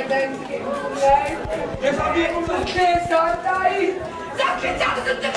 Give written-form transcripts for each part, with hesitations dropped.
pagare i denti che con lei. Che sappiamo Che sa, dai! Si è acchizzato tutte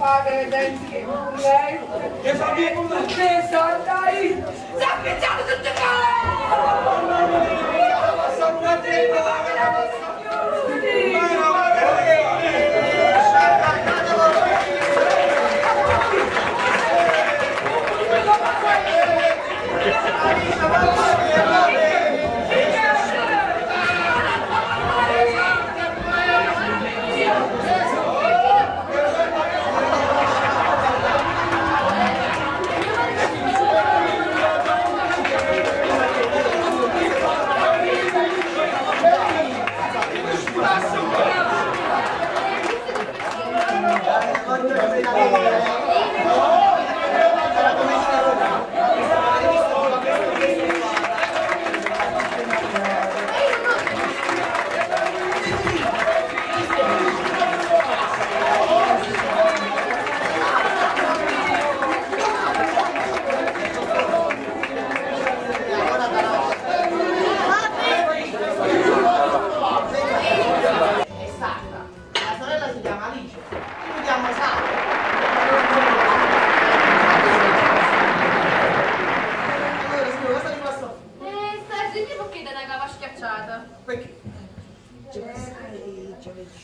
pagare i denti che con lei. Che sappiamo Che sa, dai! Si è acchizzato tutte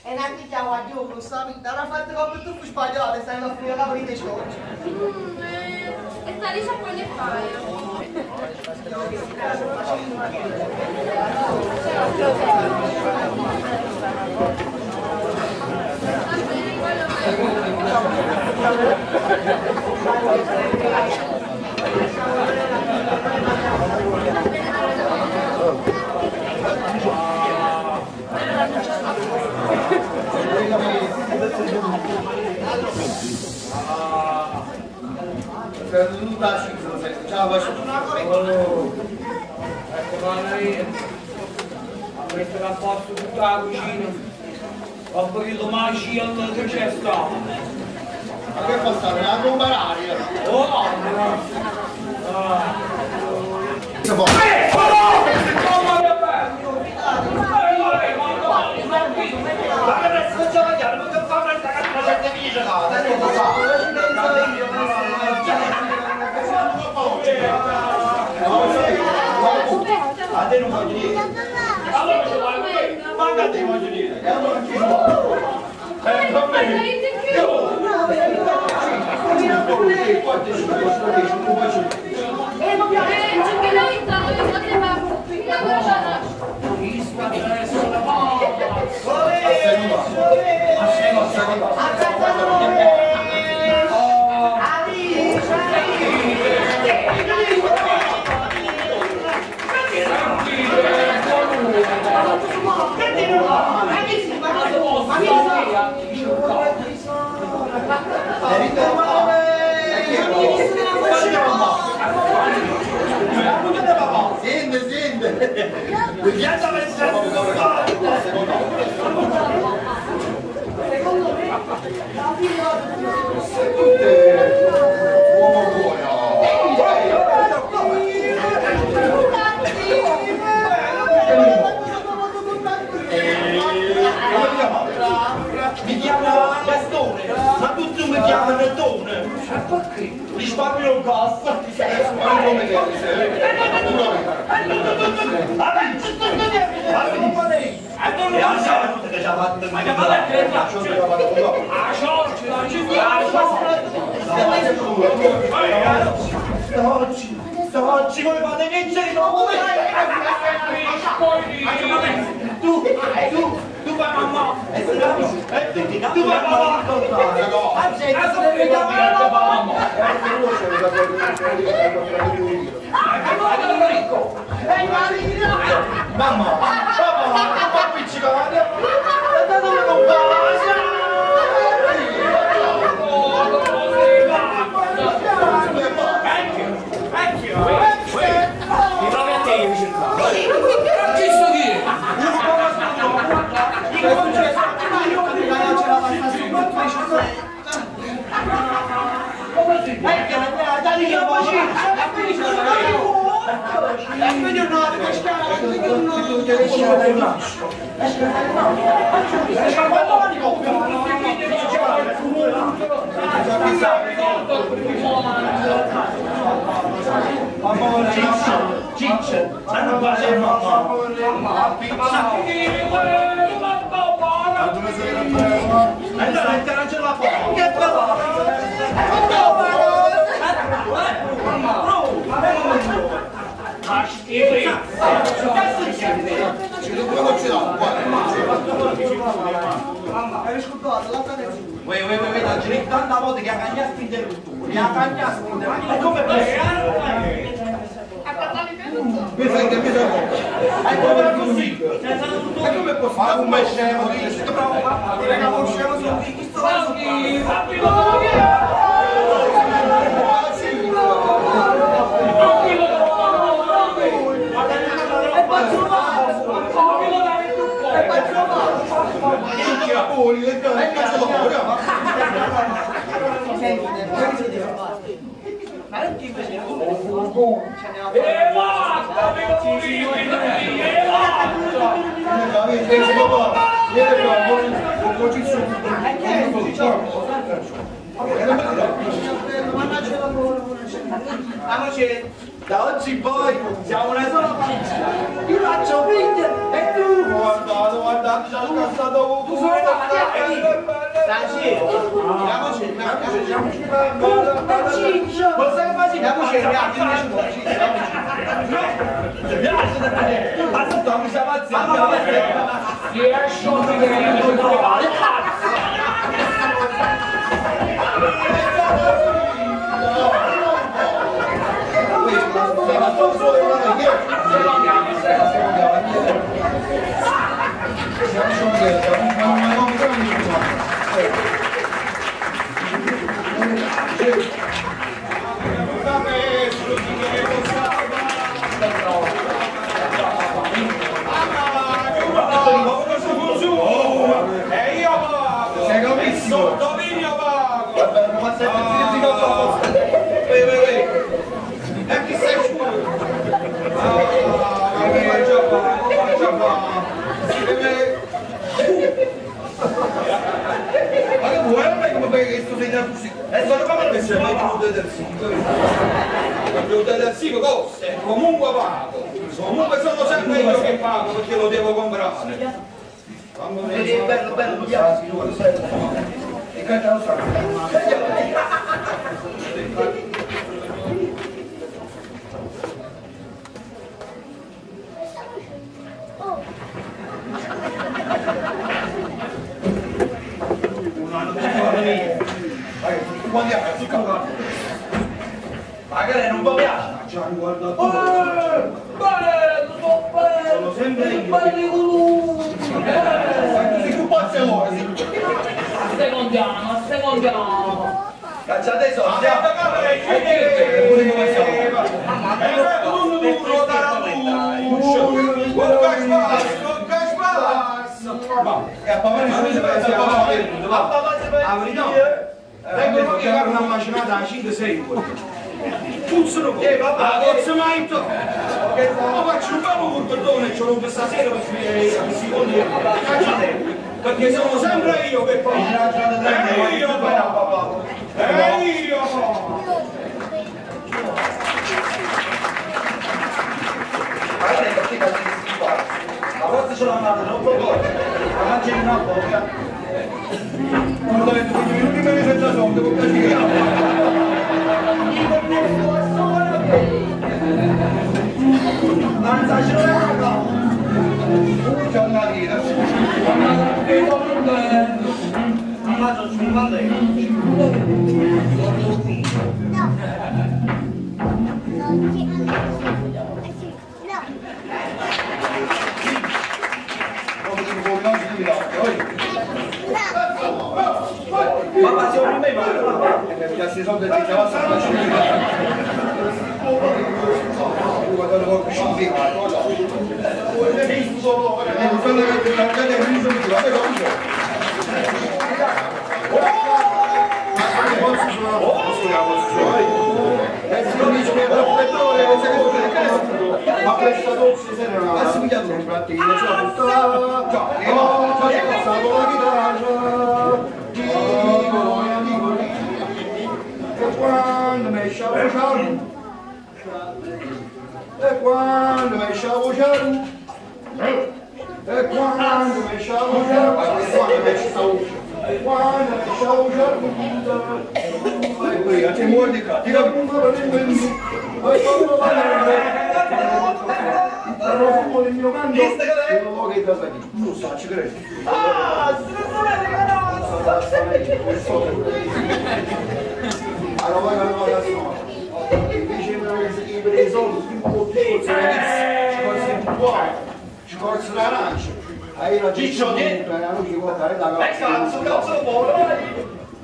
e non chiediamo a Dio non sa vita, l'ha fatto come tu fai sbagliato, stai a finire la vita di oggi. E sta lì a quelli fai. Ciao, ecco lei, a mettere a posto tutta la cucina, ho capito magia che c'è stato. Ma che fa stare? La bomba d'aria? Oh! A te non voglio dire. Allora ci vuole qui. Manca a te voglio dire. E allora chi no? Va bene. Piazza Messere! Secondo me, la figlia Uomo buono! Mi chiama Gastone, ma tutti mi chiamano Tone. Risparmio un costo. Oggi voi fate vincere tu vai mamma tu vai mamma mamma papà appiccicati da dove non Ciccio, hanno baciato mamma. Allora il caraggio la fa. Che tanta volta che ha cagnato in tutto, che ha cagnato in tutto, come è possibile? E come è possibile? Ma come scemo di sto bravo papà, non scemo sono di sto bravo. Da oggi in poi siamo una sola famiglia. Io faccio figlia e tu guardate, ci hanno cassato tu sono comunque pago, comunque sono sempre io che pago perché lo devo comprare. Vedi, bello, bello, e canta lo magari non mi piace, ma ci hanno guardato. Sono sempre io. Ma tu sei più pazzo e vuoi? Secondiamo. Cacciate i soldi. Pure come siamo. a papà non si pensa a papà. A papà si pensa. Ah, no. Vengono che avevano una macinata a 5-6 ore. Puzzano poi. Ah, cozzo mai to. Ma faccio un po' un perdone, ce l'ho per stasera per si vuol dire. Perché sono sempre io che poi. Io papà. Io. A volte ce l'ho andata troppo forte, ma mangi una bocca. Non ho detto 20 minuti per senza soldi, con piacere. Anzi, ce l'ho andata. C'è una vita. Ma sono 50 Papà, siamo a me, ma perché si sono detti che la sta facendo. Guardate come ci ma questa dolce sera non ha sbagliato un prattino, c'è tutta la chitarra, e quando mi esce a vociare, e quando mi esce a vociare, e quando mi esce a vociare, quando mi esce a vociare, quando mi esce a vociare, e qui a te muori qua, ti capisco. Profumo del mio canto e non che da lì. Tu sai, ci credi? Ah, se non è che no! Allora vai a scuola. Invece di prendere i soldi, un po' di cose, ci corsi ci corsi l'arancia. Hai la ciccio, non ci può dare da casa. Cazzo buono!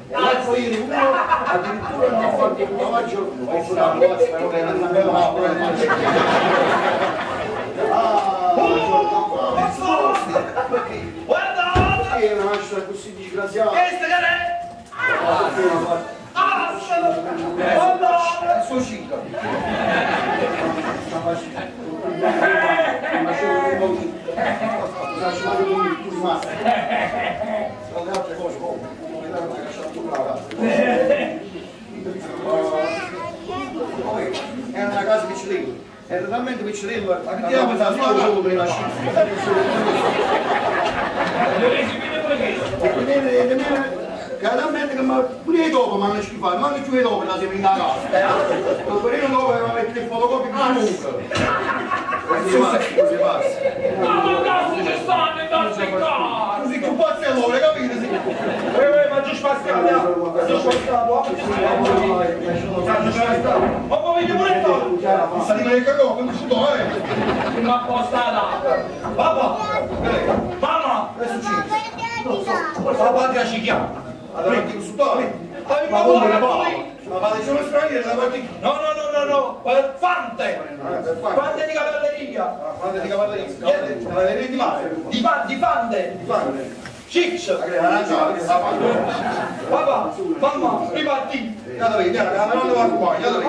L'altro ieri uno addirittura non ha fatto il lavaggio, ho fatto la spero che non abbiamo guarda! È una nascita così disgraziata. Questa che è? Guarda! Il suo cinque. È una casa piccolina, è realmente piccolina, ma che diavolo sta solo per la cifra? Realmente che pure dopo mi hanno schifato, ma anche più dopo la siamo in casa. Pure dopo mi mettere il fotocopio comunque. Così passa. Ma cazzo ci stanno in tanto in casa! Così che pazzi allora, capite? Ma giusto passato! Ma poi vedi pure tu! Salire il cacao, quando ci sto, Ma appostata! Papà! Mamma! Che è successo? Papà ti ci chiama! Allora ti sto, Ma come ne va? ma fate solo stranieri da partire? No! Fante! Fante di cavalleria! Fate di cavalleria? Cavalleria di mare? Di fante! Di fare? Ciccio! Papà! Mamma! Riparti! Guarda vedi, la camerone va qua, guarda vedi.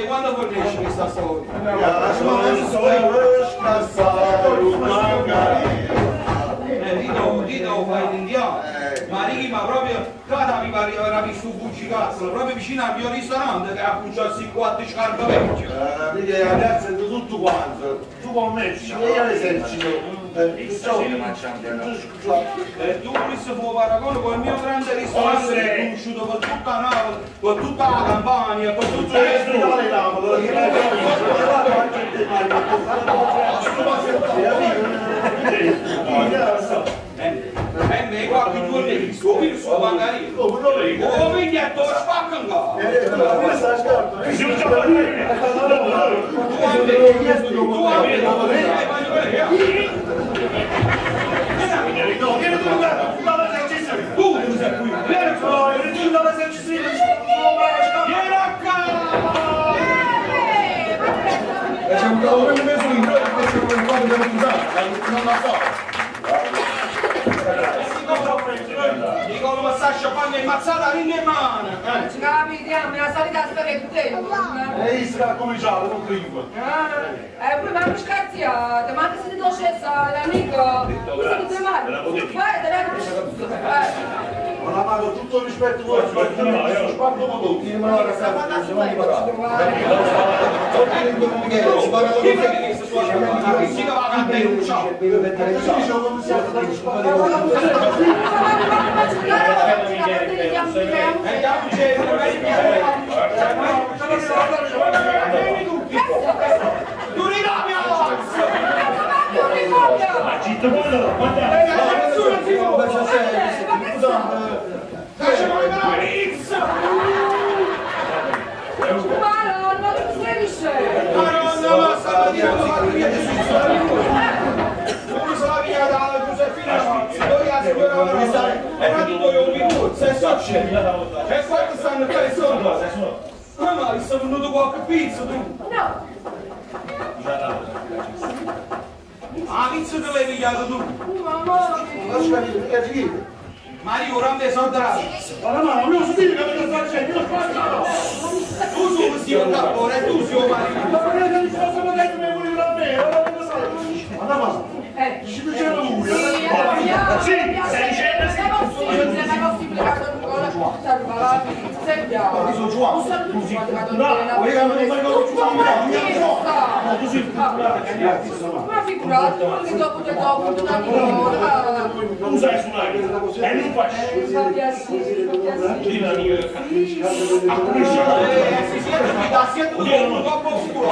Quando fornisce questa storia? Dito fai l'indiano, ma rima proprio, cada mi pare era su Bucicazzo, proprio vicino al mio ristorante che ha punciato 4 scarpe vecchie. Quindi ragazzi, tutto quanto, tu con me, ci vieni all'esercito. Tu si può paragone con il mio grande ristorante conosciuto per tutta Napoli, per tutta la Campania, per tutto il resto. Me qualche giorno di stupito su magari. Come vedi a to spaccanga. Dicono ma sta sciappando e mazzata in mano. Ci capitiamo, la solita storia che te. Sta cominciato, non prima. Poi mi hanno scazziato, ma anche se ti do scesa l'amico, cosa ti male? Vai, te la Non ha dato tutto il rispetto voi, spacco tutti. E quanto stanno pensando? Ma sono venuto qualche pizza tu? No. Ah, pizza te l'hai pigliato tu? Mario, ora mi sono dato. Ma non lo so dire che mi sta facendo, io spacco. Tu sei un zio cappone, tu sei un marito. Ma io non sto sapendo che mi vuoi da me, ora non lo so. Ma no, ci piaceva lui. Sì, sei dicendo sì. Non è possibile che ancora salva la pizza. Sono Giovanni. Non sono tutti quanti No, io non mi ricordo Giovanni. Tu sei ma figurati, che dopo ti do avuto una minore. tu sai suonare e non faccio. Infatti sì. Si siete da siete un po' sicuro.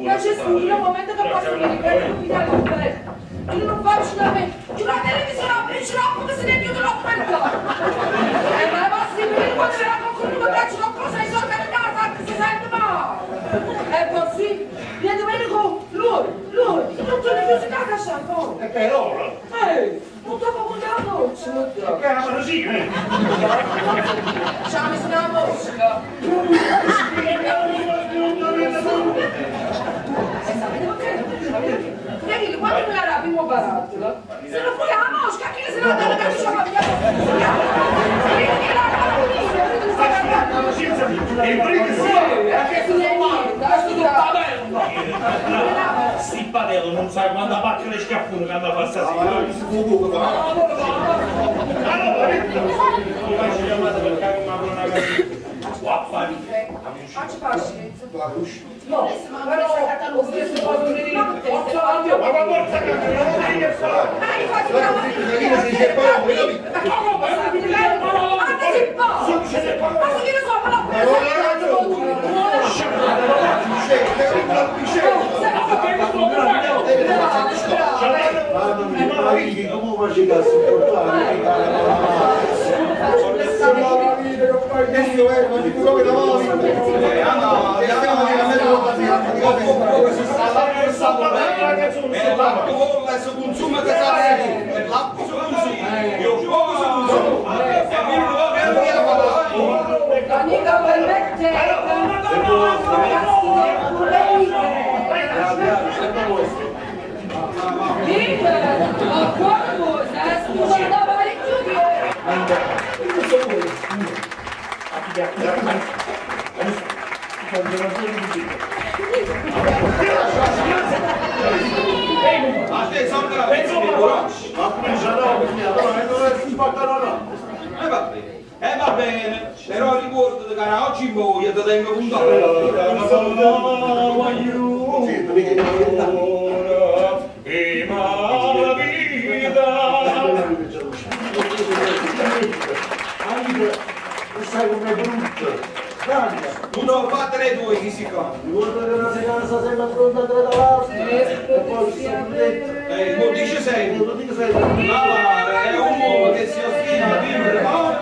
Ma c'è stato un momento che posso venire io non faccio da me, io la televisione e ce l'ho come se ne io te l'ho prendo. Ma è possibile quando verrà qualcuno che ce l'ho cosa in soldi a casa anche se sente male. È possibile? Via Domenico, lui, tutto le musica a shampoo. E che ora? Purtroppo con la voce. Che era così? Ci ha messo una musica. Vedi, quando me la abbiamo barato, se non fuori la mosca, chi se non dà la caccia ma via. Sti padello non sai quando pacca le scaffone che hanno passato. Facci pazienza. No, però ho stesso cose di notte. Ma porta che infatti la mattina ma come possibile? Ma si può! Ma se che ne so, ma l'ho preso! giga sopportare, sembra la vita che fai adesso, ma ti dico che la vita. Su consuma che sa bene, l'acqua su consuma, io poco su consuma, e mi non è via la Amica permette, ma qualcosa, scusa da parecchio va bene, però ricordati che oggi in voglia ti tengo puntato. Sai com'è brutto? Tu non battere due chi si fa. Ricordo che una secanza sembra pronta a tre davanti e poi si è Lo dice sempre. Ma è un uomo che si ostina a vivere, no?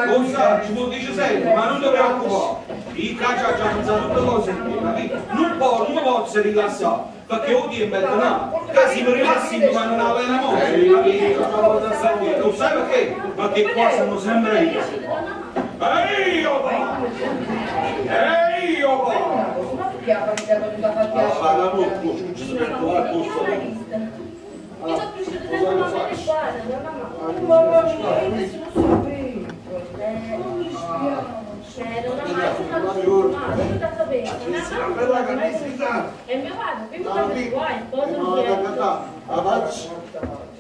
Lo sa, ci lo dice sempre, ma non ti preoccupare. I caccia già non sa tutte cose, capito? Non posso rilassare, perché ho tempo è donato. Casi mi rilassi quando non avevo una moto. Lo sai perché? Perché qua sono sempre io. Ehi, io va! Ehi, io va!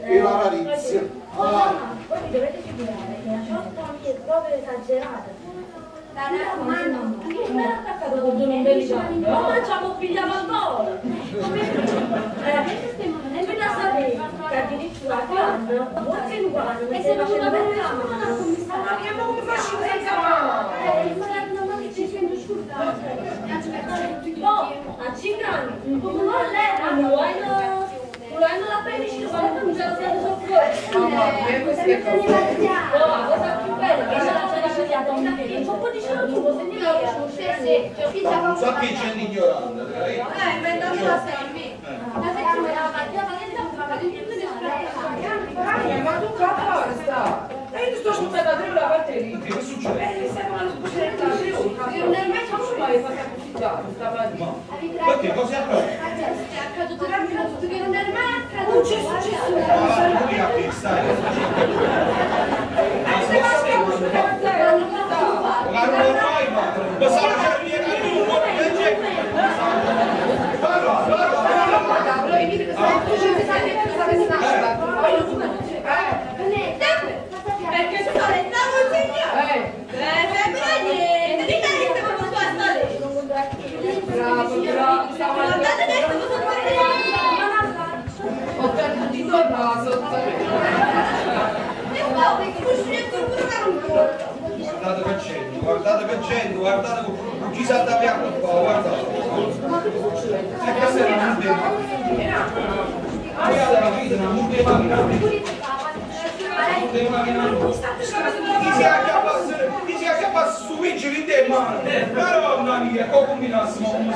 E l'avarizia. Voi mi dovete figurare che la sciolta è proprio esagerata. Che mi era attaccato con un bel ma mangiamo pigliamo al volo. E mi da sapere che addirittura quando forse in guardo e se non ce la facciamo ma che non faccio senza mano che ci sento scurtato a 5 anni come non lei volendo la pennisci quando non c'era stato soccorso cosa più bella che c'era studiato un po' di cielo tu puoi sentire Non so che c'è l'ignorante. inventando la sempre la seconda era la partita ma tu che forza? E io ti sto ascoltando a te la batteria. Che succede? Sembra una scucetta. Io non mai fatto così già stamattina. Perché cosa è accaduto? è accaduto tutto che non è mai accaduto Non c'è successo. Qui a che stai? Ma non lo fai, ma sa che mi è caduto, perché tu stai andando a segnare niente di niente come sto a stare Bravo, guardate adesso cosa fate ho perduto il naso. e poi tu scegli un po' Guardate che c'è, guardate con chi salta via qua, guardate. Se questa è una chi si acchiappa su vigili di mano, madonna mia, come combinassimo un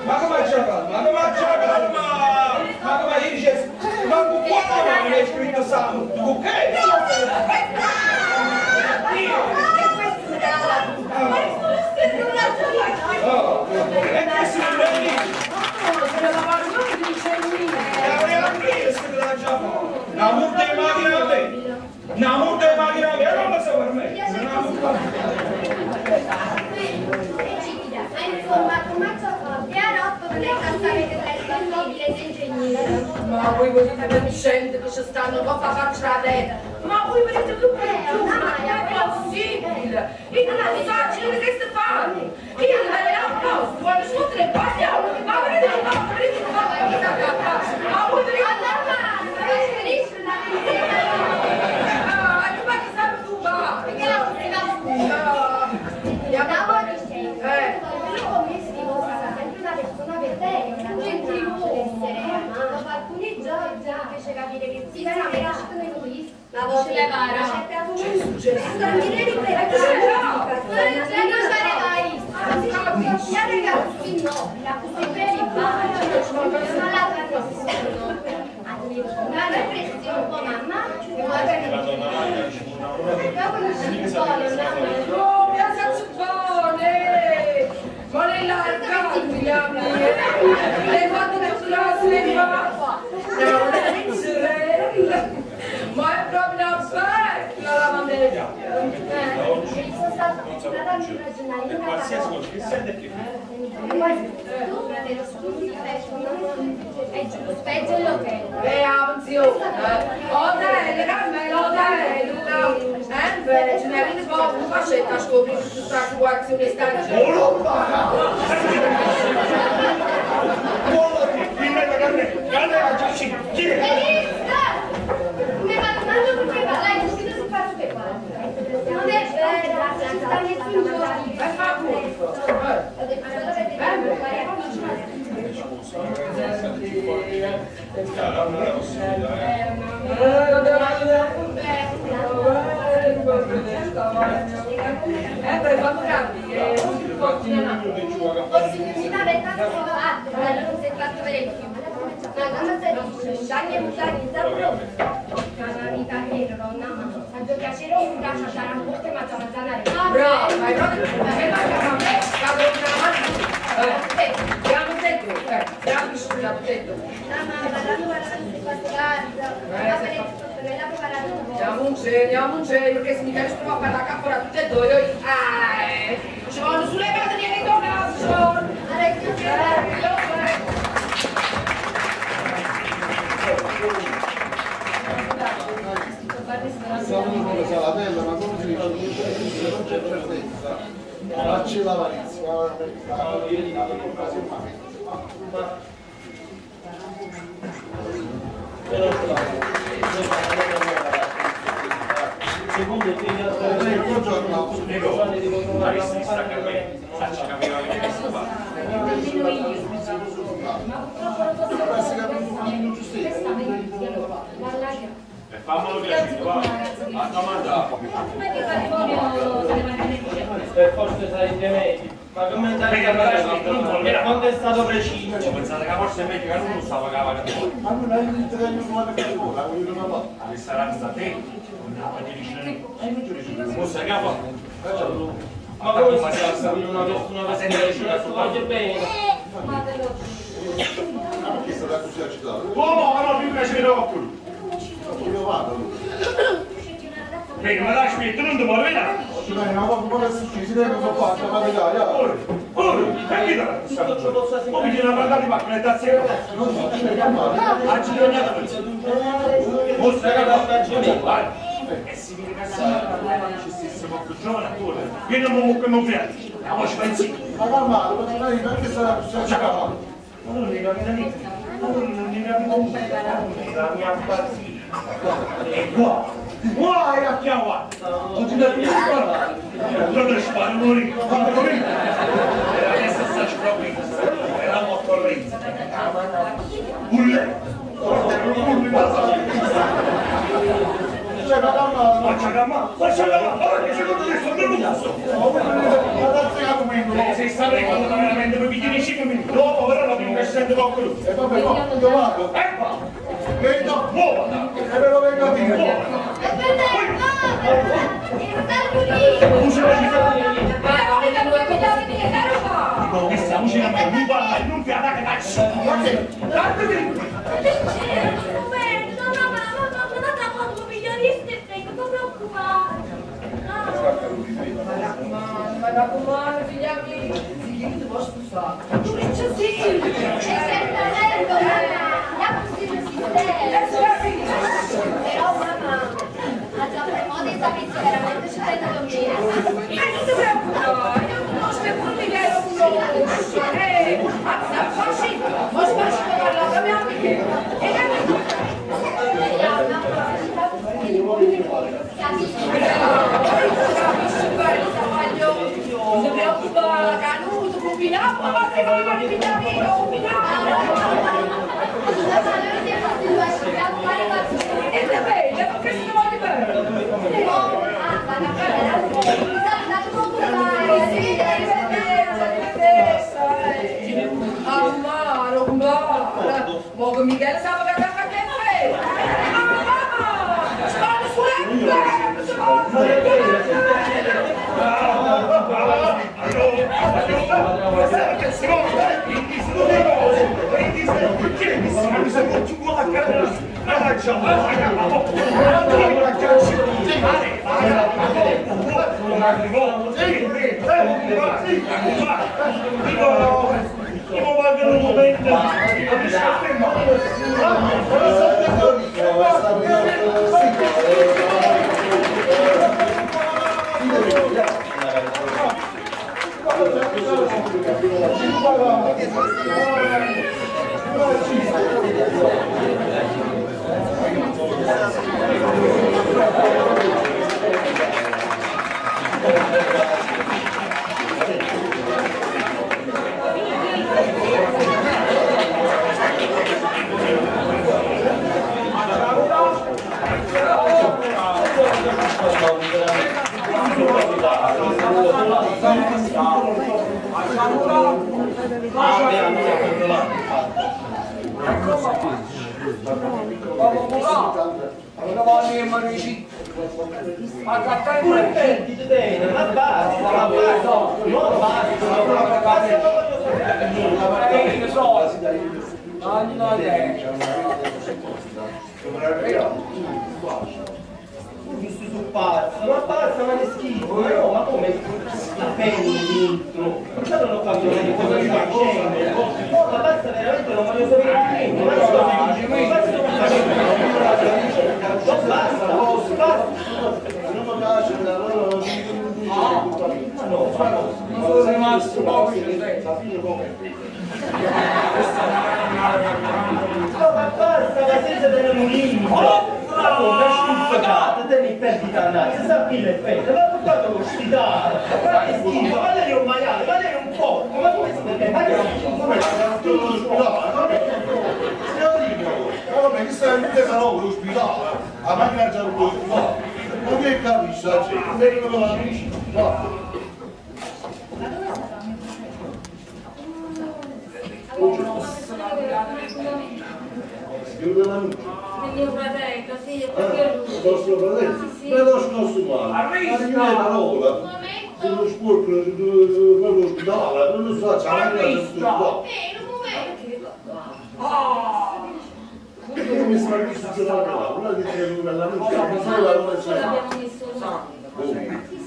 ma come c'è calma? Ma come dice, ma con quale non è scritto sangue? Ok? E questo non è lì. Una multa in macchina a me. Una multa in macchina a me. Non lo so per me. insomma come pianotto per le cazzate tra il mobile e ingegnere Ma voi volete vedere gente che ci stanno qua a facciare? Ma voi vedete tutto ma è possibile? Io non so facile che si fa. Io non posso, vuole su tre passiamo. Ma vedete che fa? Ma voi vedete alcuni già La voce le para. Vuole l'arca, figliami! Le fate le cose, le ma è proprio una bella lavandina! Qualsiasi cosa che sente più. Anzi, hotel, cammelo, bene, ce n'è un po' un fascetta a scoprire tutta la situazione stagione. Non è vero, ci sta nessun Andiamo un genio che significa che si trova per la cappora tutte e due. Ci vanno sulle batterie che tornano. Saluto Salatella, ma come si dice? Non c'è certezza. Facci l'avarizia, secondo te fammelo piacere, va. A domanda. forse sarebbe meglio. Ma come quando è stato preciso? Pensate che forse è meglio che non lo stava cavando. Ma non hai detto che non vuole fare nulla, voglio una volta. Che sarà da te? No, ma ti dice forse che fa? Ma come si sa una persona che si svolge bene? Che sarà così agitato? No, più che ci vedo più. Io vado. Ma lasci mettere, non ti muovi vedere? Ma come è successo? Deve non fatto, ma di là, perché da? Come ti una di macchina e tazzino? Non so, ci vediamo male. Oggi non è da forse è da vai. E si viene a ci stessimo più giovane ancora. Vieni un po' che non piace. La voce pensi. Ma calma, perché sarà così agitato? Ma non ne capisco niente. Non ne capisco la mia partita. E qua. Guai a chiamare! Non ti devi sparare! Non ti sparo, morì! Quando morì! Era adesso sta scoprendo! Era molto corrente! Ulle! Faccia calma! Faccia calma! Faccia calma! Perché secondo te sono deluso! Se stai quando veramente mi pigli 5 minuti! Dopo però la prima che sente qualcuno! E vabbè, io vado! Ecco! Vedo! Muovata! E ve lo vengo a dire! Questa luce non mi parla e non vi attacca cazzo! Ma che? Ma raccomando, figliami, io ti posso spostare. Tu dici sì! Però mamma, a già premoda sapete veramente ci tengo a dormire. Non ti preoccupare, io conosco e pure mi lo conosco. Facci parlare da mia amica. Non ti preoccupare, canuto, combinato, ma che non mi pigliare, E da bene, perché si vuole bene? Amaro, guarda, mo che Michele sa che fa che fai? Mamma, spara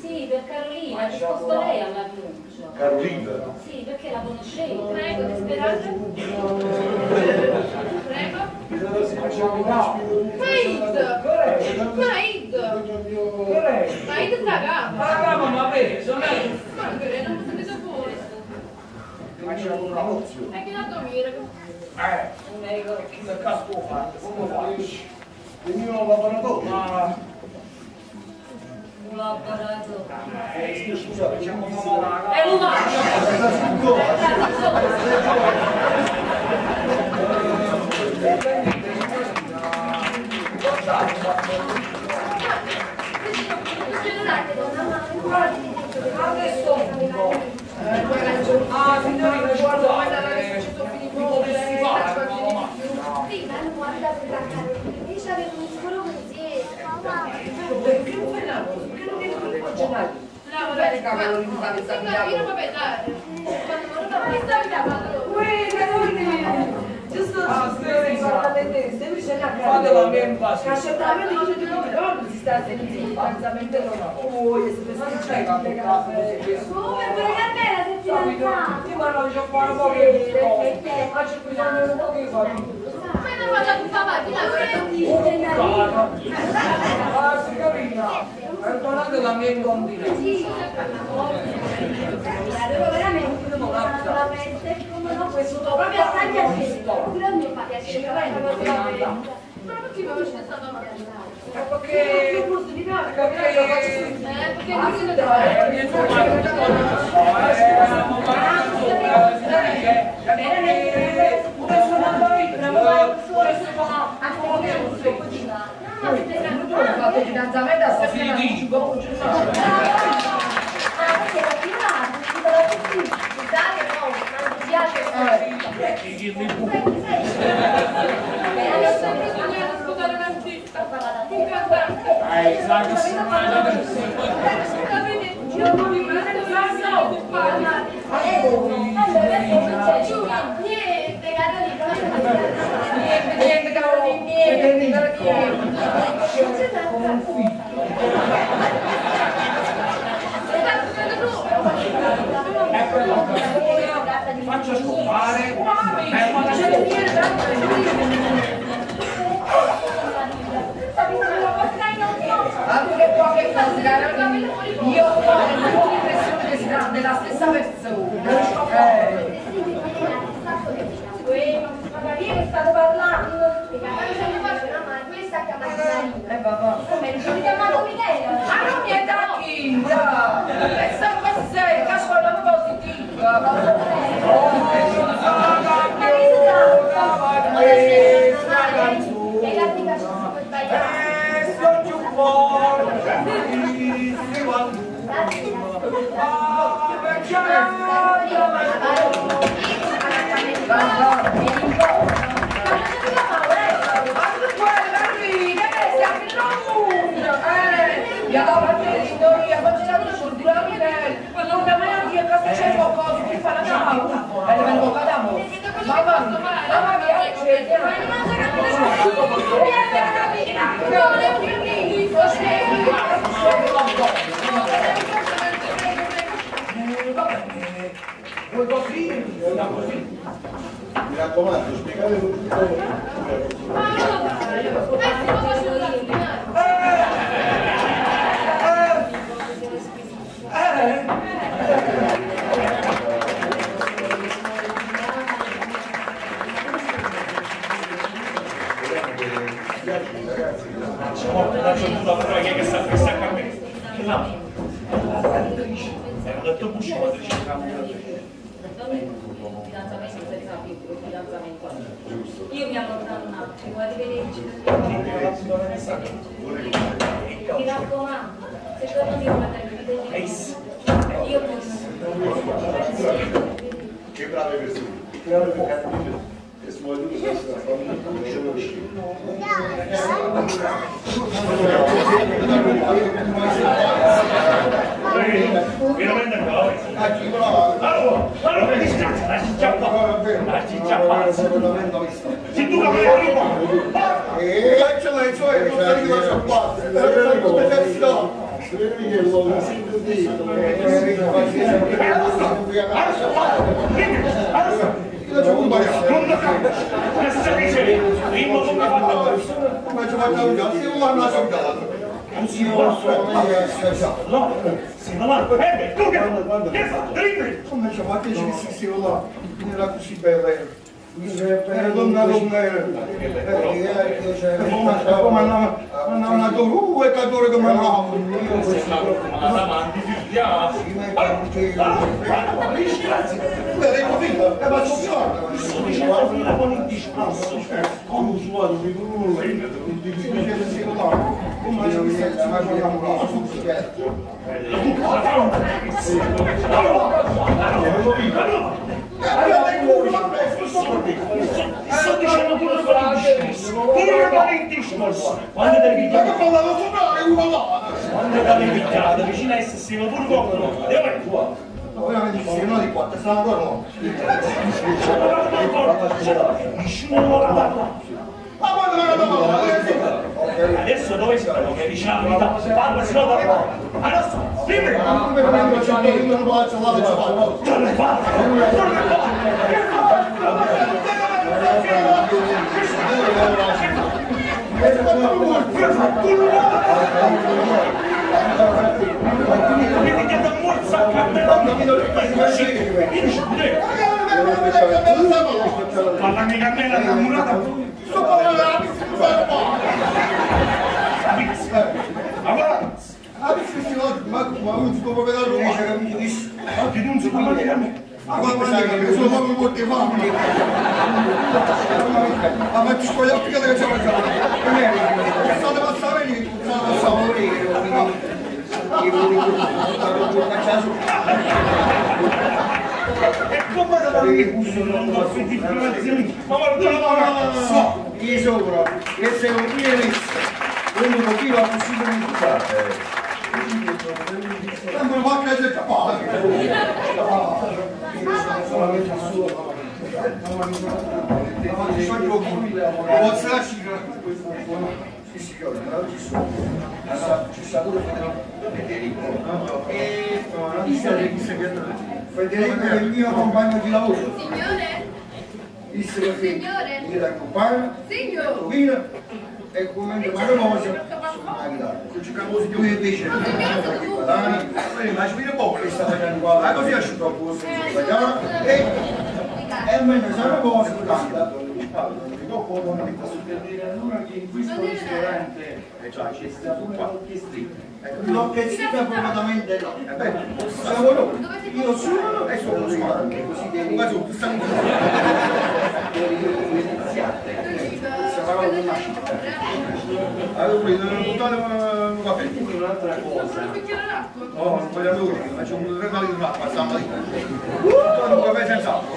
Sì, per Carolina, ha risposto lei all'annuncio. Carolina? Sì, perché la conoscevo. Prego, ti sperate? Prego. Maid sta gamba. Ma vedi, sono Ma che non potete fuori. Facciamo una mozione. È che da dormire. non mi ricordo che casco ho fatto, come faccio? Il mio laboratorio. Un laboratorio. Scusate, c'è un È umano. Ah, signorina, guarda, ci sono finito Prima non guardate la Carolina, invece avevo un scuro così. perché non fai la cosa? Perché non vieni con il gennaio? No, vabbè, cavolo, non fate io non vabbè, dai. Quando non lo Giusto, Fate la memba, sì. assolutamente non c'è più ricordo, si sta sentendo, pensamente non ho. Oh, se mi stai Come per la settimana? Io mi hanno già fatto un po' che ma c'è bisogno di un po' che fa. Ma non vado a papà, ti Ah, signorina, perdonate la mia incontinenza. Avevo veramente come no, questo proprio assaggi a te. Pure a me fa piacere. Ma perché mi avete stato male? Perché lo faccio Perché Ah, mi sì, siete dai. come sono andato io, dico. Faccio scopare. Anche qua che io ho l'impressione della stessa persona. Io state parlando. Questa chiamata come ti chiamato Michele? Ma non mi è da Kinda! Questa cosa sei, cascola positiva! Vuoi così? No, così. Mi raccomando, spiegate tutto. Faccio tutta la prova che sta a me. No. Ho detto Bush quando ricercavo io mi allontano un attimo, arrivederci. Mi raccomando, secondo me io Che brave persone. E soprattutto questa famiglia non veramente no. Allora, mi dispiace, la cicciappa. Se tu la vuoi Ce l'hai, cioè, non stai di lasciare parte. Ma ci facciamo un cazzo, io non lascio un cazzo. Non si può no, si va tu che fai? Come ci fate che si là? Non era così bella. Era donna come una torre, cadore come una Sto dicendo pure quando te li picchiate vicino a essere pure qualcuno no di quattro, stanno ancora no. Adesso dove siamo? Che diciamo la verità, parla solo da qua. Adesso, dimmi! Parlami cannella innamorata. Sto parlando della ma non si può vedere Roma. Oggi non si parla di me. Ma quando sono proprio molti fame. Ma ti scogli a pigliare che c'è la cara. State passare lì, lo so morire, E come da ma guarda, no, io sopra, che sei un quindi un pochino possibile di fare. Ma va a casa capace. Solamente suo. Federico è il mio compagno di lavoro. Signore? Disse che Signore? mi dà compagno, Signore? e come mi chiama cosa, ci camusi di un invece, ma ci viene poco che sta facendo qua, così asciutto il posto, e mentre sono cose, dopo non mi posso dire allora che in questo ristorante c'è stato un'orchestrina. L'orchestrina fortunatamente no. Siamo noi, io sono e sono squadra, così devi stiamo parlando di una città. Allora, non va bene. Un'altra cosa. No, non voglio dire, facciamo un regalo di un'acqua, stiamo lì. Non va bene senza acqua.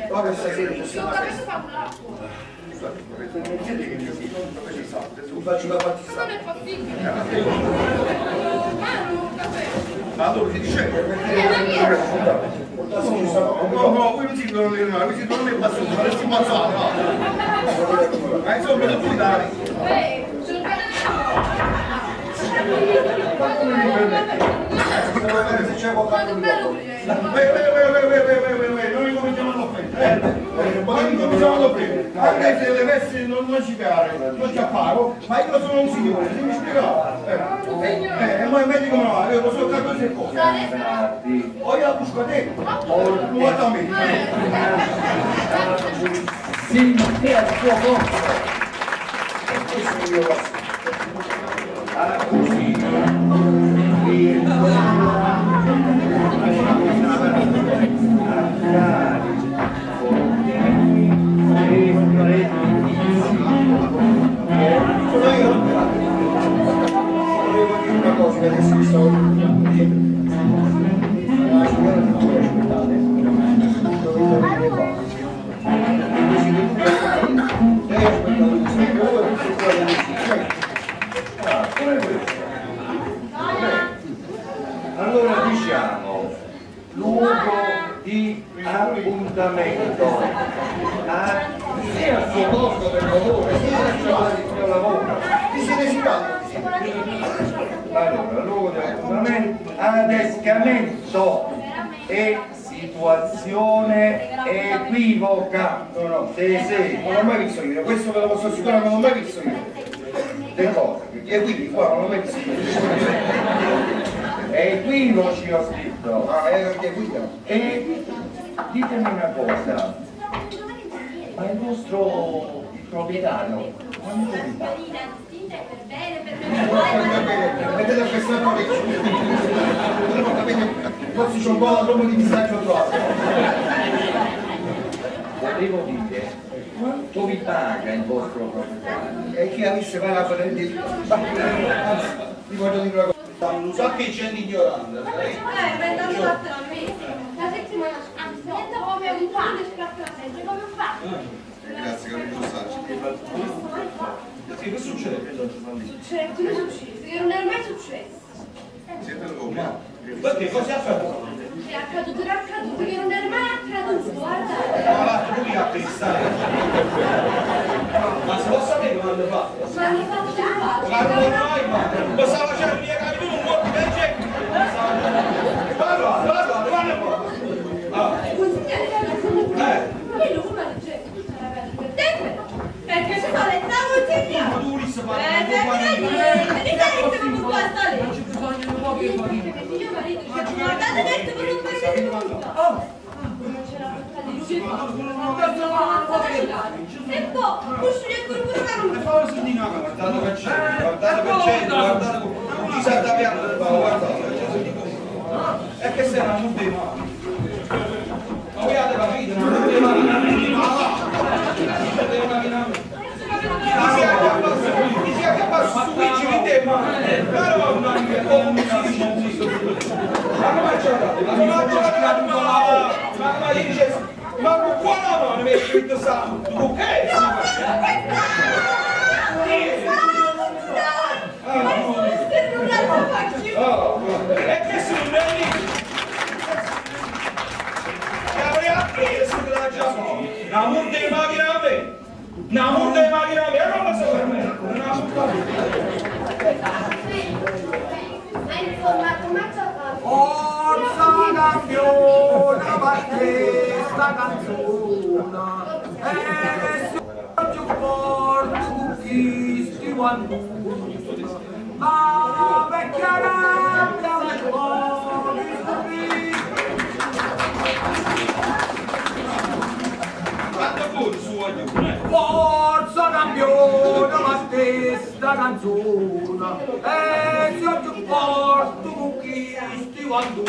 Ora stasera ci siamo. Faccio la partita. Non è possibile. Ma allora ti dice? No, voi non si devono dire male, voi si devono mettere basso, ma resti mazzato, no? Ma insomma, non puoi dare. Se c'è qualcosa di non li cominciamo a offendere. Non li cominciamo a offendere. Anche se le vesti non ci piacciono, non ci apparo, ma io sono un signore, devi spiegare. E poi metti come va, io posso fare queste cose. O io la busco a te, o tu guarda a me. Sì, sì, al suo posto. E questo è il mio passo. Allora diciamo luogo di appuntamento sia al suo posto per lavoro sia al suo lavoro. Allora, luogo di appuntamento, adescamento e situazione equivoca. No, sì, non l'ho mai visto io, questo ve lo posso assicurare, non l'ho mai visto io. Le cose, e quindi qua non l'ho mai visto io. Equivoci ho scritto. Che guida. E ditemi una cosa, ma il vostro proprietario, quando è Vedete questa cosa forse c'è un po' troppo di disagio trovato. Volevo dire, quanto vi paga il vostro proprietario? E chi avesse pagato per il anzi, vi voglio dire una cosa. Non so che c'è di ignorante. Vent'anni fatto da me. La settimana niente come un pane, come un pane. Grazie, capito Sacci. Che succede? Succede, che succede? Che non è mai successo. Siete come? Perché cosa ha fatto? È accaduto, che non è mai accaduto, guardate. Ma lui ha pensato. Ma se lo sapete quando l'ha fatto? Ma l'hanno fatto già. Ma non mai fatto. Lo stava facendo via capito un po' di gente. Guarda un po'. Quello come dice? Perché se fa le tavolini. Ma tu li sapete. Vedete come qua sta lì? Non c'è bisogno di un po' che fa. Mio marito dice, guardate detto che non vedete come sta. E poi, questo è il corpo Fai un sentino, guardate che c'è, guardate non ti sa da piano, guardate. E che sei una multina? Ma voi avete capito? Non avete capito? Chi si è acchiappato? ma Madonna mia, come si dice così? Ma come c'è? Ma dice, ma qua la mano mi è scritto santo, ok? E che sono lì? Che avrei appreso della giacca? La monte di macchina a me! La monte di macchina a me! E non la so per me! Non la so per me! Forza campiona, questa canzone e più forte conquisti quando la vecchia gatta del cuore Quanto pure su voglio! forza campiona, questa canzone e più forte conquisti quando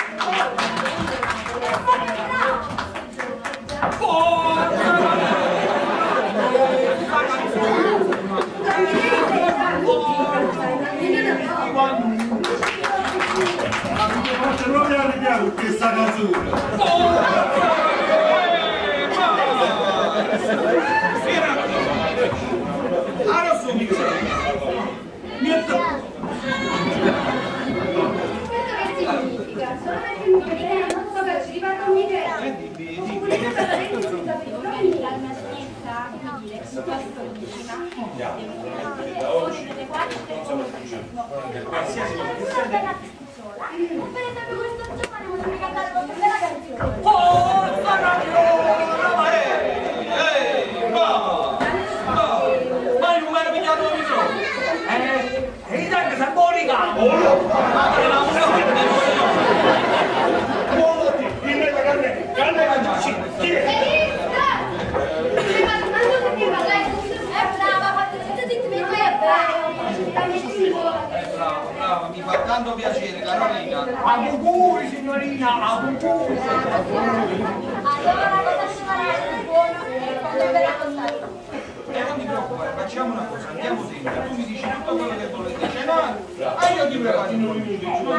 Non mi arriviamo questa canzone. Allora sono mica niente. Brava, mi fa tanto piacere, Carolina. auguri signorina, auguri. Non ti preoccupare, facciamo una cosa, andiamo dentro, tu mi dici tutto quello che volete cenare, e io ti preparo in un minuto.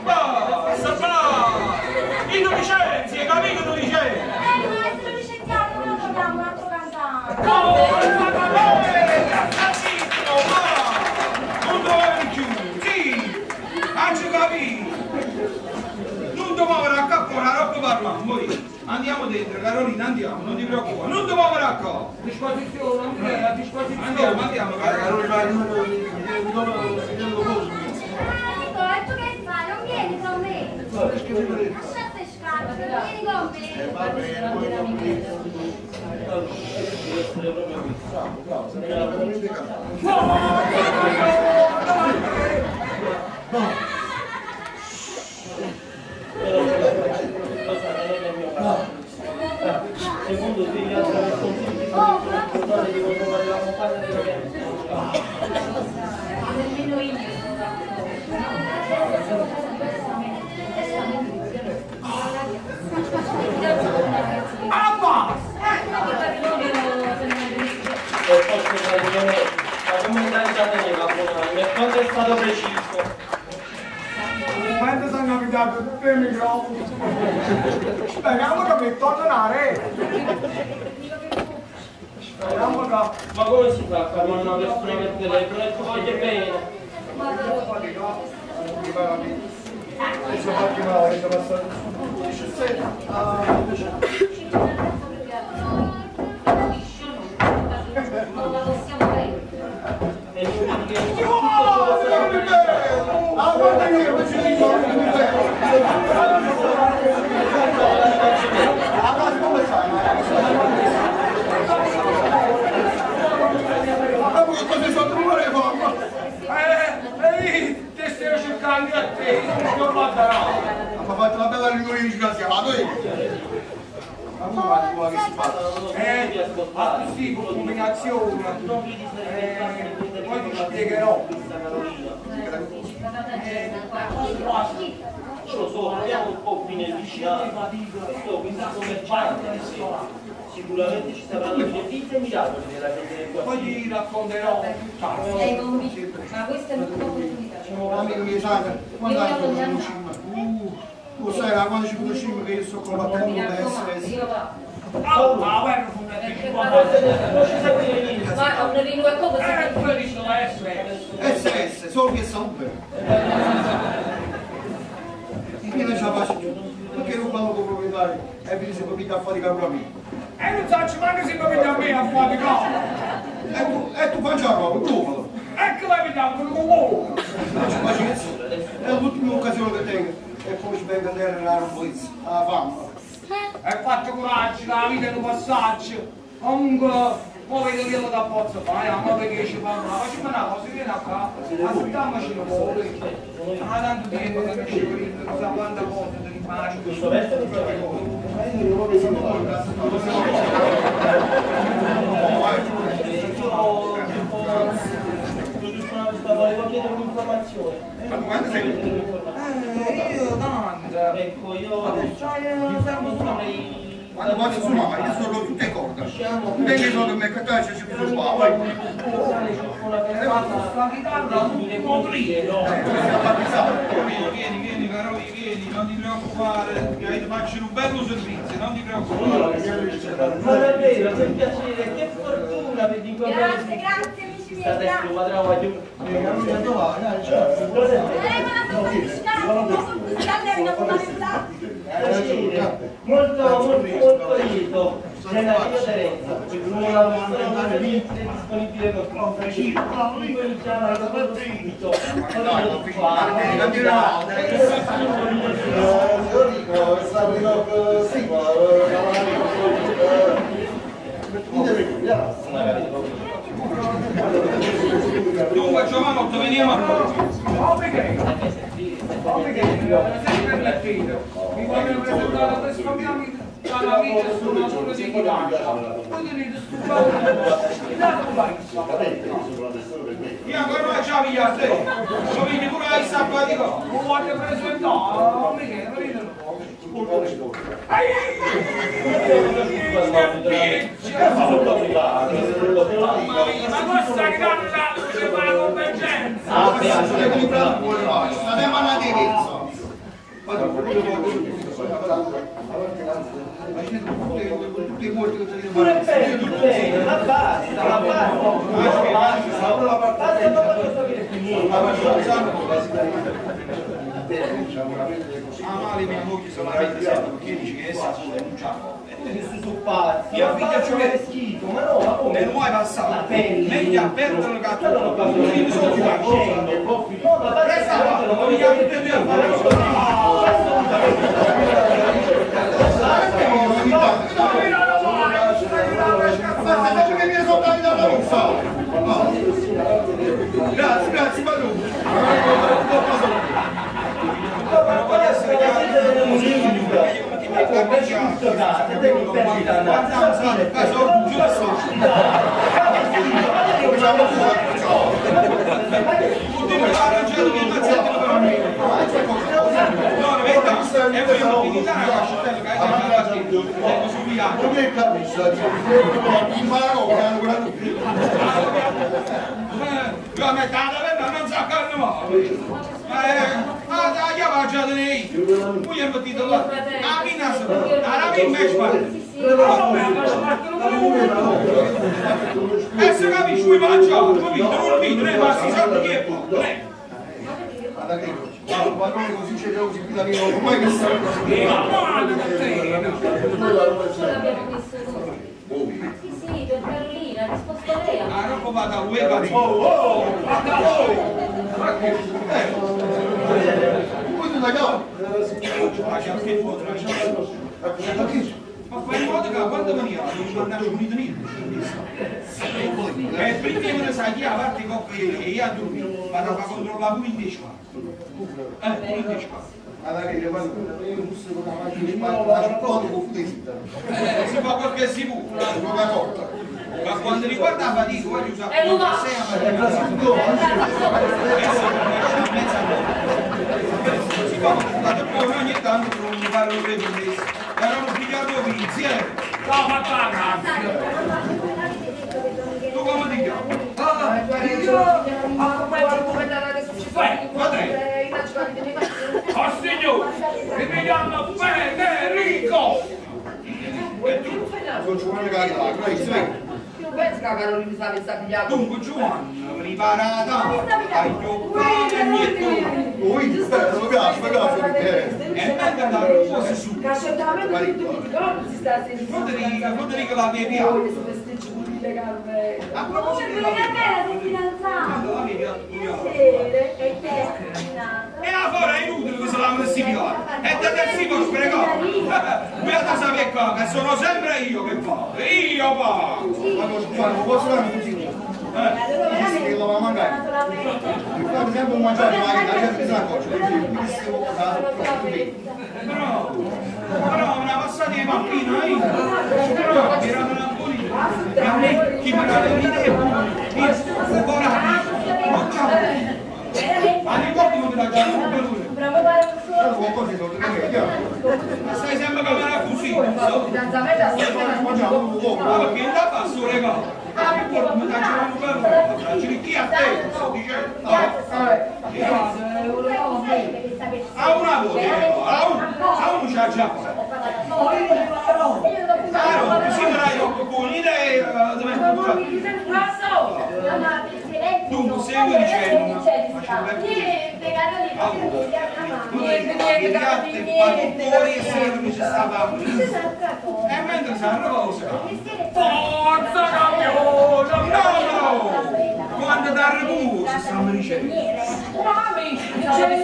Basta, brava! Innocenzi, hai capito Innocenzi? Non dovevi più, sì! Anzi capito! Non ti muovere a capo, la roba parliamo, poi andiamo dentro, Carolina, andiamo, non ti preoccupare, non ti muovere a capo! Disposizione, a disposizione. Andiamo, Carolina. Secondo te gli altri responsabili di controllare la compagna nemmeno io. La comunità teneva quando è stato preciso. Quando sono capitato tutti i microfoni. Speriamo che mi tornare. Speriamo che... Ma come si fa a fare una persona per telefono e ti voglia bene? Ti stai cercando a te, non la darò. Ma fate una bella riunione di disgraziato, Sì, con combinazione. Poi ti spiegherò. Ce lo so, proviamo un po' qui nel vicinato. Sto quindi commerciante. Sicuramente ci saranno servizi e miracoli nella gente del Poi quartiere. gli racconterò. Sei convinto? Ma questa è una tua opportunità. Amico mio, sai, quando hai fatto un film? Tu sai, quando ci conosciamo che io sto combattendo Mi con raccomando, l'SS. io va. Ah, guarda, Non ci sapete niente. Ma un rinnovo è come se felice la SS. SS, soldi e salute. Io non ce la faccio più. Perché non parlo con i proprietari e vi si può fare di capo a me? E non faccio manco se mi a me a fare di casa. E tu fai già roba, tu. Ecco la vediamo con l'uomo. Faccio pazienza. È l'ultima occasione che tengo. E poi ci vengo a andare nella polizia. Alla fama. Hai fatto coraggio, la vita è un passaggio. Comunque, poi vedo che lo da pozzo fai, ma perché ci fanno una facciamo una cosa, vieni a casa, aspettiamoci un po'. Ma tanto tempo che mi ci prende, cosa quanta cosa ti rimane. Questo resto non so volevo chiedere un'informazione. Ma tu quando sei? Io tanto. Ecco, io Quando vado su mamma, io sono tutte corde. Non è che sono me che c'è più qua, vai. La chitarra non può aprire, no? Vieni, caro, vieni, non ti preoccupare, ti faccio un bello servizio, non ti preoccupare. Ma davvero, che piacere, che fortuna per incontrare. grazie amici miei. Adesso vado a molto lieto della mia Teresa, una persona disponibile per conferire. Cominciamo a lavorare subito. Dunque Giovanotto, veniamo a poco. Mi vogliono presentare questo abbiamo dalla vita su una zona di bilancia. Poi li disturbare. Io ancora non c'avevo gli altri. Lo vedi pure ai sabbati qua. Non voglio presentare, Michele, vedete un po'. Ma questa grande luce fa la convergenza. Abbiamo una devezza. Pure bene, ma basta, ma basta, non voglio sapere più niente. Ah, male, mia moglie solamente sempre perché dici che essa sola non c'ha. Questi sono pazzi, Io ma figlio faccio ci che schifo, ma no, ma come? E non hai passato. La pelle. Meglio a perdere il gatto. Non ho Io sono facendo. No, ma basta, non voglio Vogliamo sapere tutti più a fare Grazie, grazie, Balù. La metà non sa che ma dai, va già di lei. Poi è mettito là. La mina e se capisci, vuoi mangiare, capito? Non vedi, non è basta, sai che è qua. Così c'è così qui da mio, come che sta? L'abbiamo messo noi. Sì, per Carolina, ha risposto lei. Ah, non può vada, vuoi va. Poi tu dai no? Ma fai in modo che quando veniva non mandaci un niente. E prima che ne sai chi a parte coppie e io a dormire, vado a controllare pure in 10 qua. Pure in 10 qua. Si fa quel che si può, ma quando riguarda la fatica, voglio usare E lo va! si fa poi ogni tanto non mi parlo di questo, erano pigliato insieme. Ciao, Fatana! Tu come ti chiami? Io accompagno come da adesso ci fai. Oh signore, mi chiamo Federico! Sono Giovanni Carità, grazie. Io penso che la Carolina sta pigliando. Dunque Giovanni, riparata, taglio e niente. Ui, mi piace, perché... E mentre da un po' si su. Assolutamente tutti i ricordi si sta sentendo. Federico la mia piace. A proposito di la e ora è inutile che se la classificare. E da terzino sprecato. Guardate sapere qua, che sono sempre io che pago. Io pago. Ma non posso fare così. Che lo va a mangiare. Per esempio mangiare ma la gente bisogna accorgere. Però una passata di macchina, però tirano una politica. E a me chi mi dà le idee? Io ancora. Ma ricordi come da già non per lui? Ma stai sempre come era così, no? Mangiamo un po'. Ma perché non da passo regalo? Ah, che vuoi come da già non per lui? Chi a te, sto dicendo? A una voce, a uno c'ha già. Così me l'hai con idee dove dunque, segui dicendo, niente, Carolina, niente, e mentre si arrosa, forza campione, no! Quando da riposo stiamo dicendo. Mami, dicevi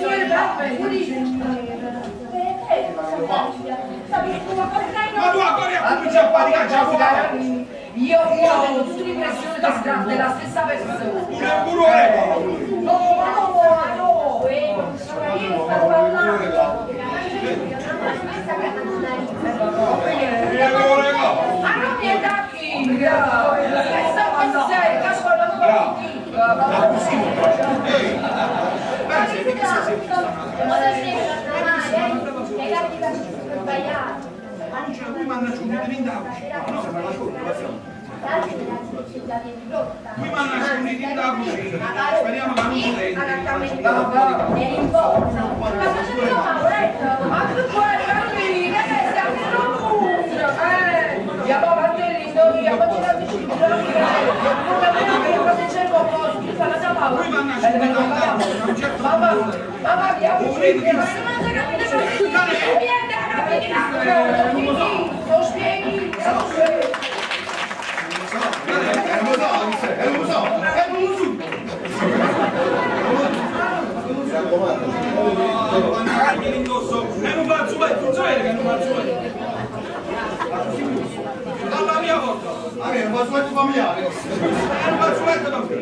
Ma tu ancora cominci a faticare già fuori? Io ho tutte le impressioni della stessa persona. Pure No, ma non mi è da chi? Sei, qui mi hanno aggiunto di indagini. Qui mi hanno aggiunto di indagini. Speriamo che non si ma tu puoi capire, stiamo in un andiamo avanti andiamo a girare vicino, non capiamo che cosa c'è il posto, tu fai la tua paura. Qui mi hanno aggiunto di indagini. Mamma, abbiamo finito, ma non si capisce niente, lo spieghi, non faccio letto, che non faccio letto. Alla mia volta. Non faccio letto familiare. Non faccio letto per te.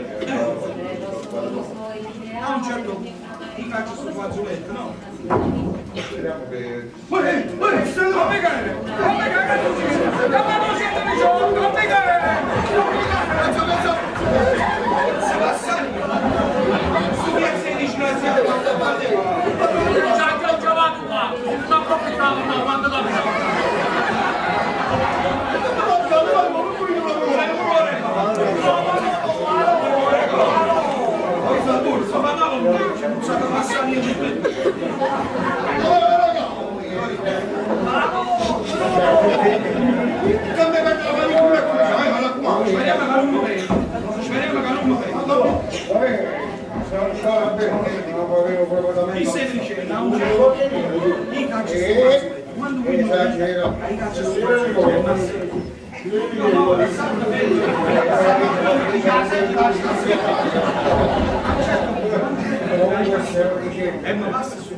A un certo punto, ti faccio sul fazzoletto, no? Speriamo che... Come cagare? Come cagare? Come non siete di gioco? Come cagare? Si passa. Su che sei disgraziato? Già che ho giocato qua, non approfittavo, no, quando da chi sei dicendo? Chi caccia quando mi esagera ai caccia ma basta su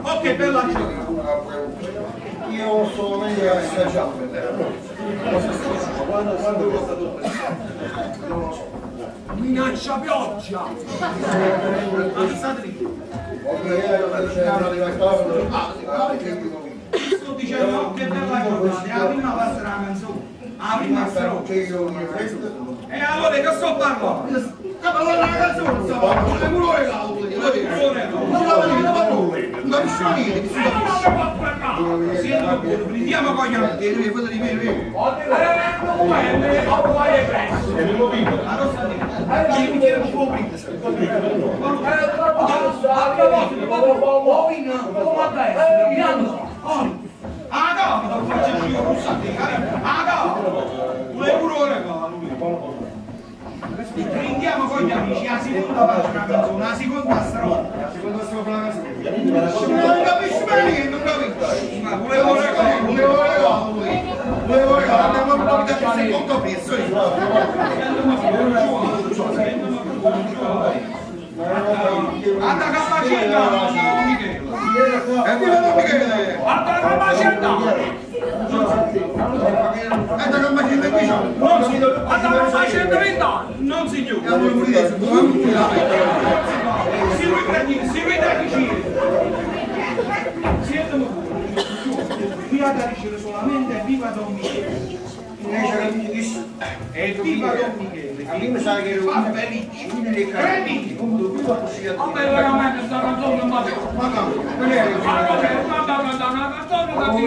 ok, bella io solamente assaggiato minaccia pioggia sto dicendo che bella giornata è la prima parte della canzone la prima strofa e allora che sto parlando? la canzone sta parlando non è quello regalo non è quello regalo non è quello regalo non è quello regalo Prendiamo coglione, devi fare di me. Prendiamo con gli amici la seconda pagina canzone, la seconda strofa. La seconda strofa la canzone. Non capisci bene che non capisci. Ma volevo regalo, andiamo a portare il secondo pezzo. Anda capacità, Michele. Evviva Don Michele. Anda capacità. Anda capacità qui c'ho. Non si anda capacità 20 anni. Non signore. Si vede vicino. Siete qui a dicere solamente viva Don Michele. E viva Don Michele. A me mi sa che ero una Prendi! Vabbè, veramente sta canzone non va bene. Ma no, non è Ma vabbè, una canzone che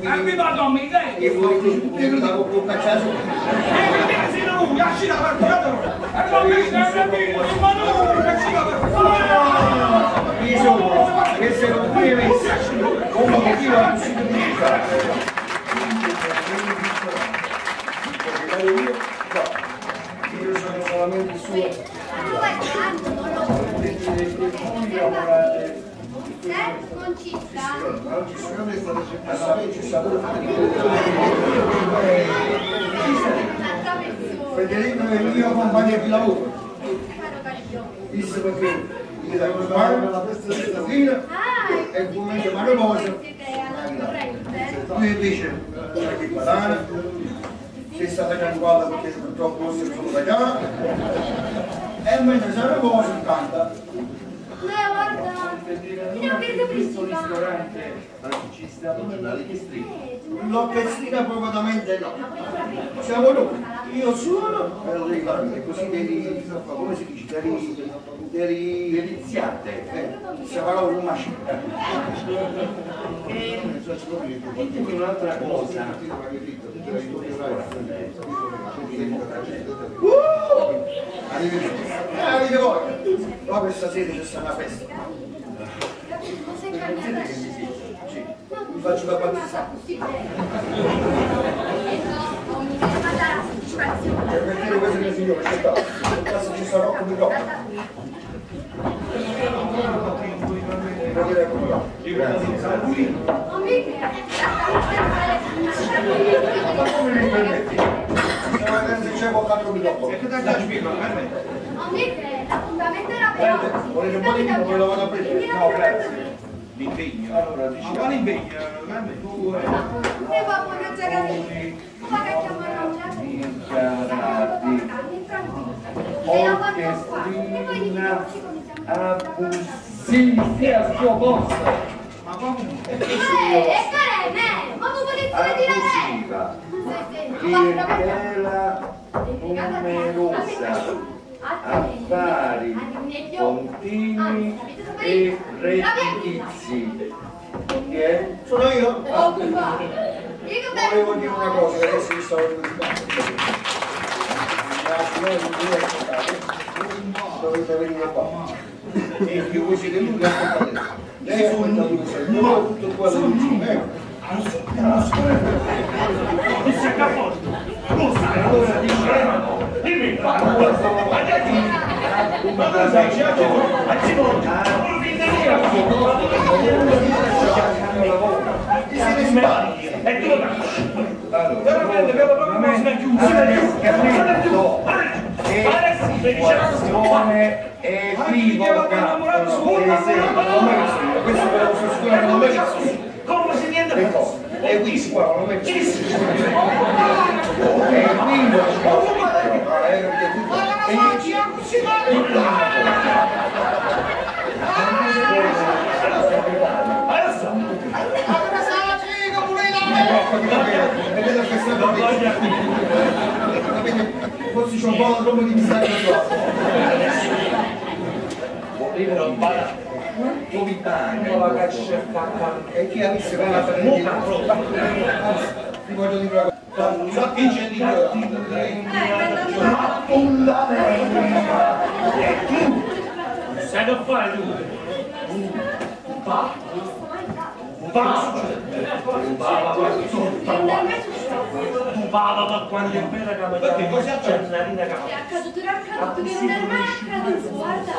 dice viva Don Michele. che vuoi che lo devo più cacciare. Se non lasci la partita, E poi mi sembra ma non cacci la partita. Io sono, che se non qui è messo, come che io ho uscito di vita. Io sono solamente suo. Non ci sta. Oggi secondo me state cercando a me, ci sta pure Federico è il mio compagno di lavoro. Visto perché io da mano la festa fino e il momento ma non posso. Lui invece che padana, sei stata cancata perché purtroppo non sono da casa e mentre sei una cosa canta. No, guarda, mi ho visto prima. L'orchestrina proprio no. Siamo noi, io sono e lei canta, così devi, come si dice, devi iniziate, questa parola non macina. Ditemi un'altra cosa. Avete voglia? Ma questa sera c'è stata una festa. Non sei cambiata? Mi faccio da parte. Per vedere questo mio signore, c'è stato. In casa ci sarà come dopo. Vedere come dopo. Grazie. Ma come mi permetti? Dicevo 4 dopo. che ti ha spiego? L'appuntamento era però. Volete un po' di tempo, me lo vado a prendere? No, grazie. L'impegno. Allora, Ma quale impegno? Tu E poi non c'è capito. Ma che chiamano Orchestrina abusiva al suo posto. ma comunque. Ma tu polizia di Abusiva. Clientela numerosa. Affari continui e redditizi. Chi è? Sono io? Oh, Volevo dire una cosa, che adesso vi stavo dimenticando. Dovete venire qua. E più voi siete lungi ascoltate. Lei ascolta tutto quello che dice. Si accapposta. Cosa? Allora dice, dimmi, ma cosa c'è? Ti siete sbagli. E tu lo capisci? Veramente abbiamo proprio una situazione equivoca. Questo per la vostra scuola non lo c'è. Come si niente per cosa? E qui si può, non lo c'è. E qui forse c'è un po' la roba di mistero. E chi ha visto che la prende? Ti voglio dire una cosa. So che c'è di E tu? Sai che fai tu? Tu bava per quando è bella che Perché cosa c'è? la linea che È accaduto, che non è mai accaduto, guarda.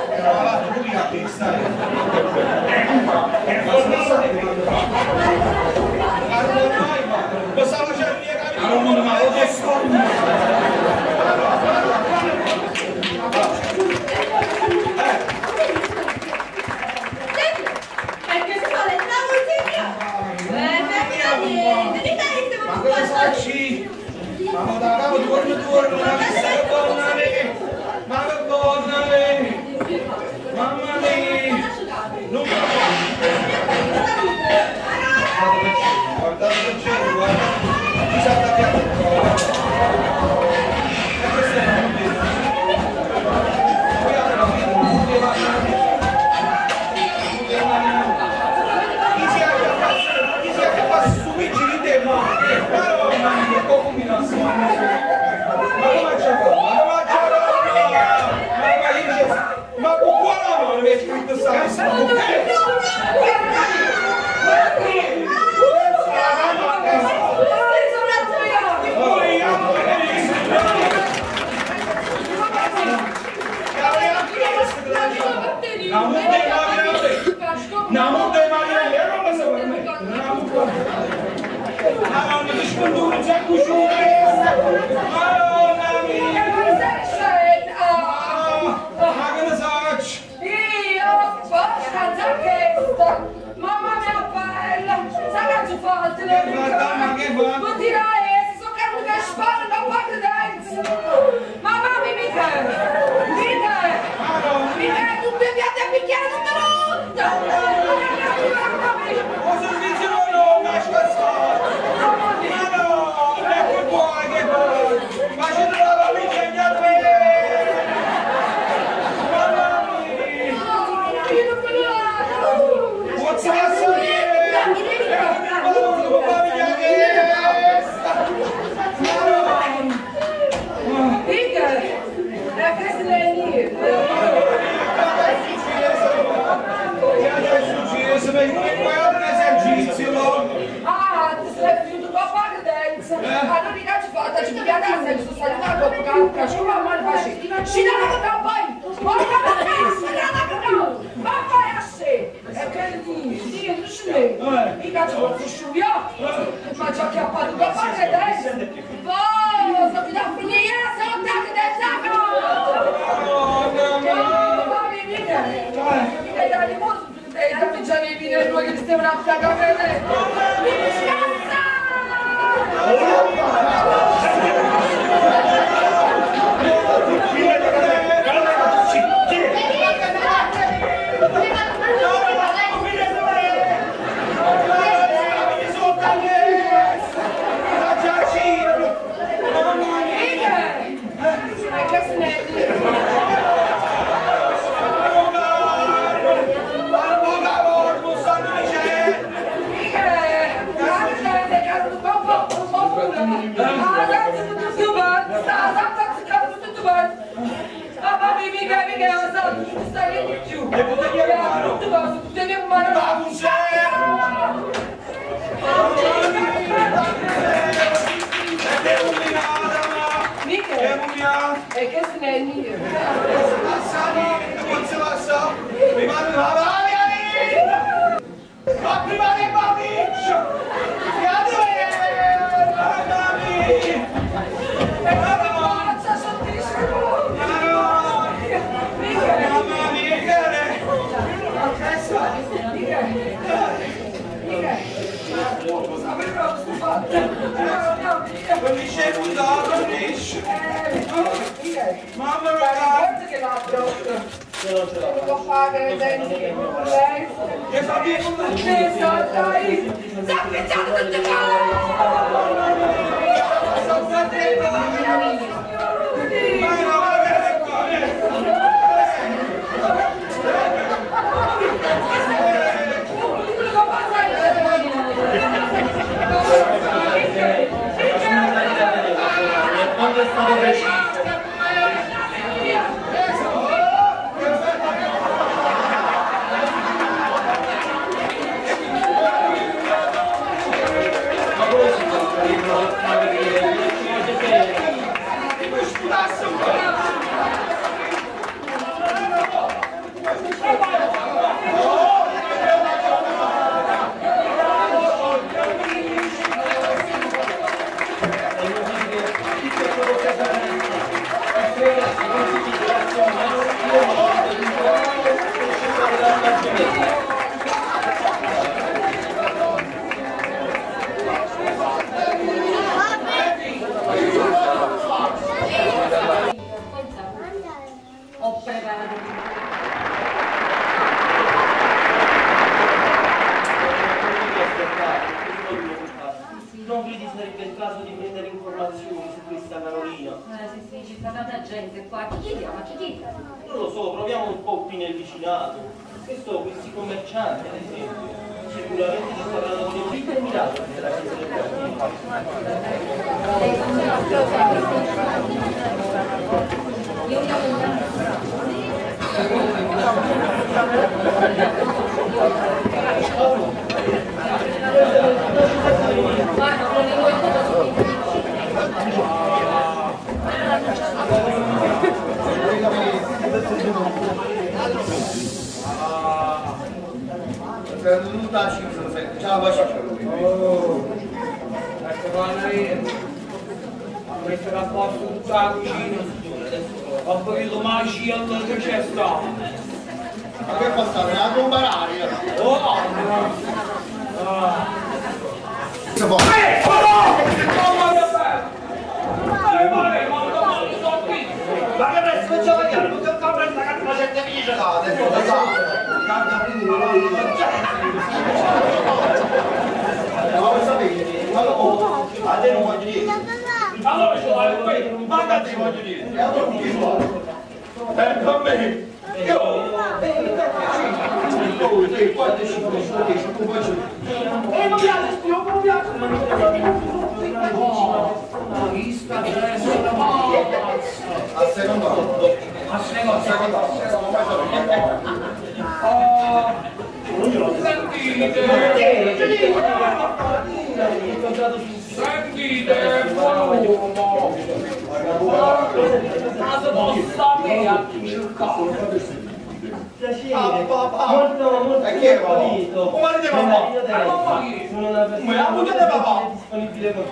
Ho preparato. Non credi sarebbe il caso di prendere informazioni su questa Carolina? Sì, ci sta tanta gente qua. Chi chiediamo? Chi chiede? Non lo so, proviamo un po' qui nel vicinato. Questi commercianti, ad esempio, sicuramente ci saranno delle dritte mirate nella chiesa del Ciao, questo rapporto tutta la cucina, ho bevuto magia che c'è stato. Ma che passare? La bomba d'aria! Oh! Che fa? Ma che adesso facciamo vedere? Non ti fa prendere la carta gente vice là, adesso lo sa. Ma lo sapete? A te non voglio dire. Allora ci vuole qui, ma che ti voglio dire? E allora chi vuole? Con me! Io! Quante 5 sono 10, tu poi c'è. Non piace, non piace! Oh, vista adesso la mazza! A seconda. A seconda! Sentite, buon uomo! Ma se possa me a cercare! Piacere, molto E chi è capito. Come dite mamma? Sono una persona Ma la puttana di papà? disponibile con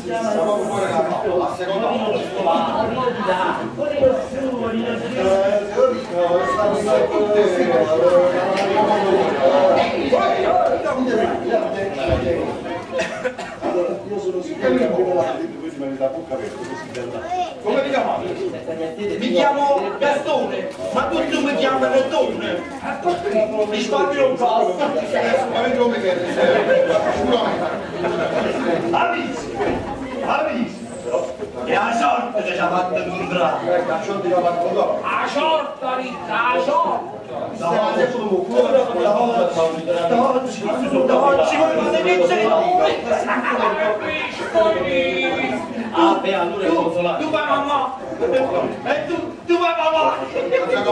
Siamo fuori la a seconda. Io sono sicuro che abbiamo la quindi mi dà bocca aperta. Come ti chiamate? Mi chiamo Gastone, ma tu mi chiami Gastone? Mi spavino un po'. Ma vedi come che Avvisi! E la sorte che ci ha fatto incontrare. la ciorta di la dopo. A sorta, Rita, a sorta! Oggi voi fate vincere Ah, beh, allora è consolato. tu vai mamma! E tu vai mamma! E perché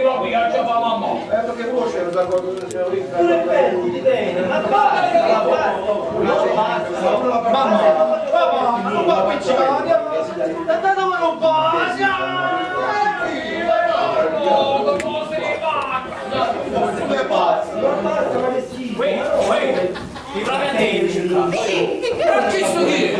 proprio che c'è la mamma? Perché tu c'è una cosa che si è Non è bello, di bene, ma basta, basta. Mamma! Papà! Non va qui ci va! Andate dove non passa! Oh, che cosa ne fa? come pazzo. Non basta, ma che sì. Mi provi a te! Ma chi sto dire?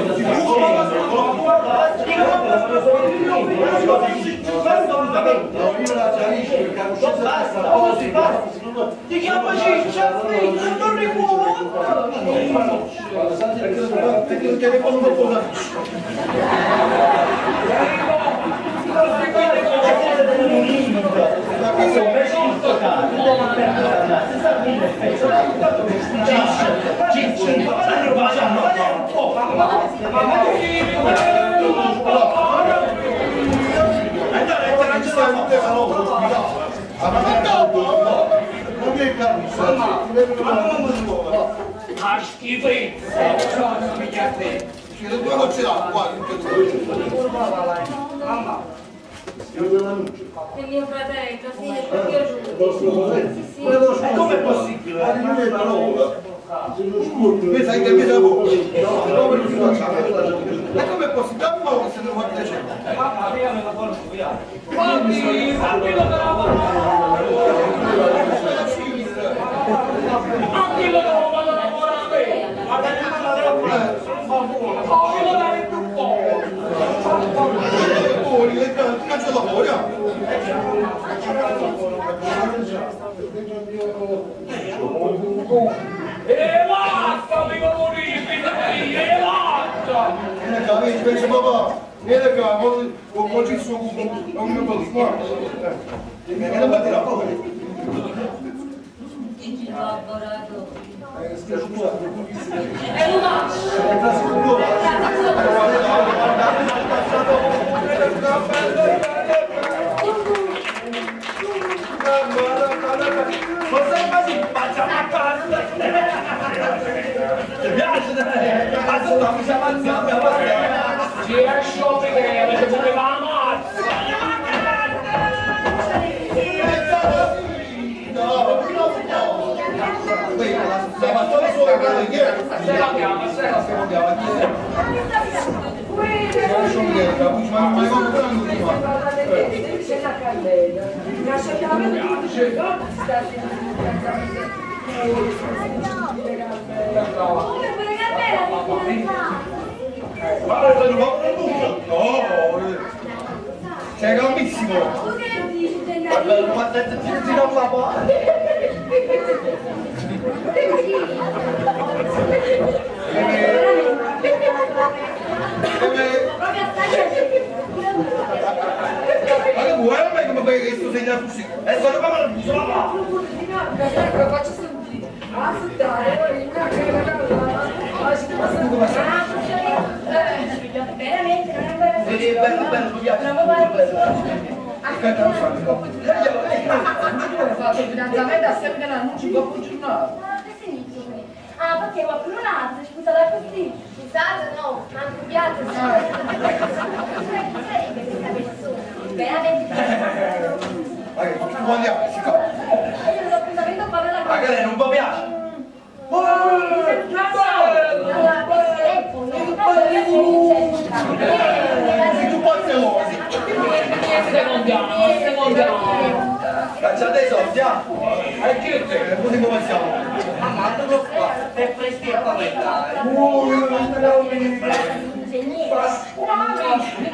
Ti chiama Ciccia, non rimuovo! Perché il telefono non può A schifezza! Ciao, mi chiede! Ci le due gocce d'acqua, È mio fratello, sì, è piaciuto. E com'è possibile? Pensa che mi da bocca. Ma com'è possibile? Da un po' che se ne vuole piacere. Mamma mia, me la porto via! Fammi della parola! Anche la roba da lavorare! Ma che ne parla troppo? Oh, lo dai più poco! Fuori, cazzo da fuori. basta, mi comunichi, basta! Vedi, pensa papà, vieni qua, ho ci sono un mio po', che non batterà poi. Scusa, È un Ci lascio vedere che voleva la mazza! Sei grandissimo! Ma che vuoi? Non è come fai che sto segnato così? E sono come la busola là! Faccio sentire. Aspettare, poi una veramente non è vero. Vedi, bello, ho fatto il fidanzamento assieme che non ci può giornata. Ah, perché qualcuno l'altro, scusate così. Scusate, no, ma non mi piace. Veramente. Come andiamo? Si fa? Io non ho appuntamento a parlare con magari non mi piace. Sei tu poi zelosi! Secondiamo! Cacciate i soldi, ah! E che te? Così come siamo? Ammatelo qua, è presti a paventare.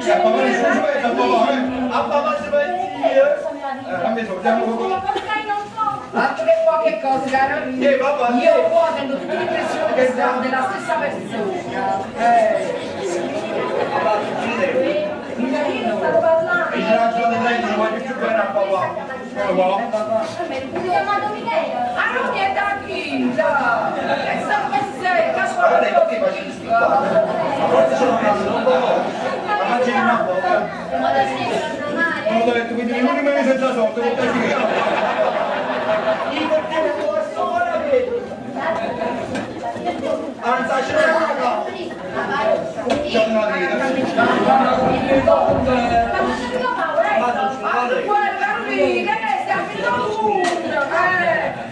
Cioè, papà nessuno ci pensa, papà, eh? A papà si pensi A me soldiamo proprio. Altro che qualche cosa, caro. papà, Io qua tengo tutte le impressioni che siamo della stessa persona. Io stavo parlando. e c'è ragione lei, non voglio più bene a papà. Mi chiamato Michele. Ah, non è da chi, già! E sta che sei, Guarda, perché faccio di qua? Forse ce l'ho messo, non può. Ma mangiare una bocca. Ma da sinistra non Non ho detto, quindi non rimane senza soldi, non ti dico. Io perché non posso ora vedo. Anzi, ce l'ho una. C'è una vita. Guarda, lui, che stai finendo tutto,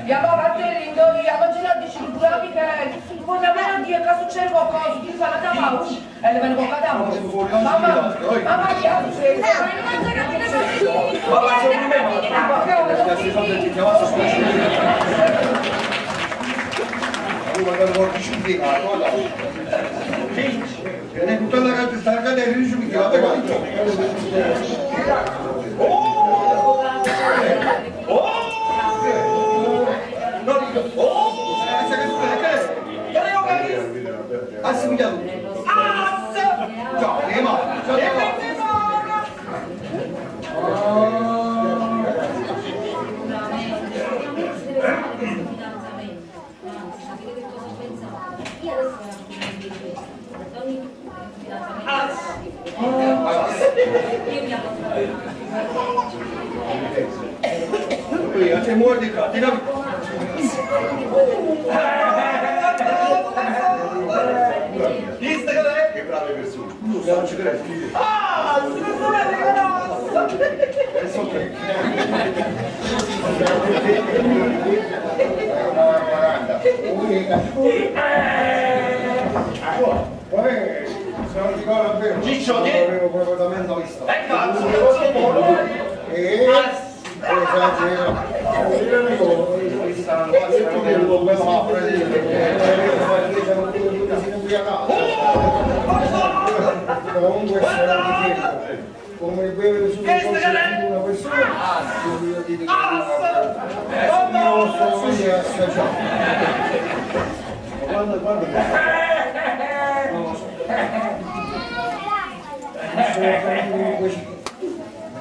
io avevo fatto il rindo, io oggi la dici pure a Michele, poi almeno dire che succede qualcosa, ti fa la tavola, e le vengo a cadere. Mamma, ti alzi. Papà, c'è un problema. Magari qualche cittadino, e tutta la carta sta cadendo, non ci mi chiamate quanto. Assomiglia a lui. Ciao, che male. Ti muovi qua, ti capi? Visto che lei? Che brave persone. Non ci credo. Ah, si può vedere che no! Adesso ok. Se non ricordo bene, Ciccio, che? avevo completamente visto. Cazzo, non so buono. Comunque come beve su una persona Io ti dico non sono mai assaggiato. Guarda. Non lo so. Sono così.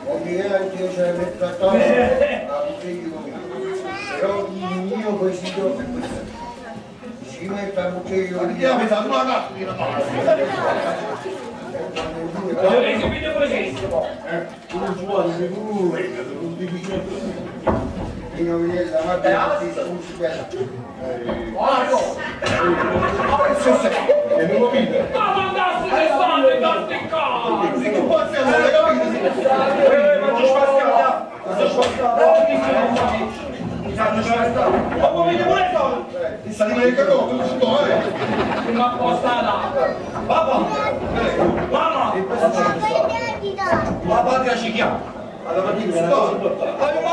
Ovviamente io ce ne metto a tavola a bucchino con me. Però il mio quesito è questo. Si mette a bucchino di Andiamo a una macchina. Avete capito cosissimo? Non ci vuole, non dici io vedevo la madre di si bella. E non lo vede. Ma mandasse le spalle da sticcare! Che può essere, hai capito? Ma ci spaziamo. Ma come vedi pure tu? Ti sta di cacao, tutto, Ma postata! Papà! Mamma! La patria ci chiama. Allora ti sto. Ma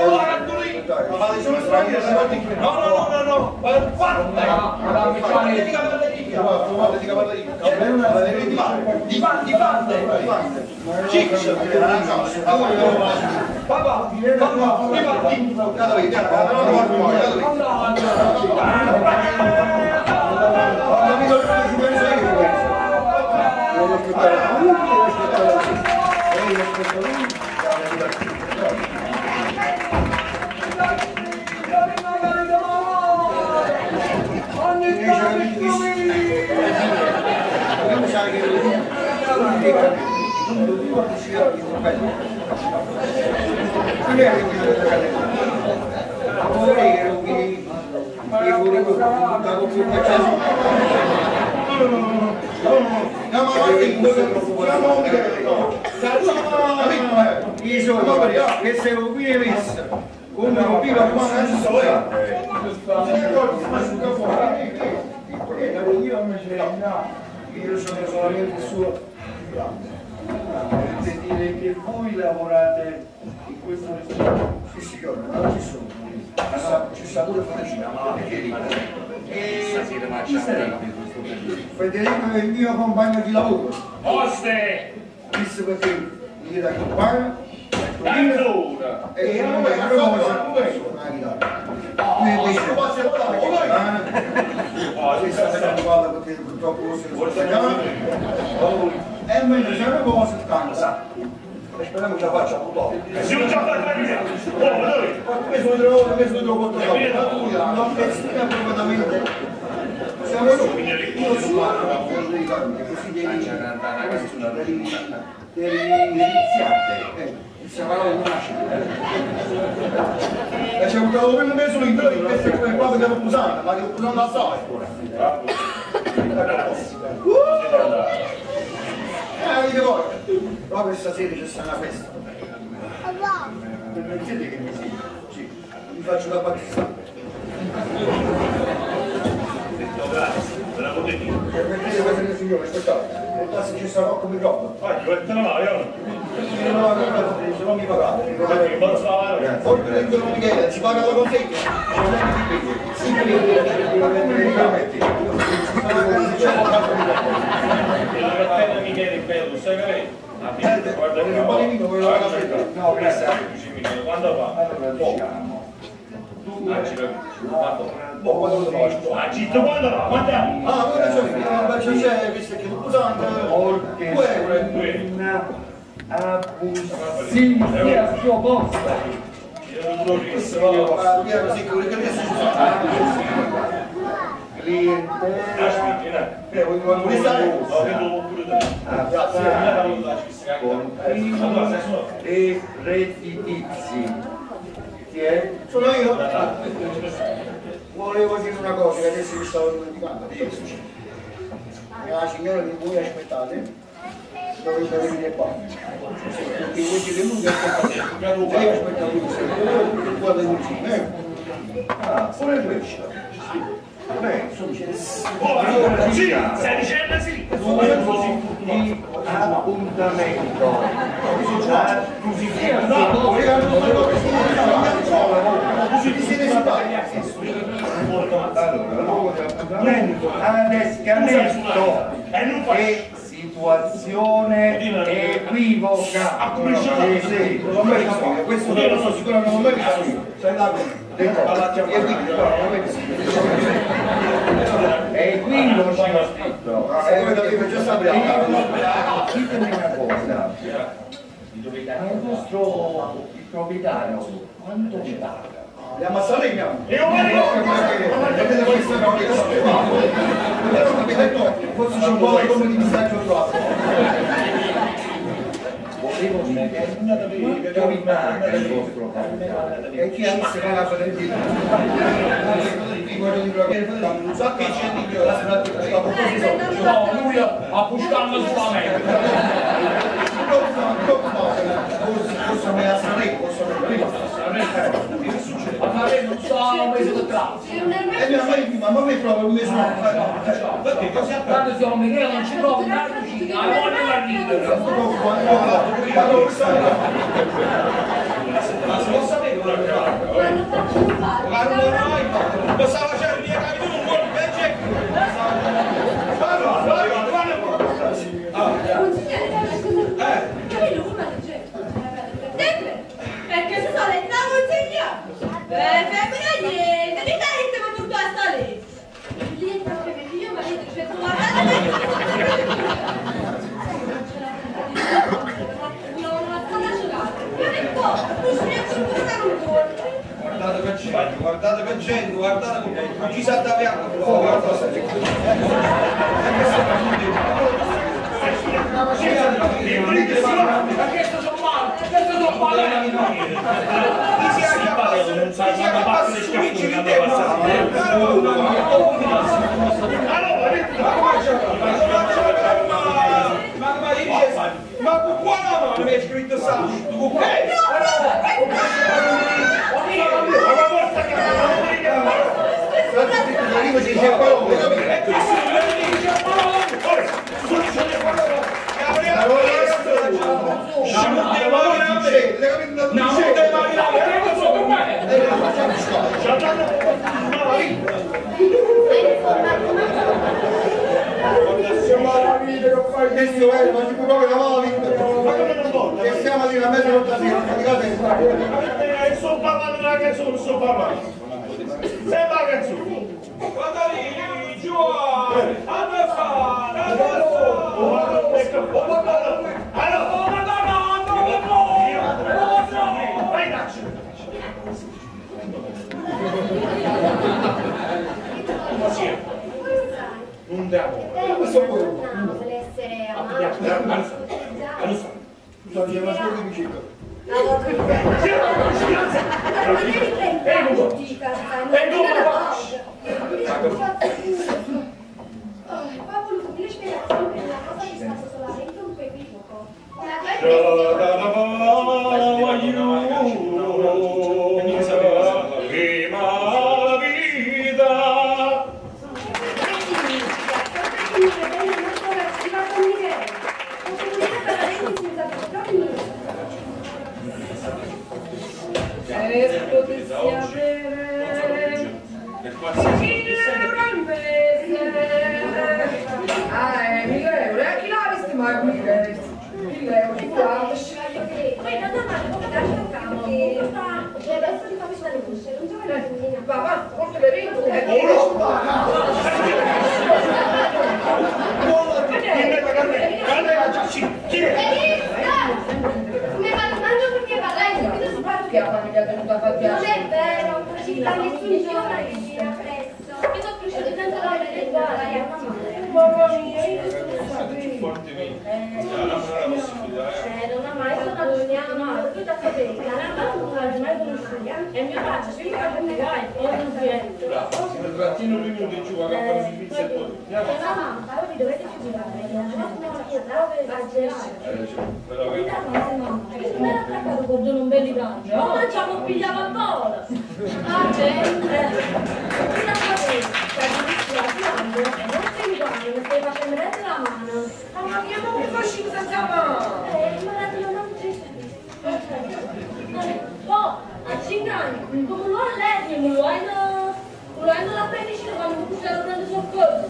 guarda lì. Ma sono stranieri, no. Ma fatta. Ma di cavalleria. Guarda di cavalleria. Di fatte. Ciccio. Papà, mi fatti. Guarda lì, che se lo qui è messa come lo viva qua non so io sono solamente suo per dire che voi lavorate in questo ristorante. sì signore non ci sono ci sta pure Federico ma Chi sarebbe? Federico è il mio compagno di lavoro Oste! visto perché gli da compagno Allora! e non è una cosa una chitarra questa è la guarda perché purtroppo se lo sta e mentre c'è una cosa tanto speriamo che la faccia purtroppo Si non c'ha fatto la vita. questo devo controllare non destina completamente siamo noi io sono così devi iniziare siamo alla e c'è un cavolo che messo in quello che è come qua che devo usare ma devo usare assai avete voglia però questa sera c'è stata una festa permettete che mi sia sì vi faccio da battista permettete questo signore aspettate se ci sarà come troppo se non mi pagate non mi chiede ci paga la consegna si quando va? Agito quando va? Quando c'è visto che lo usate Sì, a suo posto. E redditizi. Chi è? Sono io. Volevo dire una cosa che adesso vi stavo dimenticando. La signora di voi aspettate dovete venire qua. Perché voi siete venuti a aspettare. Lei aspetta lui, guarda il vicino. Pure questo. Beh, sì, stai dicendo sì. Di appuntamento. Allora, l'uovo di appuntamento ad escamento che si situazione equivoca. Sì, non mi ricordo, questo non so sicuro, non mi ricordo. Sei là, equivoci ho scritto. Già sappiamo. Ditemi una cosa. Il vostro proprietario quanto ci paga? Andiamo a salire. Forse c'è un po' come di messaggio troppo. Volevo dire che quanto vi manca il vostro capitale e chi ha messo la fredda. Non so che c'è di più la no, lui ha buscato sulla mente. Forse me la sarei, forse che succede? Non so, un mese di traffico. Ma mi provo un mese no. Perché così a tanto siamo Michele, non ci provo in cucina, non voglio la ridere. Ma si può sapere quello che fa? Ma non lo sa facendo via capito un buon invece. Perché se sono le consegna? Femmina niente, di niente ma tutto a stare. Lì è proprio io ma io c'è guardate che gente, guardate non ci sa da via. Questo sono male, questo sono male. Non sa quando passa le scappate ma qua non mi hai scritto sa stiamo di una mezza rotazione, sto parlando della canzone, non sto parlando. Sei la canzone. Guarda lì, Giovanni, non te amo. vuole essere amato.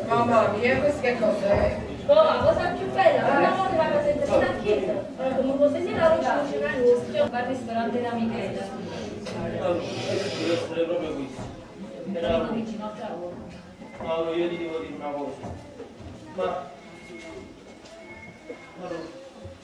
Mamma mia, questo che cos'è? No, la cosa più bella, una volta la presentazione a chiesa, come fosse sia la luce nostra, va al ristorante da Michele. Deve essere proprio questo. Però dici un'altra volta. Mauro, io ti devo dire una cosa. Ma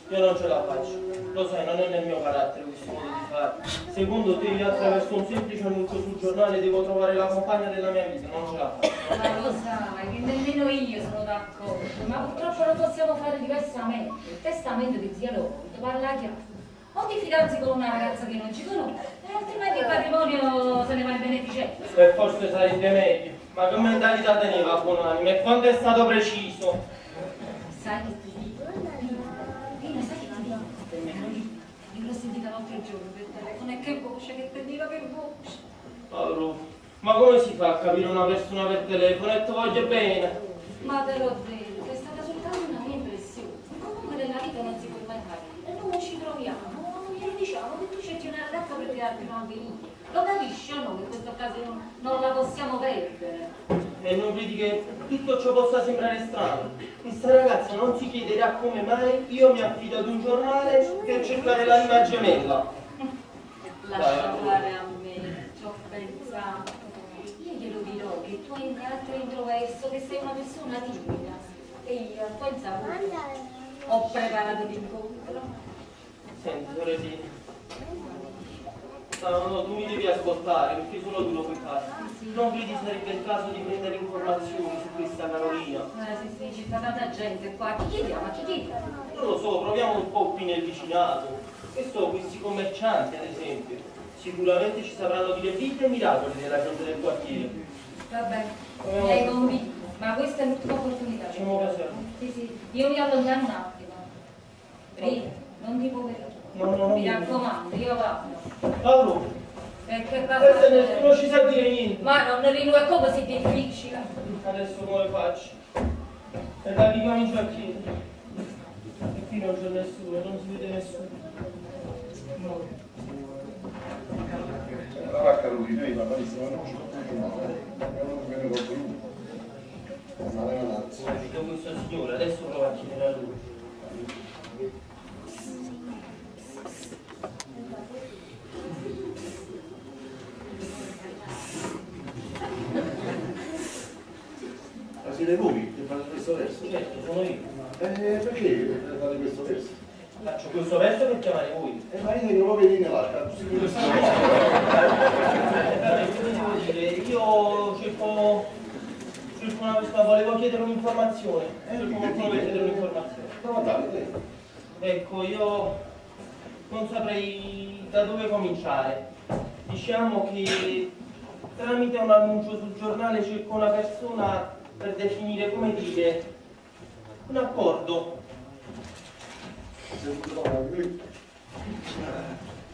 io non ce la faccio. Lo sai, non è nel mio carattere questo modo di fare. Secondo te io attraverso un semplice annuncio sul giornale devo trovare la compagna della mia vita, non ce la faccio. Ma lo sai, che nemmeno io sono d'accordo. Ma purtroppo non possiamo fare diversamente. Il testamento di zia Lourdes parla chiaro. O ti fidanzi con una ragazza che non ci conosce, altrimenti il patrimonio se ne va in beneficenza. E forse sarebbe meglio. Ma che mentalità teneva buonanima? E quando è stato preciso? Sai che ti dico? Dina, sai che ti dico? Io l'ho sentita l'altro giorno per telefono e che voce, che prendeva che voce. Paolo, ma come si fa a capire una persona per telefono e ti voglio bene? Ma te l'ho detto, è stata soltanto una mia impressione. Comunque nella vita non si può mai capire. Noi ci troviamo, glielo diciamo che tu cerchi una ragazza per tirarti una avvenire. Lo capisci o no che questa occasione non la possiamo perdere? E non credi che tutto ciò possa sembrare strano? Questa ragazza non si chiederà come mai io mi affido ad un giornale per cercare l'anima gemella. Lascia fare a me, ci ho pensato. Io glielo dirò che tu hai carattere introverso, che sei una persona timida. E io, a tua insaputa, ho preparato l'incontro. Senti, sorellina. No, tu mi devi ascoltare, perché solo tu lo puoi fare. Non credi sarebbe il caso di prendere informazioni su questa Carolina? Sì, c'è tanta gente qua. Chi chiediamo? Chi chiediamo? Non lo so, proviamo un po' qui nel vicinato. E so, questi commercianti, ad esempio, sicuramente ci sapranno dire vite e miracoli della gente del quartiere. Vabbè, mi hai convinto, ma questa è l'ultima opportunità. Facciamo caso. Sì, io mi allontano un attimo. Rita, non ti può vedere. No. Mi raccomando, io vado. Paolo, Perché adesso nessuno ci sa dire niente. Ma non è come si difficile. Adesso come faccio? E da lì comincio a chiedere. E qui non c'è nessuno, non si vede nessuno. La vacca lui, noi va benissimo, non ci facciamo, non viene qualcuno. Ma è una nazza. Ho detto questo signore, adesso prova a chiedere a lui. Ma siete voi che fate questo verso? Certo, sono io. Perché fate questo verso? Faccio questo verso per chiamare voi. Ma io devo venire nell'arca, tu sei questo Devo dire, io cerco una persona, volevo chiedere un'informazione. Cerco qualcuno per chiedere un'informazione. Ecco, io non saprei da dove cominciare. Diciamo che tramite un annuncio sul giornale cerco una persona per definire, come dire, un accordo.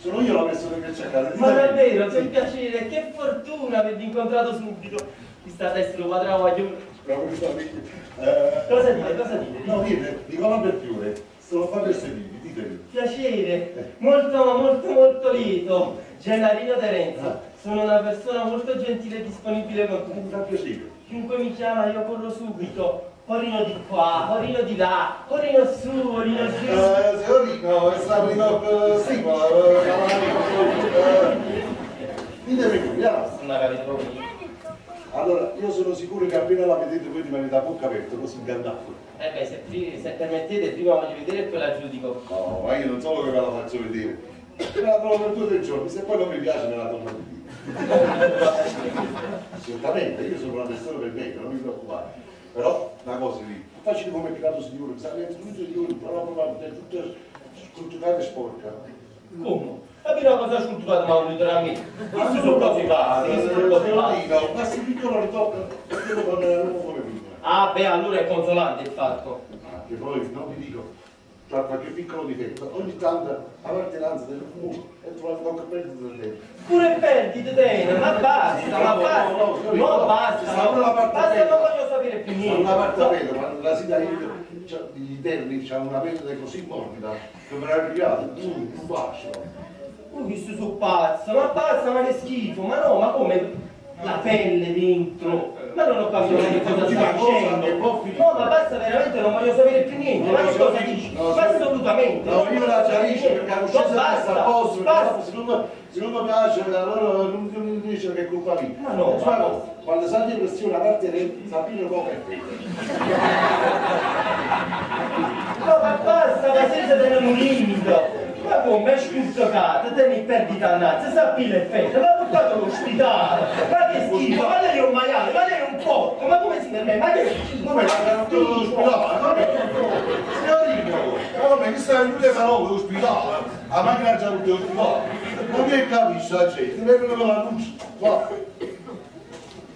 Sono io la persona che cerca. Ma davvero, per piacere, che fortuna avervi incontrato subito. Chi sta a essere quadrato a giù. Cosa dite? No, dite, Nicola Bertiure, sono qua per serviti, ditemi. Piacere, molto lieto. Gennarino Terenzo, sono una persona molto gentile e disponibile con tutti. Mi fa piacere. Chiunque mi chiama io corro subito. Orino di qua, orino di là, orino su, orino giù. Signorino, è stato in stimola, ditemi qui, Non avete proprio. Allora, io sono sicuro che appena la vedete voi rimanete a bocca aperta, così gandafo. Se permettete, prima voglio vedere e poi la giudico. No, ma io non solo che ve la faccio vedere, me la trovo per 2 o 3 giorni, se poi non mi piace me la torno a dire. Certamente, io sono una persona per me, non mi preoccupare. Però, una cosa lì, facile come peccato signore, mi sa che tutto il giorno, però è tutta sculturata e sporca. Come? Capire una cosa sculturata ma volete da me? Questi sono cose basiche, Ma se piccolo ritocca, quello con l'uomo come prima. Ah beh, allora è consolante il fatto. Che poi, non vi dico, tra qualche piccolo difetto, ogni tanto la partenanza del fumo e trovare qualche perdita del tempo. Pure perdite Tena, ma basta, basta, non voglio sapere più niente. Una parte la vedo, quando la sera gli interni hanno una pelle così morbida, che per arrivare, un bacio. Questi sono pazza, ma che schifo, ma no, ma come? la pelle dentro. Ma non ho capito che cosa stai dicendo. No, ma basta veramente, non voglio sapere più niente. Ma che cosa dici? Ma assolutamente. No, io la chiarisco perché la coscienza sta a posto. Secondo me piace, allora non mi dice che è colpa mia. Ma no, ma no. Quando salti in questione, a parte sapere come è quello. No, ma basta, ma senza tenere un limite. Ma come è scuzzocata, te mi perdi dannazza, sappi l'effetto, ma portato all'ospedale, ma che schifo, ma lei è un maiale, ma lei è un porco, ma come si permette, ma che schifo, Come l'hanno fatto all'ospedale? Signorino, ma come che stai in parole all'ospedale? A macchina già tutti all'ospedale. Non mi capisci la gente, ti vengono con la luce.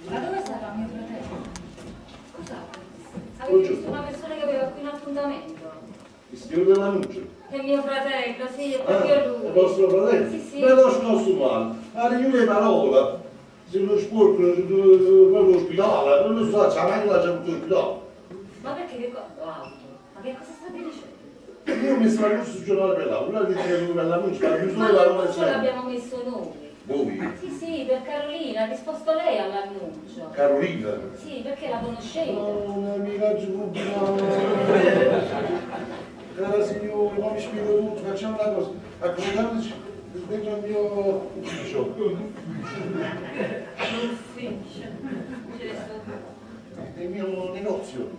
Ma dove sarà mio fratello? Scusate, avete visto una persona che aveva qui un appuntamento? Il signore dell'annuncio. È mio fratello, sì, è proprio lui. È vostro fratello? Sì, sì. Me lo scosso male. Ma le parole, se lo sporco nell'ospedale, non lo so, c'è mai la gente all'ospedale. Ma perché che cosa? Ma che cosa state dicendo? Io ho messo la luce sul giornale per là, una di te per l'annuncio, ma più Ma solo la l'annuncio roba l'abbiamo messo noi. Dove? Sì, sì, per Carolina, ha risposto lei all'annuncio. Carolina? Sì, perché la conoscete? No, un'amica pubblica. Cara signore, ma mi spiego tutto, facciamo una cosa. Accomodateci dentro il mio ufficio. Ufficio. Nel mio negozio.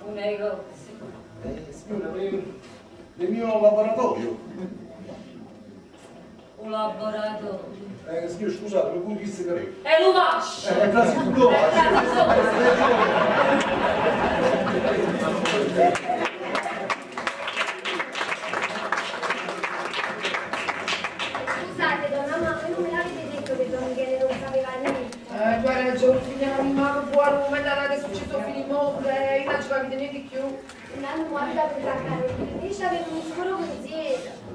Un negozio. Signore, nel mio laboratorio. Un laboratorio. Signore, scusate, non puoi dire che È l'Umascio! è quasi tutto. Scusate, donna mamma, non me l'avete detto che Don Michele non sapeva niente. Tu hai ragione, figlia mia, che buono, come è successo finimo, io non ci capite niente più. L'hanno morta per la Carolina, io c'avevo un scuro pensiero.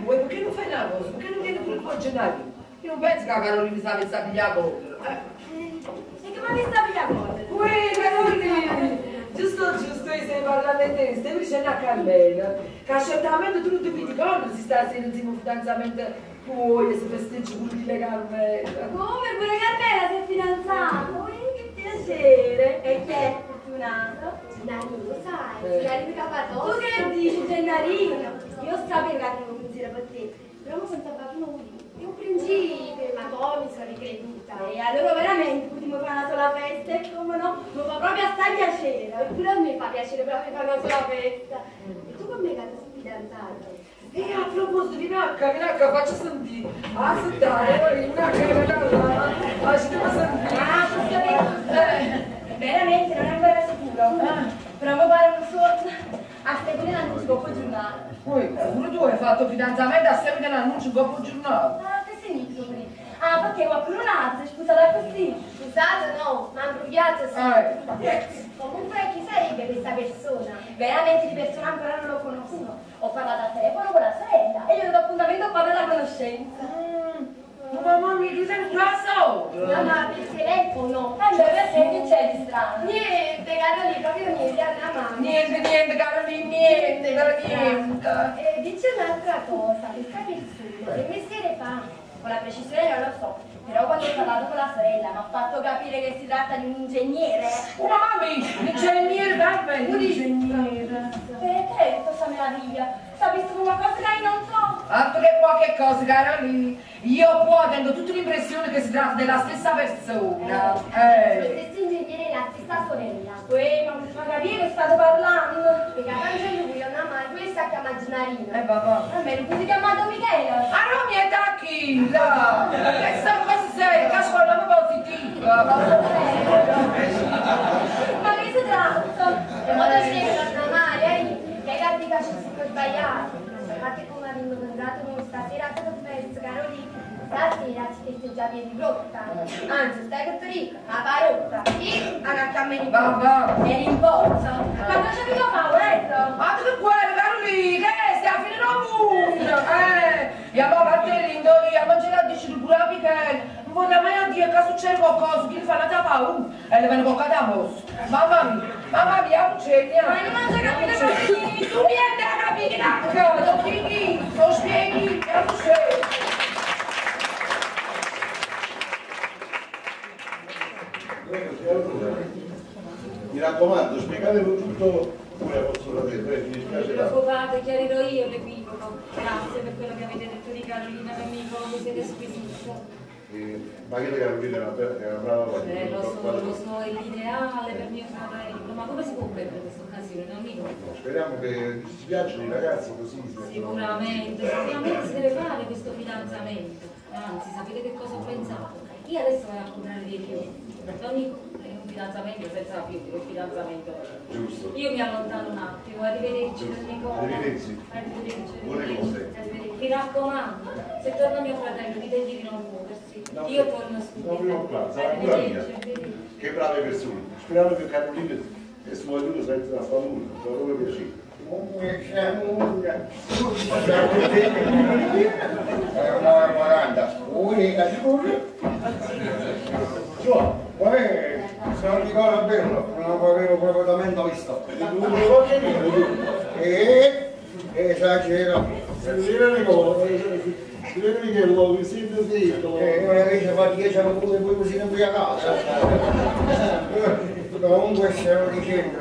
Vuoi, perché non fai una cosa? Perché non vieni pure il tuo gennaio? Io non penso che la Carolina si avesse a pigliare E come mi stavi la cosa? Carolina! Giusto, stai parlando di te, stai dicendo a Carmela che certamente tu non ti ricordi se stasera insieme al fidanzamento tuo e se festeggi pure di Carmela. Come? Pure Carmela si è fidanzato? Che piacere! E chi è fortunato? Gennarino, sai? Gennarino Capatozzo. Tu che dici, Gennarino? Io sapevo che avevo un pensiero per te, però non pensavo nulla. È un principe, ma poi mi sono ricreduta. E allora veramente potremmo fare una sola festa, e come no? Mi fa proprio assai piacere. Eppure a me fa piacere proprio fare una sola festa. E tu con me che sei fidanzato? E a proposito di Nacca, faccio sentire. Aspettare, Nacca è regala, ci devo sentire. Veramente non è ancora sicuro. Provo a fare un sorso. Aspetta l'annuncio dopo giornata. Poi, pure tu hai fatto fidanzamento a seguito dell'annuncio dopo giornata. Ah, che significa qui? Ah, perché qualcuno altro è sputata così? Scusato no, ma imbrugliato sì. Comunque chi sarebbe questa persona? Veramente di persona ancora non lo conosco. Ho parlato al telefono con la sorella e io ho dato appuntamento qua per la conoscenza. Mamma mia, ti sei bravo! No, ma per telefono. Cioè, perché che c'è di strano? Niente, Carolina, proprio niente, alla mamma. Niente, Carolina, niente. Dice un'altra cosa, questa persona, che mestiere fa? Con la precisione non lo so, però quando ho parlato con la sorella mi ha fatto capire che si tratta di un ingegnere. Mami, l'ingegnere, dai, un ingegnere. Perché questa meraviglia? Sta visto una cosa che io non so. Altro che qualche cosa, Carolina. Io qua tengo tutta l'impressione che si tratta della stessa persona. Lo stesso ingegnere e la stessa sorella. Ma mi fa capire che state parlando. Perché tanto lui è una madre, questa si chiama Gennarino. Papà. A me lui si chiama Don Michele. Ah, non mi è da chi, là. Questa cosa sei, che scuola positiva. Ma che si tratta? E modo scemo, Donna Maria, che hai capito che ci si sbagliato. Infatti come abbiamo mandato noi stasera a tutto pezzo, Carolina. Stasera ci festeggia piedi brotta. Anzi, stai che ricca, ma parotta. E a cammini Papà. e rimborso. Ma cosa vi fa, Uretto? Ma tu che vuoi, Carolina? Stai a finire la musica. E a papà te l'indori, a mangiare a dici pure a Michele. Non voglio mai a dire che succede qualcosa, che gli fa una tapa, e le viene boccata a mosso. Mamma mia, Eugenia. Ma io non so capire proprio Tu niente a capire, lo spieghi, a succede. Mi raccomando, spiegatelo tutto pure a vostro fratello, mi dispiace Non vi tanto. preoccupate, chiarirò io l'equivoco. Grazie per quello che avete detto di Carolina, mio amico, voi siete squisito. Ma che Carolina è una brava Lo so, è l'ideale per mio fratello, ma come si può perdere questa occasione, non amico? Speriamo che si piacciono i ragazzi così. Sicuramente si deve fare questo fidanzamento. Anzi, sapete che cosa ho pensato? Io adesso vado a comprare dei fiori. Amico, è un fidanzamento senza fiori, un fidanzamento. Giusto. Io mi allontano un attimo, arrivederci, amico. Arrivederci. Buone cose. Mi raccomando, se torna mio fratello, ditegli di non muoversi. No, Io torno subito. non mi preoccupare, sarà pure mia. Che brave persone. Speriamo che Carolina e suo aiuto senza una famiglia, con loro piacere. È una 40. Unica sicura. Se non ricordo bene, non avevo proprio visto. Esagero. Si vede che lo sento zitto. Invece fa 10 anni pure poi così non a casa. Comunque stiamo dicendo,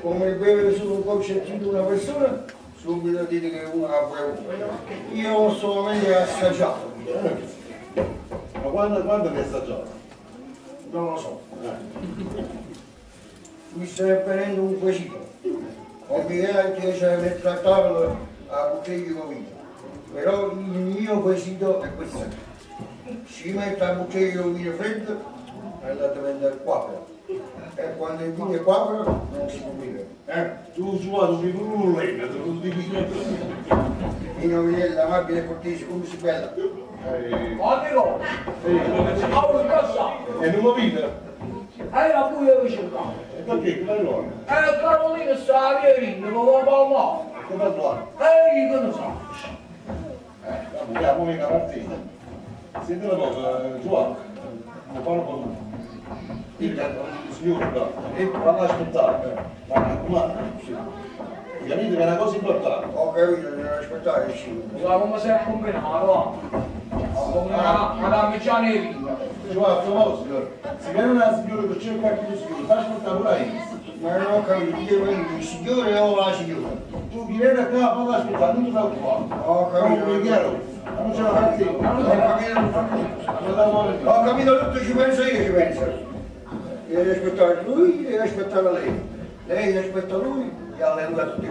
come beve solo un concettino una persona, subito dite che uno ha bevuto. Io ho solamente assaggiato. Ma quando mi assaggiato? Non lo so. Mi stai venendo un quesito. Ovviamente c'è nel trattarlo a bottiglia di vino. Però il mio quesito è questo. Si mette a bottiglia di vino freddo e andate a vendere quattro. E quando il vino è quattro non si può bere. Tu suono di nulla, non dici Vino vinello, amabile e cortese, come si bella. Amico, a casa, E non lo vita? è la buia vicino. E perché? Come lo Carolina sta vierina, non va parlare. Come lo Che ne so? Vogliamo mica partire. Senti una cosa, Giovanni, lo fanno con il signore qua, e vanno a aspettare, ma capite che è una cosa importante. Ho capito, devo aspettare il cibo. Ma come sei combinato? Madame Gianevina. Giovanni, a proposito, se viene una signora che cerca anche il signore, fai aspettare pure lei. Ma non ho capito, io vengo il signore o la signora? Tu chi viene qua, fallo aspettare, non ti preoccupare. Ho capito. Come è chiaro? Non c'è la partita. Ho capito tutto, ci penso io, ci penso. Deve aspettare lui, deve aspettare lei. Lei aspetta lui e alleluia tutti.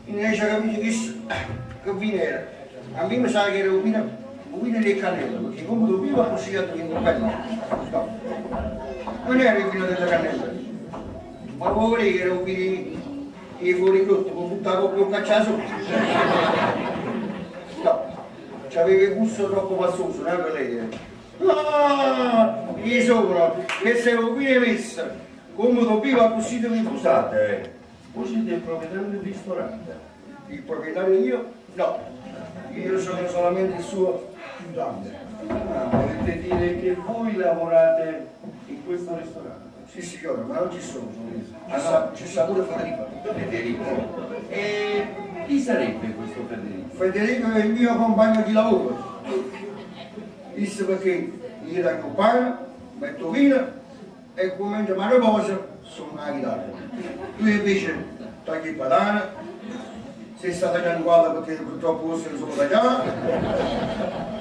Invece capito che vino era? A me mi sa che era un vino di cannella, perché come lo vivo ha consigliato di un bello. No. Non era il vino della cannella, ma vuol dire che era un vino di fuori brutto, con buttare proprio un cacciato. No, c'aveva il gusto troppo passoso, non è per lei. Ah, gli sopra, che se lo viene messa, come lo vivo ha consigliato di scusate. Voi siete il proprietario del ristorante? Il proprietario io? No, io sono solamente il suo aiutante. Volete dire che voi lavorate in questo ristorante? Sì signore, ma non ci sono io. Ci sta pure Federico. Federico. E chi sarebbe questo Federico? Federico è il mio compagno di lavoro. Visto perché gli dai un pane, metto vino e come mentre mi riposo sono una chitarra. Lui invece taglia il patana, si sta tagliando guarda perché purtroppo se ne sono tagliato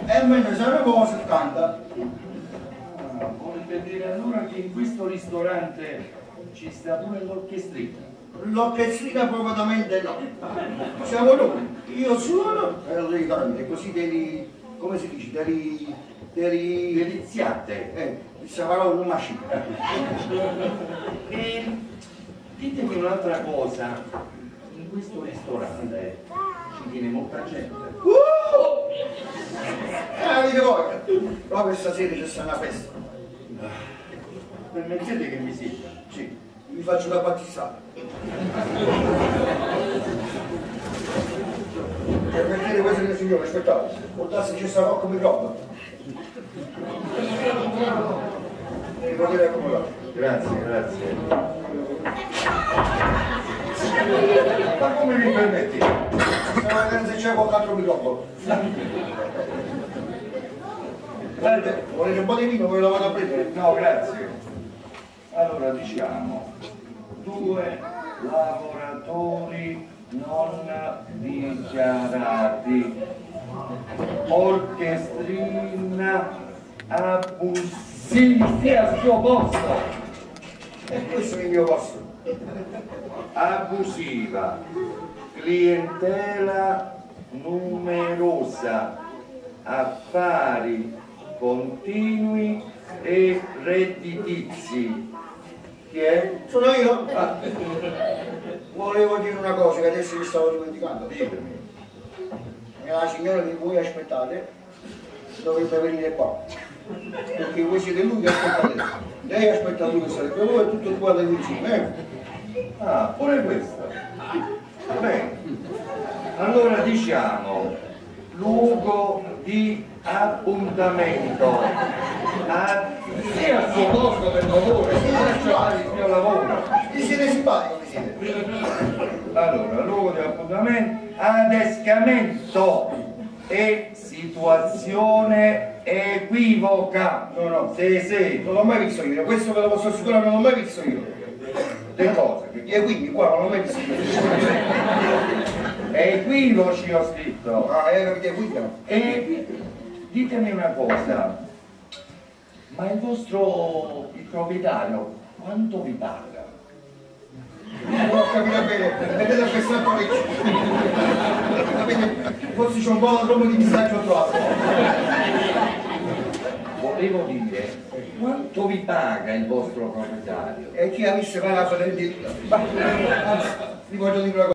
e mentre si riposa canta. Volete dire allora che in questo ristorante ci sta pure l'orchestrina? L'orchestrina propriamente no. Siamo noi, io suono e lei canta, così dei, come si dice, Deliziate. questa parola non macina. E ditemi un'altra cosa, in questo ristorante ci viene molta gente. Avete voglia? Proprio stasera c'è sta una festa. Permettete che mi sieda? Sì, vi faccio da battistare. Permettete questo del signore, aspettate, portassi c'è sta poco microfono. Mi potete accomodare. Grazie, grazie. Ma come mi permetti? magari se c'è qualche altro microfono. Volete un po' di vino, ve lo vado a prendere? No, grazie. Allora diciamo, 2 lavoratori non dichiarati, orchestrina abusiva al suo posto. E questo è il mio posto. Abusiva, clientela numerosa, affari continui e redditizi. Chi è? Sono io? Ah. Volevo dire una cosa che adesso mi stavo dimenticando. Ditemi. La signora che voi aspettate dovrebbe venire qua. Perché voi siete lui che aspetta lei. Lei aspetta lui che sarebbe voi e tutto qua insieme. Ah, pure questa. Bene. Allora diciamo, luogo di appuntamento. Sì, al suo posto per favore, lascia il mio lavoro. Vi siete simpatico, vi siete? Allora, luogo di appuntamento, adescamento e situazione equivoca. No, Sì. non l'ho mai visto io, questo ve lo posso assicurare, non l'ho mai visto io. Le cose. E quindi qua non l'ho mai visto io. Equivoci ho scritto. Ah, capite, equivocano. E ditemi una cosa, ma il proprietario quanto vi paga? Non ho capito bene, vedete a questa parecchio. Forse c'è un po' troppo di disagio trovato. Volevo dire, quanto vi paga il vostro proprietario? E chi ha visto la fratelli? Anzi, vi voglio dire una cosa.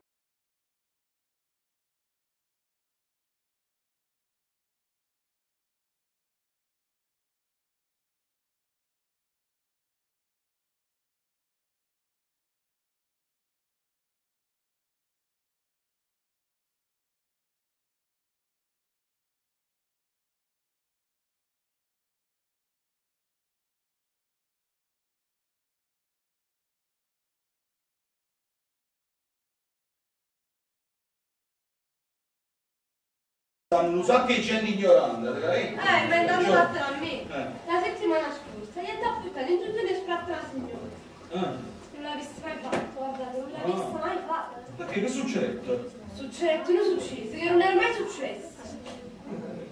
Un sacco di gente ignorante, Ma è andato fatta a me. La settimana scorsa, gli è andato a buttare in tutte le spratte la signora. Non l'ha vista mai fatta, guardate, non l'ha vista mai fatta. Perché che succede? Succede, non succede, che non è mai successo.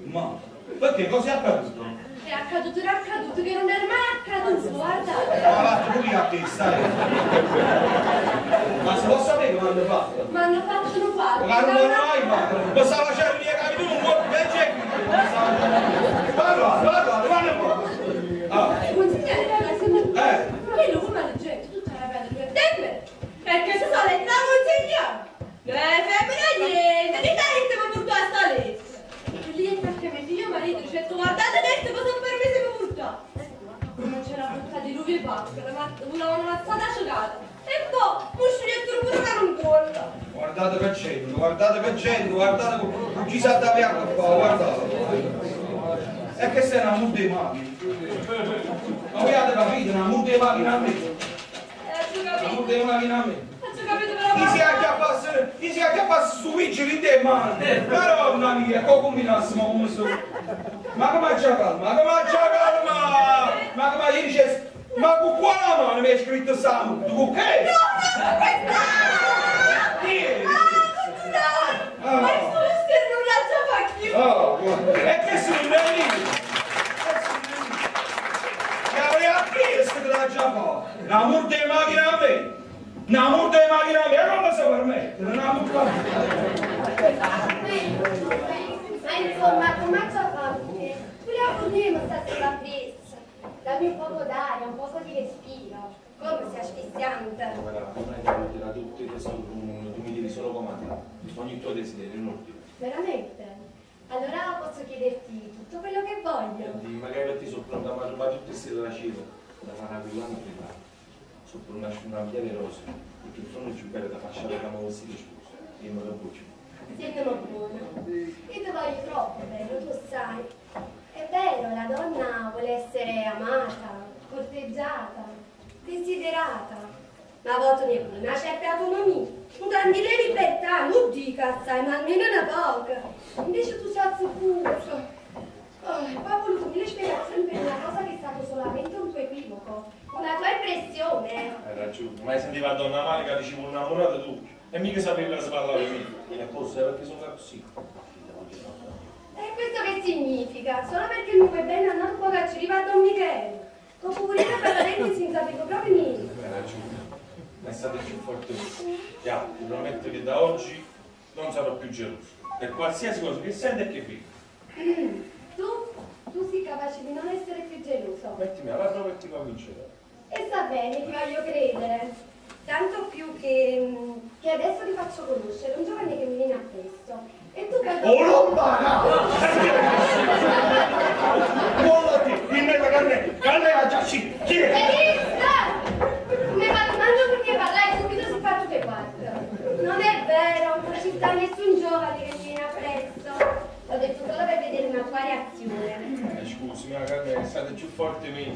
Ma perché cosa è accaduto? È accaduto, era accaduto, che non è mai accaduto, guardate. Ma va, tu a te, stai. Ma si può sapere come hanno fatto? Ma hanno fatto, sono fatto. Ma non l'hanno mai fatto. Ma stava facendo il mio capito un po' di gente. Guarda, guarda un po'. Consigliere, che lo come leggendo, tutta la bella divertente. Perché se sono le consigliere. Femmina niente, di talento mi portò a sta lì. Lì perché mio marito dice, guardate adesso cosa per me si può portare. Non c'era tutta di lui e bacca, una mazzata asciugata. E poi, un sceglietto pure che non conta. Guardate che c'è, guardate con chi sa da piano qua, guardate. E che sei una multa di macchina. Ma voi avete capito, una multa di macchina a me. Una multa di macchina a me. Chi si acchiappasse su vigili in te mano? Madonna mia, come combinassimo come su? Ma come c'è calma? Ma come gli dice, ma con quale mano mi hai scritto Samu? Tu con che? No, ma sto esterno non la già fa chi? E che sono lì? Che avrei chiesto che la già fa? La multa di macchina a me? Una multa di macchina a me non la so permettere, una multa a me. Ma insomma, come ci ha fatto? Volevo fornire sta sulla presa. Dammi un poco d'aria, un poco di respiro. Come sei asfissiante. Non è che da tutti i tesori, tu mi devi solo comandare. Ogni tuo desiderio in ordine. Veramente? Allora posso chiederti tutto quello che voglio. Magari per ti sono pronta a rubare tutte queste della cibo, da fare una villana privata. Sono per una piede rosa, perché il fronte più bello da facciare che abbiamo vestito sposo. Io me lo buccio. Siete buono. Io ti voglio troppo bello, tu sai. È vero, la donna vuole essere amata, corteggiata, desiderata, ma a volte ne vuole una certa autonomia, un grande libertà. verità, non dica assai, ma almeno una poca. Invece tu sei azzeccuto. Poi ho voluto 1000 spiegazioni per una cosa che è stato solamente un tuo equivoco. Una tua impressione. Hai ragione, ma sentiva donna Marica dicevo innamorata tu. E mica sapevi che si parlava di me. E forse perché sono così. E questo che significa? Solo perché il mio bene è andato poco ci arriva a Don Michele. Con purina per la legge senza sapevo proprio niente. Hai ragione, ma è stato più forte così. Ya, ti prometto che da oggi non sarò più geloso. Per qualsiasi cosa che senti e che vedi. Tu sei capace di non essere più geloso. Mettimi alla prova e ti va a vincere. E sta bene, ti voglio credere. Tanto più che adesso ti faccio conoscere un giovane che mi viene appresso. E tu per... Oh, lontana! Mollati! Dimmi la carne la giaci! Chi è? Benissimo! Mi hai fatto mangio perché parlare subito si fa tutte e quattro. Non è vero, non ci sta nessun giovane che mi viene appresso. L'ho detto solo per vedere una tua reazione. Scusi, ma carne è stata più forte mia.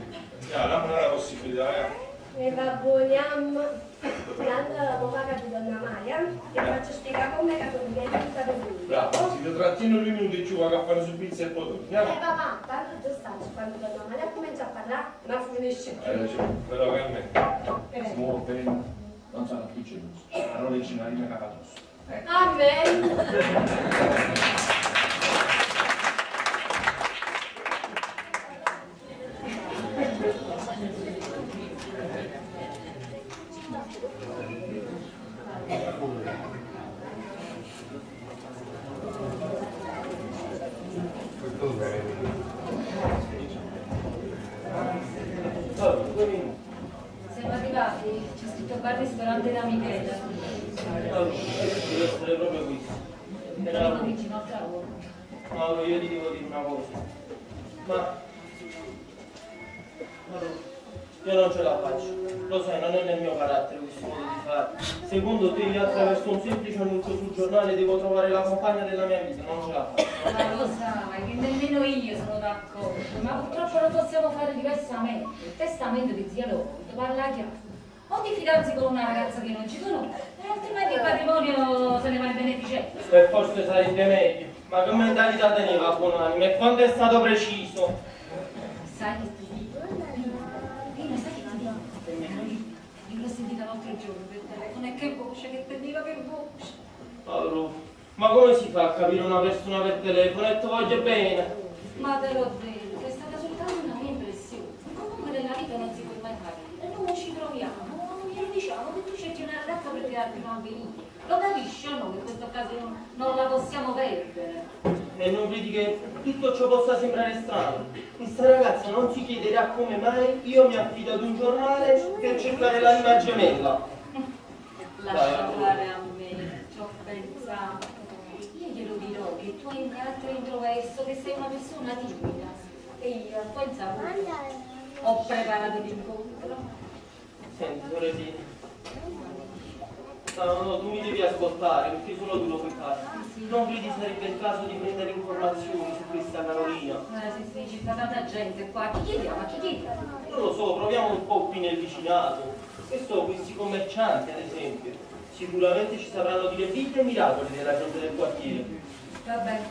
Ya, dammi la possibilità, E va buoniamo. Dando la bovaca di Donna Maria, ti faccio spiegare come che tu mi hai tutta per lui. Bravo, si ti trattino un minuto e giù a fare su pizza e poi andiamo. Papà, tanto tu stai quando Donna Maria comincia a parlare, ma finisce più. Hai ragione, però carne. Si muove bene, non sarà più geloso. Allora il cinarino cagato. Amen. Siamo arrivati, c'è scritto bar ristorante da Michele. Deve essere proprio qui. Però vicino al tavolo. Mauro, io ti devo dire una cosa. Ma io non ce la faccio. Lo sai, non è nel mio carattere questo modo di fare. Secondo te, attraverso un semplice annuncio sul giornale devo trovare la compagna della mia vita, non ce la faccio. Ma lo sai, che nemmeno io sono d'accordo. Ma purtroppo non possiamo fare diversamente. Il testamento di zia Lorenzo parla chiaro. O ti fidanzi con una ragazza che non ci conosce, altrimenti il patrimonio se ne va in beneficenza. E forse sarebbe meglio. Ma che mentalità teneva a buonanima e quanto è stato preciso? Sai che ti dico? Pino, sai che ti dico? Io l'ho sentita l'altro giorno per telefono e che voce che teneva, che voce. Paolo, ma come si fa a capire una persona per telefono e ti voglio bene? Ma te l'ho detto, è stata soltanto una mia impressione. Comunque nella vita non si può mai capire. E noi ci troviamo, non glielo diciamo che tu cerchi una ragazza per tirarti un avvenire. Lo capisci o no che in questo caso non la possiamo perdere? E non vedi che tutto ciò possa sembrare strano? Questa ragazza non si chiederà come mai io mi affido ad un giornale per cercare l'anima gemella. Lascia fare a me, ci ho pensato. Io glielo dirò che tu hai un carattere introverso, che sei una persona timida. E io a tua insaputa ho preparato l'incontro. Senti, sorellina. No, tu mi devi ascoltare, perché solo tu lo puoi fare. Non credi sarebbe il caso di prendere informazioni su questa Carolina? Sì, ci sta tanta gente qua. Chi chiediamo? A chi chiediamo? Non lo so, proviamo un po' qui nel vicinato. Questi commercianti, ad esempio, sicuramente ci sapranno dire vite e miracoli della gente del quartiere. Va bene,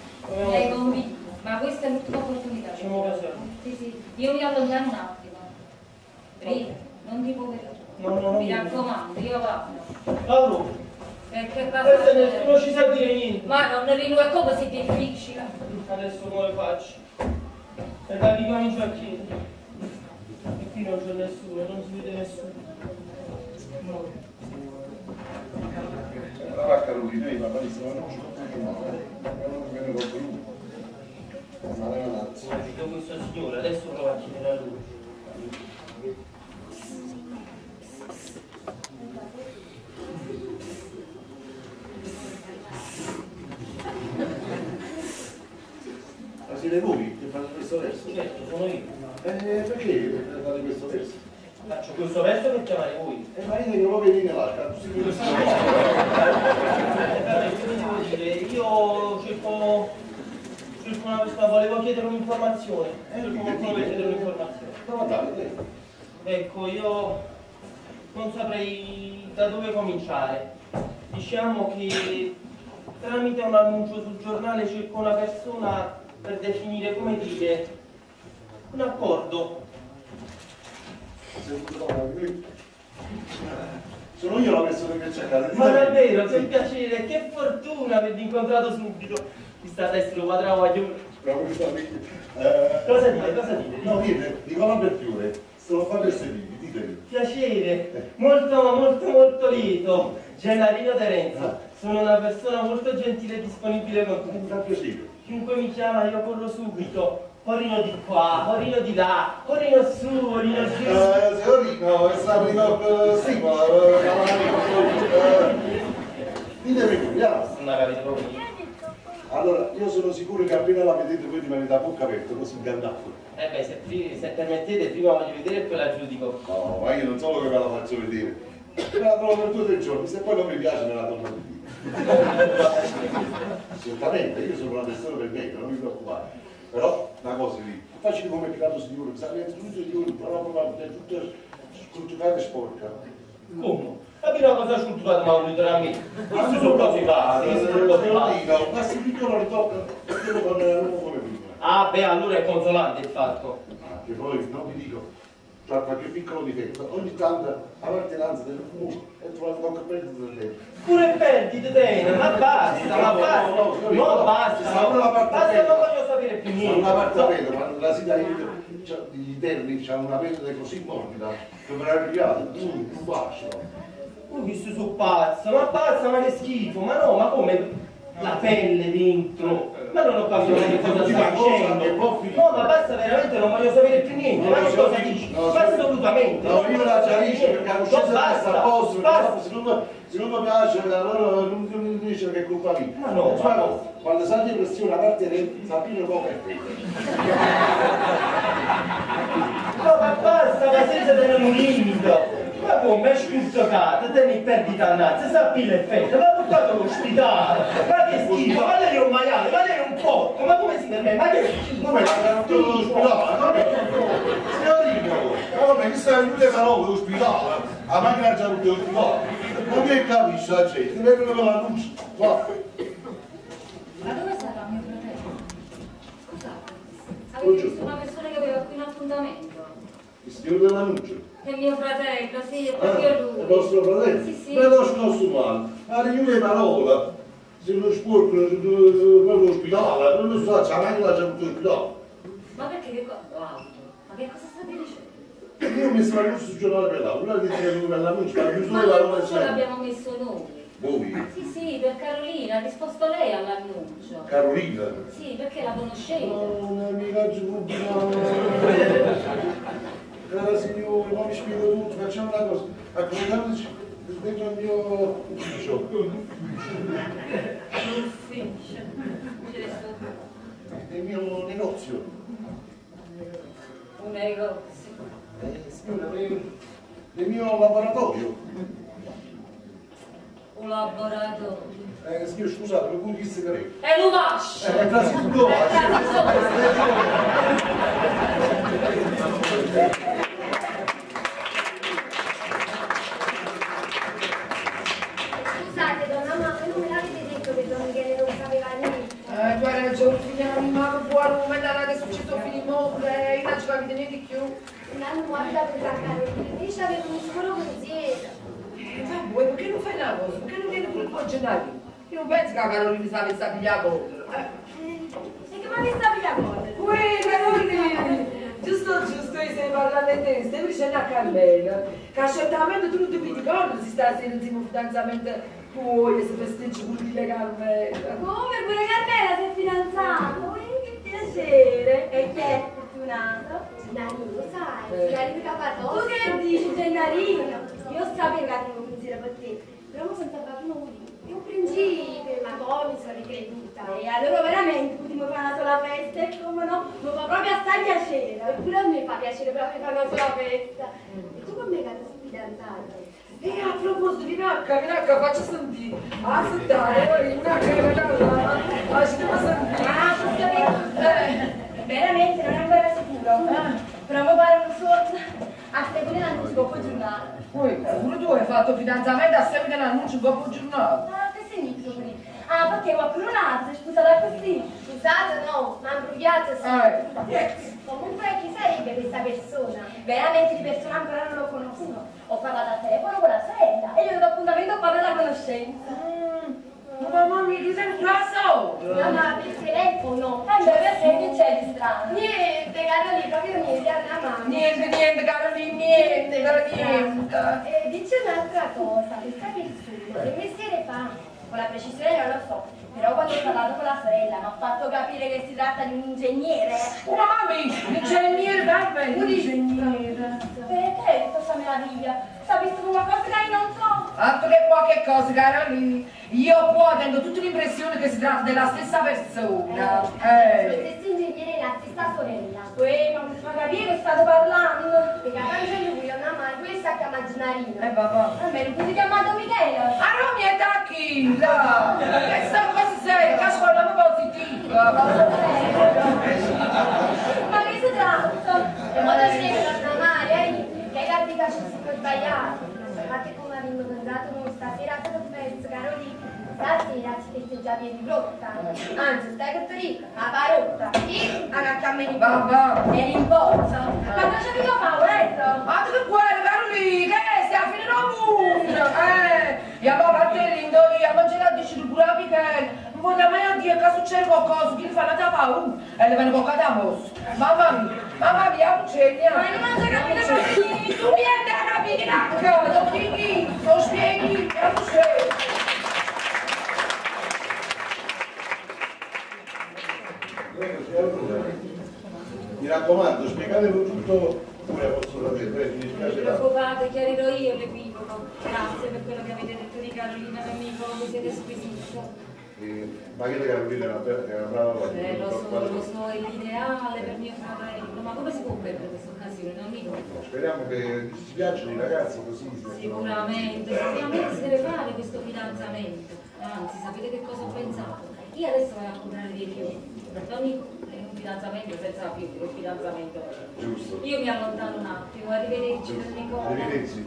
mi hai convinto, ma questa è l'ultima opportunità. Facciamo così. Sì, io mi allontano un attimo. Prima, non ti muovere. No. Mi raccomando, io vado. Paolo, Perché adesso nessuno ci sa dire niente. Ma non è così difficile. Adesso come faccio? E da lì comincio a chiedere. E qui non c'è nessuno, non si vede nessuno. La vacca lui, noi va malissimo, non ci facciamo. Non mi viene con lui. Ma è un attimo. Dico questo signore, adesso prova a chiedere a lui. Ma siete voi che fate questo verso? Certo, sono io. Perché fate questo verso? Faccio questo verso per chiamare voi. Ma io non lo vedi nell'arca, tu sei questo Che devo dire? Io cerco una questa, volevo chiedere un'informazione. Cerco qualcuno per chiedere un'informazione. Prova a dare. Ecco, io non saprei da dove cominciare. Diciamo che tramite un annuncio sul giornale cerco una persona per definire, come dire, un accordo. Sono io la persona che cerca. Ma davvero, che piacere, che fortuna avervi incontrato subito. Mi state a essere quadrato a giù. Cosa dite? Cosa dite? No, dite, Nicola Belfiore, sono Fabio Servini, ditemi. Piacere, molto lieto. Gennarino Terenzo, sono una persona molto gentile e disponibile con tutti. Mi fa piacere. Chiunque mi chiama io corro subito. Orino di qua, orino di là, orino su, orino giù. Orino, è stato sì, ma ditemi qui, non avete proprio niente. Allora, io sono sicuro che appena la vedete voi rimanete a bocca aperta, così ingannato. Beh, se permettete, prima voglio vedere e poi la giudico. No, ma io non solo che ve la faccio vedere. Me la trovo per 2 o 3 giorni, se poi non mi piace me la torno a dire. Assolutamente, io sono una persona perfetta, non vi preoccupate. Però, una cosa lì, facile come Pilato signore, bisogna tutto io, però è tutta sculturata e sporca. Come? Ma una cosa sculturata ma volete a me? Questi sono cose base, ma se dico non ritocca, perché non come prima. Ah beh, allora è consolante il fatto. Che poi, non vi dico, tra qualche piccolo difetto, ogni tanto la partenanza del fumo è trovata qualche perdita del tempo. Pure perdite tempo, ma basta, ma basta. No, basta, non voglio sapere più niente. Una parte vedo, ma la sita gli terni c'ha una pelle così morbida, che me l'ha arrivato, non bacio. Questi sono pazzo, ma che schifo, ma no, ma come la pelle dentro? Ma non ho capito che cosa sta dicendo. No, ma basta veramente, non voglio sapere più niente, ma che cosa dici? Assolutamente. No, io la chiarisco perché la coscienza sta a posto, se non mi piace, allora non dice che è colpa mia. Ma no, quando sa di pressione la parte sapere poco è no, ma basta, ma senza tenere un limite. Ma come è sculturata, te ne perdi dannazza, sappi l'effetto, l'ha portato all'ospedale, ma che schifo, ma lei è un maiale, ma lei è un porco, ma come si permette, ma che schifo, come l'ha portato all'ospedale? Signorino, come che stai in le parole all'ospedale, a magari già tutto l'ospedale, non che capisci la gente, ne vedono la luce, va. Ma dove sarà mio fratello? Scusate, avete visto una persona che aveva qui un appuntamento? Il signore dell'annuncio. È mio fratello, sì, è proprio lui. È vostro fratello? Sì, sì. Ma lo scosso male. Ma le parole, se lo sporco per l'ospedale, non lo so, c'è anche la gente all'ospedale. Ma perché che cosa? Wow. Ma che cosa state dicendo? Io ho messo l'annuncio sul giornale per là, una dice che per l'annuncio, ma più Ma sulle parole l'annuncio c'è. l'abbiamo messo noi. Voi? Sì, per Carolina, ha risposto lei all'annuncio. Carolina? Sì, perché la conoscete. No, un'amica pubblica. Cara signore, ma mi spiego tutto, facciamo una cosa. Accomodateci dentro il mio ufficio. Ufficio. Il mio negozio. Un negozio. Signore, nel mio laboratorio. Un laboratorio. Signore, scusate, lo puoi dire che È l'uvascio! grazie, Scusate, donna mamma, non me l'avete detto che Don Michele non sapeva niente. Tu hai ragione, figlia mia, buono, ma da che è successo a finimondo, io non ci capite niente di più. L'hanno guarda per la Carolina, invece avevano un solo pensiero. Vuoi, perché non fai una cosa? Perché non vieni con il tuo gennaio? Io non penso che la Carolina sa che sta pigliando. E che mi sta pigliando? Carolina! Giusto, sei parlando di te, stai dicendo a Carmela che certamente tu non ti ricordi se stasera insieme al fidanzamento tuo e se festeggi pure di Carmela. Come pure Carmela si è fidanzato? Che piacere! E chi è fortunato? Gennarino, sai? Gennarino Capatò. Tu che dici, Gennarino? Io sapevo che avevo un pensiero per te, però non senza fare nulla. È un principe, ma poi mi sono ricreduta. E allora veramente potremmo fare una sola festa, e come no? Mi fa proprio assai piacere. Eppure a me fa piacere proprio fare una sola festa. E tu con me che sei fidanzata? E a proposito di Minacca, faccio sentire. Aspettare, Minacca, lasciamo sentire. Ah, posso sapere? Veramente non è ancora sicuro. Provo a fare un sorto. Aspetta, pure l'anno poi giù giornata. Poi, pure tu hai fatto fidanzamento a seguito dell'annuncio dopo giornata. Ma che significa quello? Ah, perché qualcuno altro, scusate così. Scusate no, ma imbrogliate sì. Comunque chi sarebbe questa persona? Veramente di persona ancora non lo conosco. Ho parlato al telefono con la sorella e io ho dato appuntamento qua per la conoscenza. Ma mamma mia, ti sei curioso? Mamma, per il telefono. Perché che c'è di strano? Niente, caro lì, proprio niente, a mamma. Niente, caro lì, niente. Dice un'altra cosa, questa persona, che mestiere fa? Con la precisione non lo so, però quando ho parlato con la sorella mi ha fatto capire che si tratta di un ingegnere. Mami, l'ingegnere, vai, un ingegnere. Perché questa meraviglia? Sta visto una cosa che non so? Altro che qualche cosa, cara lì. Io qua tengo tutta l'impressione che si tratta della stessa persona. Lo stesso ingegnere e la stessa sorella. Ma mi fa capire che state parlando? Perché anche lui è una madre, lui sta chiamando Marino. Papà. Almeno tu ti chiamato Michele. Ah no, mi è da chi? Che sta cosa seria, che scuola positiva. Ma che si tratta? E modo scemo da Maria, che hai capito che si può sbagliare. Infatti come abbiamo cantato noi stasera a tutto pezzo, caro lì. Stasera ci festeggia piedi rotta. Anzi, stai che tu ma parotta. Chi? A cammini Papà. e rimborsa. Ma non c'è mica favoretto. Ma tu che vuoi, caro lì? Che stai a finire un mondo? Io papà a te rindo io, a mangiare a dici pure a Michele. Non voglio mai a dire che succede qualcosa, che gli fanno da paura e le vengono qualcosa da mosso. Mamma mia, uccegna. Ma non mangia capire così. Tu vieni a capire, lo spieghi, e lo spieghi. Mi raccomando, spiegatelo tutto pure a vostro fratello, mi Non vi dispiace tanto. preoccupate, chiarirò io l'equivoco. Grazie per quello che avete detto di Carolina, amico, voi siete squisito. Ma che Carolina è una brava Lo so, è l'ideale per mio fratello. Ma come si può perdere questa occasione, non amico? Speriamo che ci piacciono i ragazzi così. Sicuramente si deve fare questo fidanzamento. Anzi, sapete che cosa ho pensato? Io adesso vado a comprare dei fiori. Amico, è un fidanzamento senza più che un fidanzamento. Giusto. Io mi allontano un attimo, arrivederci, Nicola. Arrivederci.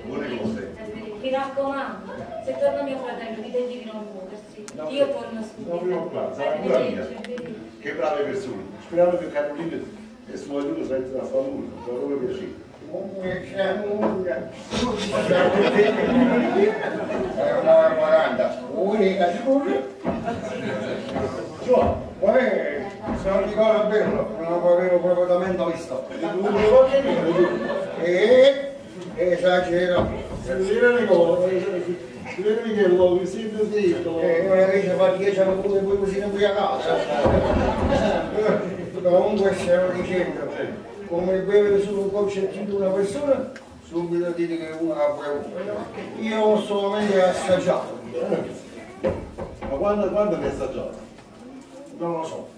Buone cose. Mi raccomando, se torna mio fratello, dite di non muoversi. No, Io torno subito. non vi preoccupate, sarà pure mia. Che brave persone. Speriamo che Carolina e suo aiuto senza fare nulla, mi fa proprio piacere. È una 40, unica sicura. Sono Nicola Bello, non avevo proprio visto. Esagero. Invece fa 10 anni poi così non qui a casa. Comunque stiamo dicendo, come beve su un concettino una persona, subito dite che uno ha bevuto. Io ho solamente assaggiato. Ma quando mi assaggiato? Non lo so.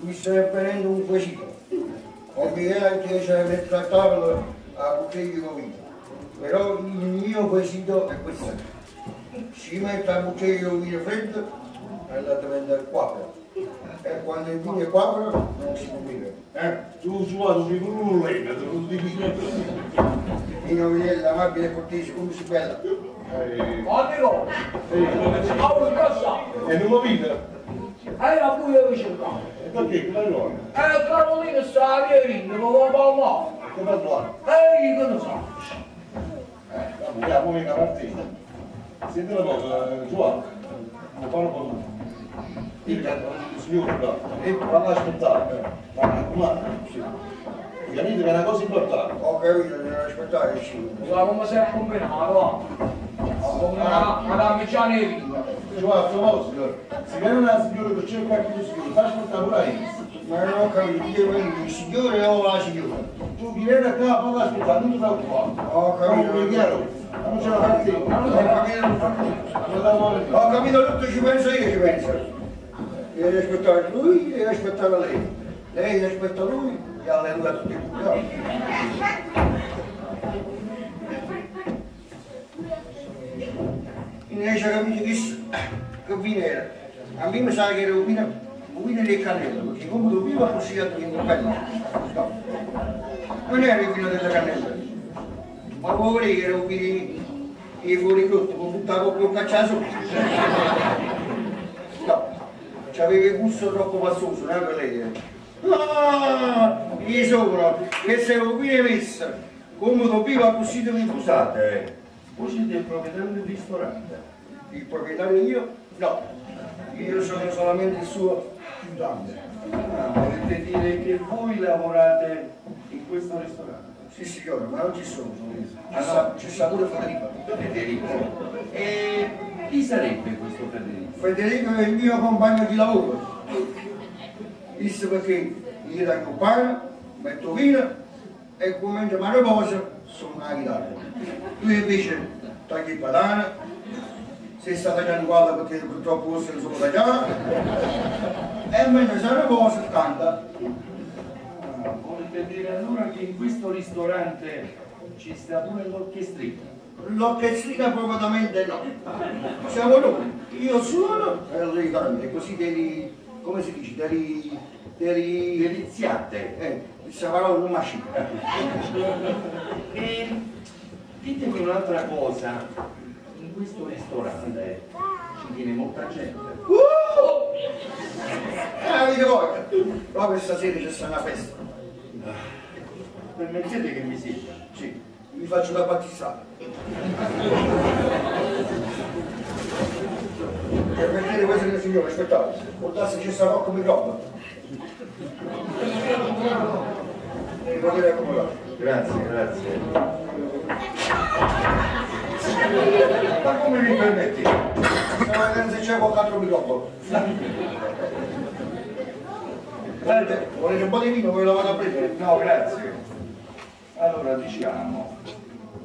Mi stai prendendo un quesito. Ho Michele che ci trattavano a bottiglia con vino. Però il mio quesito è questo. Si mette a bottiglia con vino freddo e la diventa quattro. E quando il vino è quattro non si può bere. Tu non mi vuoi lei, non ti dico. Vino vinella, amabile e cortese, come si bella. Amico, E non lo vide? era pure vicino. E perché? Come no? Carolina sta viendo, come va là. Come fa? Io che ne so. Abbiamo mica partita. Senti una cosa, Giovanni, non parlo con lui. Il signore là, vanno a aspettare. Ma raccomando, capite che è una cosa importante. Ho capito, devo aspettare il cibo. Come si è combinato? Madame Gianni. Giovanni, a proposito, se viene una signora che c'è qualche signore, fai aspettare pure lei. Ma non ho capito, il signore o la signora? Tu chi viene qua, fallo aspettare, non ti preoccupare. Ho capito. Non è chiaro? Non c'è la partita. Ho capito tutto, ci penso io, ci penso. Deve aspettare lui e aspettare lei. Lei aspetta lui e alleluia tutti i giorni. Invece capito che vino era? A me mi sa che era un vino vino di cannella, perché come lo vivo così a in compagnia. No. Non era il vino della cannella, ma vuoi vedere che era un vino e fuori tutto, con tutta la coppa cacciato. No, c'aveva il gusto troppo passoso, non per lei. Ah, io sopra, che se lo qui messa, come lo vivo così di scusate, voi siete il proprietario del ristorante? Il proprietario io? No, io sono solamente il suo aiutante. Ah, volete dire che voi lavorate in questo ristorante? Sì signore, ma non ci sono io. Ci sta pure Federico. Federico. E chi sarebbe questo Federico? Federico è il mio compagno di lavoro. Visto perché io da compagno, metto vino e come mentre mi riposo sono una chitarra. Lui invece taglia il patana, se sta tagliando guarda perché purtroppo questo non sono tagliato, e mentre si riposa canta. Volete dire allora che in questo ristorante ci sta pure l'orchestrina? L'orchestrina propriamente no. Siamo noi, io suono e lui canta, e così degli, come si dice, degli Deliziate. questa parola non macina. E ditemi un'altra cosa, in questo ristorante ci viene molta gente. Avete voglia? Proprio stasera c'è sta una festa. Permettete che mi sieda? Sì, vi faccio la battistata. Permettete questo signore, aspettate, guardate se c'è sta poco microfono. Devi poter accomodare. Grazie, grazie. Ma come mi permetti? Stiamo vedendo se c'è qualche altro microfono. Volete un po' di vino, ve lo vado a prendere? No, grazie. Allora diciamo,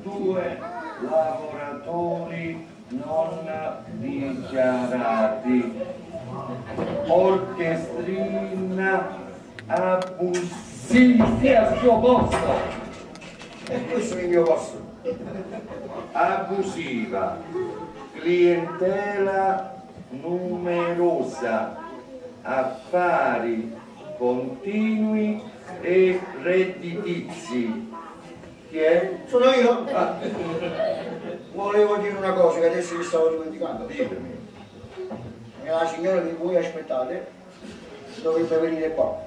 2 lavoratori non dichiarati, orchestrina abusiva, al suo posto. E questo è il mio posto. Abusiva, clientela numerosa, affari continui e redditizi. Chi è? Sono io? Ah. Volevo dire una cosa che adesso vi stavo dimenticando. Ditemi. La signora di cui aspettate dovrebbe venire qua.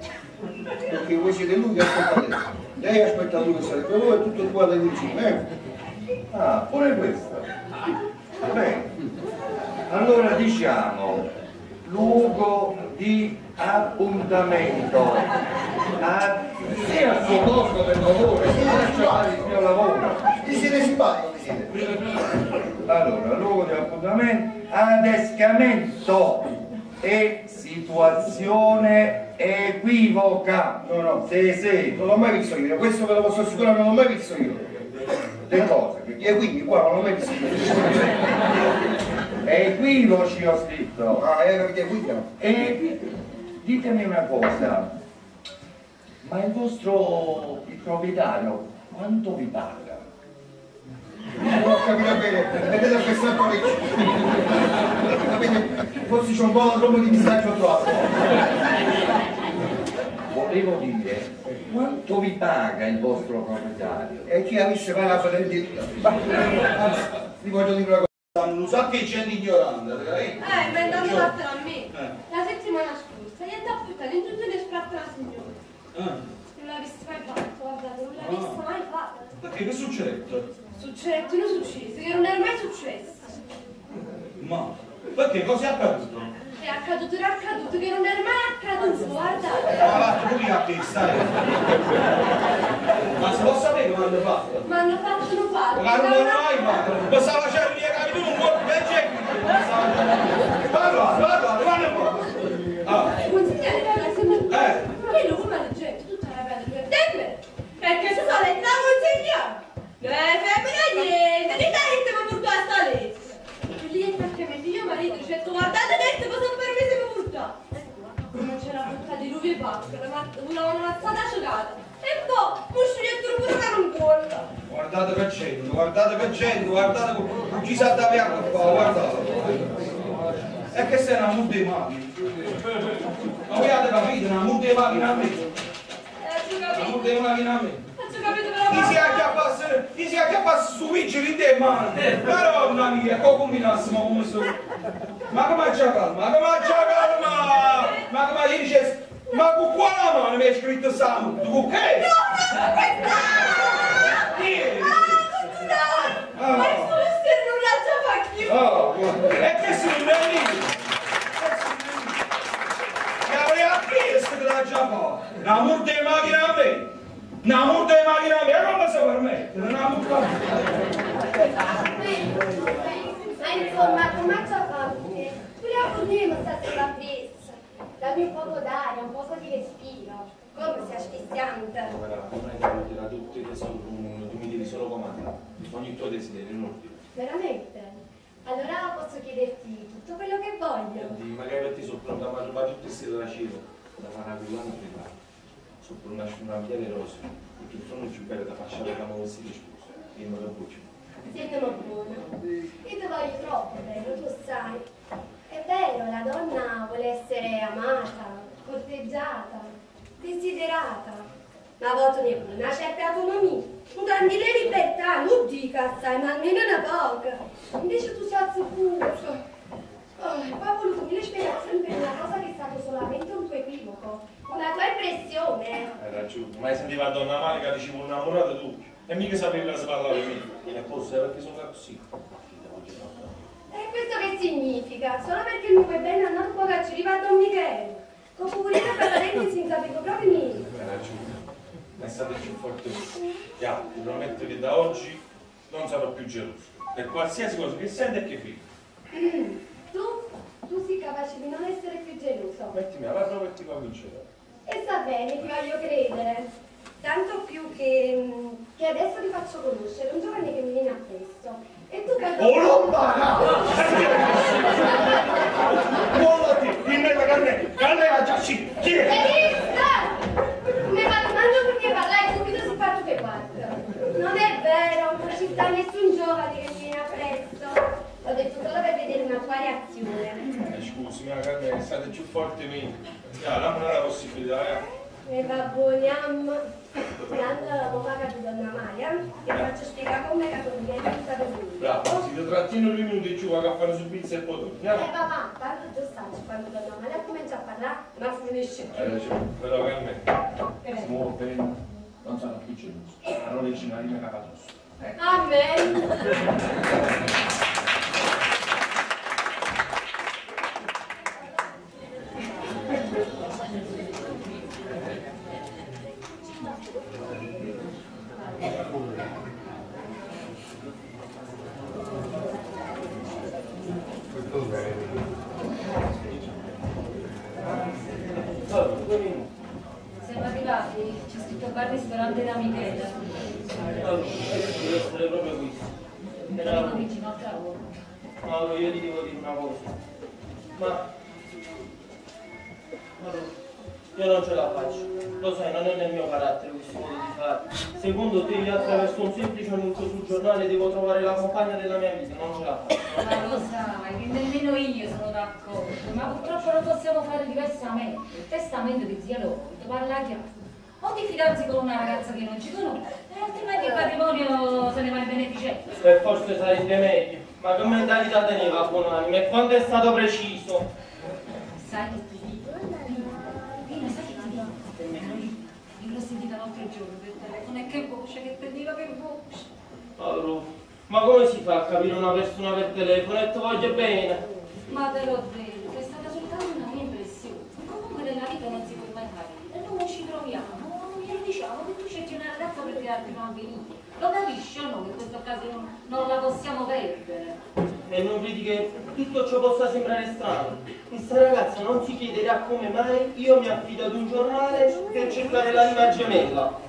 Perché voi siete lui che aspettate. Lei aspetta lui che sarebbe voi e tutto il quadro vicino, Ah, pure questa. Bene. Allora diciamo, luogo di appuntamento. Sia al suo posto per favore, si lascia fare il mio lavoro. Vi siete simpatico, vi siete? Allora, luogo di appuntamento, adescamento e situazione equivoca. No. Sì. Non l'ho mai visto io, questo ve lo posso assicurare, non l'ho mai visto io. Che cosa? E quindi qua non l'ho mai visto io. Equivoci ho scritto. Ah, capite, equivoco. E ditemi una cosa, ma il proprietario quanto vi paga? Non ho capito bene, vedete questo orecchio. Forse c'è un po' troppo di messaggio trovato. Volevo dire, quanto vi paga il vostro proprietario? E chi ha visto fare la fratelleria? Anzi, vi voglio dire una cosa. Non sa che c'è ignorante, mi è dato fatto a me. La settimana scorsa, gli è da puttana, in tutte le spratte la signora. Non l'ha visto mai fatto, guardate, non l'ha visto mai fatto. Perché che è successo? Successo, non successo, che non è mai successo. Ma perché cosa è accaduto? È accaduto, era accaduto, che non è mai accaduto, guardate. Ma tu mi a che stai? Ma si può sapere come hanno fatto? Ma hanno fatto, non fatto. Ma non l'hanno mai fatto! Ma stava facendo gli capi tu un po' di gente! Guarda, guarda un po'! Consigliere, che lo come la gente, tutta la bella divertente, perché se sono le tra consigliere. Femmina niente, di che mi portò a sta lì? Lì è perché mio marito dice, guardate che cosa per me si mi portò. Non c'era tutta di lui e pacca, una mazzata asciugata. E poi, mi scegliete pure che non conta. Guardate che c'è, guardate che ci sa da piano qua, guardate. è che sei una multe macchine. Ma voi avete capito, una multe macchine a me. Una multe macchine a me. Chi si acchiappasse su vigili in te mano? Madonna mia, come combinassimo come sono? Ma come c'è calma? Ma come c'è calma? Ma come dice? Ma con quale mano mi hai scritto sangue? Tu con che? Ma sono sternuta facchio! Oh, e che si non lì? E avrei chiesto che la già fa. Una multa di macchina a me. Una multa di macchina a me, non lo so permettere. Una multa a me. Ma insomma, come ci ha fatto? Vogliamo fornire stasera presa. Dammi un poco d'aria, un poco di respiro. Come sei asfissiante. Non è che era tutto il tesoro del mondo, tu mi devi solo comandare. Ogni tuo desiderio, in ordine. Veramente? Allora posso chiederti tutto quello che voglio. Magari ti sono programmato ma tutte queste da cielo, da fare una collana privata. Sono per una piede rosa, perché il sono più bello da facciare come vestito sposo. E non lo voce. Siete uno buono. Io ti voglio troppo bene, tu sai. È vero, la donna vuole essere amata, corteggiata, desiderata. Ma voto neppure una certa autonomia, un grande libertà, non dica assai, ma almeno una poca. Invece tu sei azzurroso. Poi ho voluto mille spiegazioni per una cosa che è stato solamente un tuo equivoco, una tua impressione. Hai ragione, ma sentivo la donna Marica dicevo innamorata tu, e mica sapevi che si parlava di me. E forse è perché sono così. E questo che significa? Solo perché il mio bene è andato poco ci arriva a Don Michele. Con purita per la legge senza sapere proprio niente. Hai ragione. Ma è stato più forte così. Ti prometto che da oggi non sarò più geloso. Per qualsiasi cosa che senti e che fai. Tu sei capace di non essere più geloso. Mettimi alla prova e ti convincerò. E sta bene, ti voglio credere. Tanto più che adesso ti faccio conoscere un giovane che mi viene appresso. E tu per... Oh, lontana! Muovati! Dimmi la carne la già sì! Chi è? Elisa! Mi fa domanda perché parlare subito si fa tutte e quattro. Non è vero, non ci sta nessun giovane che mi viene appresso. L'ho detto solo per vedere una tua reazione. Scusi, mia carne, state più forte mia. Dammi una possibilità, E vabboniamo. Allora, lo paga di donna Maria, ti faccio spiegare come che tu mi hai tutta per lui. Bravo, si ti trattino 2 minuti giù, va a fare su pizza e poi torni. Papà, tanto già stai, quando donna Maria comincia a parlare, ma finisce più. Hai ragione, però Carmen, si muove bene, non sarà più geloso. Allora il cinarino capatosso. Amen. Siamo arrivati, c'è scritto bar ristorante da Michele. Deve essere proprio qui. Però dici un'altra cosa. Mauro, io ti devo dire una cosa. Ma io non ce la faccio. Lo sai, non è nel mio carattere questo modo di fare. Secondo te io attraverso un semplice annuncio sul giornale devo trovare la compagna della mia vita, non ce la faccio. Ma lo sai, che nemmeno io sono d'accordo. Ma purtroppo lo possiamo fare diversamente. Il testamento di zia Loco parla chiaro. O ti fidanzi con una ragazza che non ci conosce, altrimenti il patrimonio se ne va in beneficenza. E forse sarebbe meglio. Ma che mentalità teneva buonanima e quanto è stato preciso? Sai che ti dico? Pino, sai che ti dico? Io l'ho sentita l'altro giorno per telefono e che voce che teneva, che voce. Mauro, ma come si fa a capire una persona per telefono e ti voglio bene? Ma te l'ho detto, è stata soltanto una mia impressione. Comunque nella vita non si può mai capire. E noi ci troviamo, non glielo diciamo che tu cerchi una ragazza per crearti un avvenire. Lo capisci o no che in questa occasione non la possiamo perdere? E non vedi che tutto ciò possa sembrare strano. Questa ragazza non si chiederà come mai io mi affido ad un giornale per cercare l'anima gemella.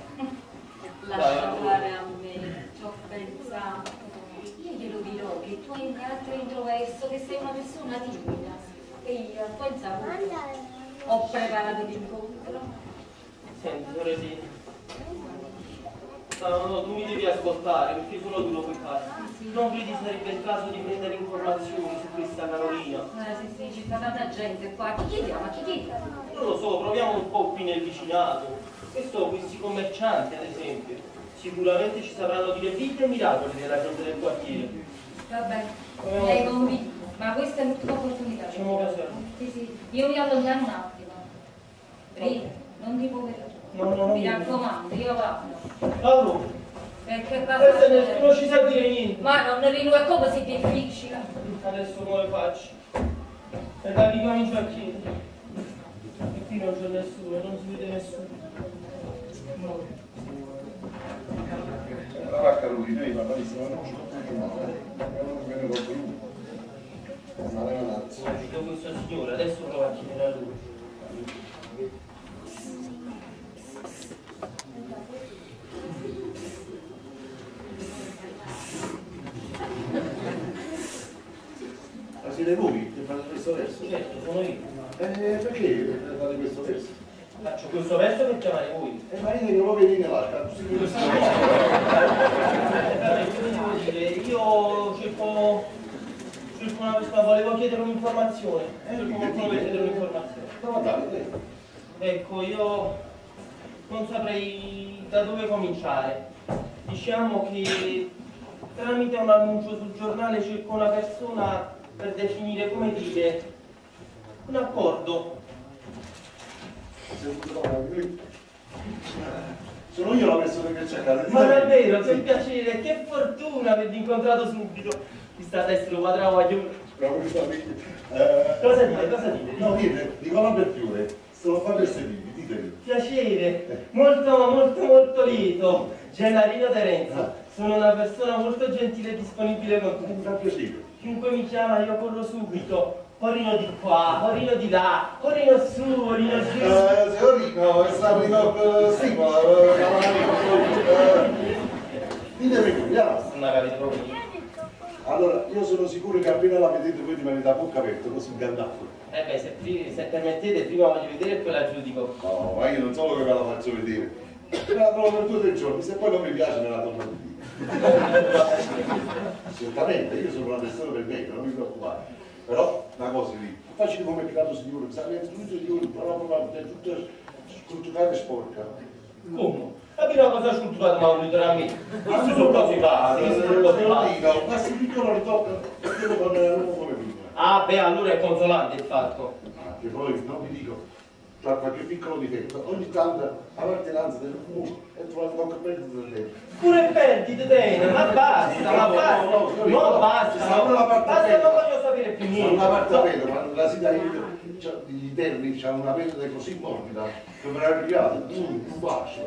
Lascia fare a me, ci ho pensato. Io glielo dirò che tu hai un carattere introverso, che sei una persona timida. E io ho pensato, ho preparato l'incontro. Senti, sorellina, No, tu mi devi ascoltare perché sono duro quei casi. Non credi sarebbe il caso di prendere informazioni su questa Carolina? Sì, c'è tanta gente qua. Chi chiediamo? Chi chiediamo? Non lo so, proviamo un po' qui nel vicinato. Questi commercianti, ad esempio, sicuramente ci sapranno dire vite e miracoli della gente del quartiere. Va bene, mi hai convinto, ma questa è l'ultima opportunità. Facciamo occasione. Sì, io mi allontano un attimo. Rita, non ti muovere. No. Mi raccomando, io vado. Allora, Perché adesso nessuno ci sa dire niente. Ma non è come si difficile. Adesso come faccio? E da lì comincio a chiedere. E qui non c'è nessuno, non si vede nessuno. La vacca lui, noi parlavamo, non ci facciamo Dico questo signore, adesso provo a chiedere a lui. Ma siete voi che fate questo verso? Certo, sono io. Perché fate questo verso? Faccio questo verso per chiamare voi. Ma io non lo vedi nella cazzo. Io cerco una questa, volevo chiedere un'informazione. Cerco qualcuno per chiedere un'informazione. Ecco, io non saprei da dove cominciare. Diciamo che tramite un annuncio sul giornale cerco una persona per definire, come dire, un accordo. Sono io la persona che cerca. Ma davvero, che piacere, che fortuna avervi incontrato subito. Mi state essere quadrato. Cosa dite? No, dite, Nicola Belfiore, sono fa perseguiti, ditemi. Piacere, molto lieto. Gennarino Terenzo, sono una persona molto gentile e disponibile con tutti. Mi fa piacere. Chiunque mi chiama io corro subito. Orino di qua, orino di là, orino su, orino giù. Orino, è stato in stimola, ditemi qui, Non avete proprio. Allora, io sono sicuro che appena la vedete voi rimanete a bocca aperta, così ingannato. Beh, se permettete, prima voglio vedere e poi la giudico. No, ma io non solo che ve la faccio vedere. La trovo per 2 o 3 giorni, se poi non mi piace me la torno a dire. Certamente, io sono una persona per me, non mi preoccupate. Però, una cosa lì, facile come il capo signore, sai, tutto io, però è tutta sculturata e sporca. Come? Ma che una cosa sculturata ma volete a me? Queste sono cose basiche, sono cose basiche. Ma se piccolo ritocca, io non come prima. Ah, beh, allora è consolante il fatto. Che poi, non vi dico, tra qualche piccolo difetto, ogni tanto la partenanza del fumo e trovate qualche perdita del tempo. Pure perdite tempo, ma basta, ma basta. No, basta, non voglio sapere più niente. Una parte vedo, ma la sita gli terni c'ha una pelle così morbida, che me l'ha arrivato, un bacio.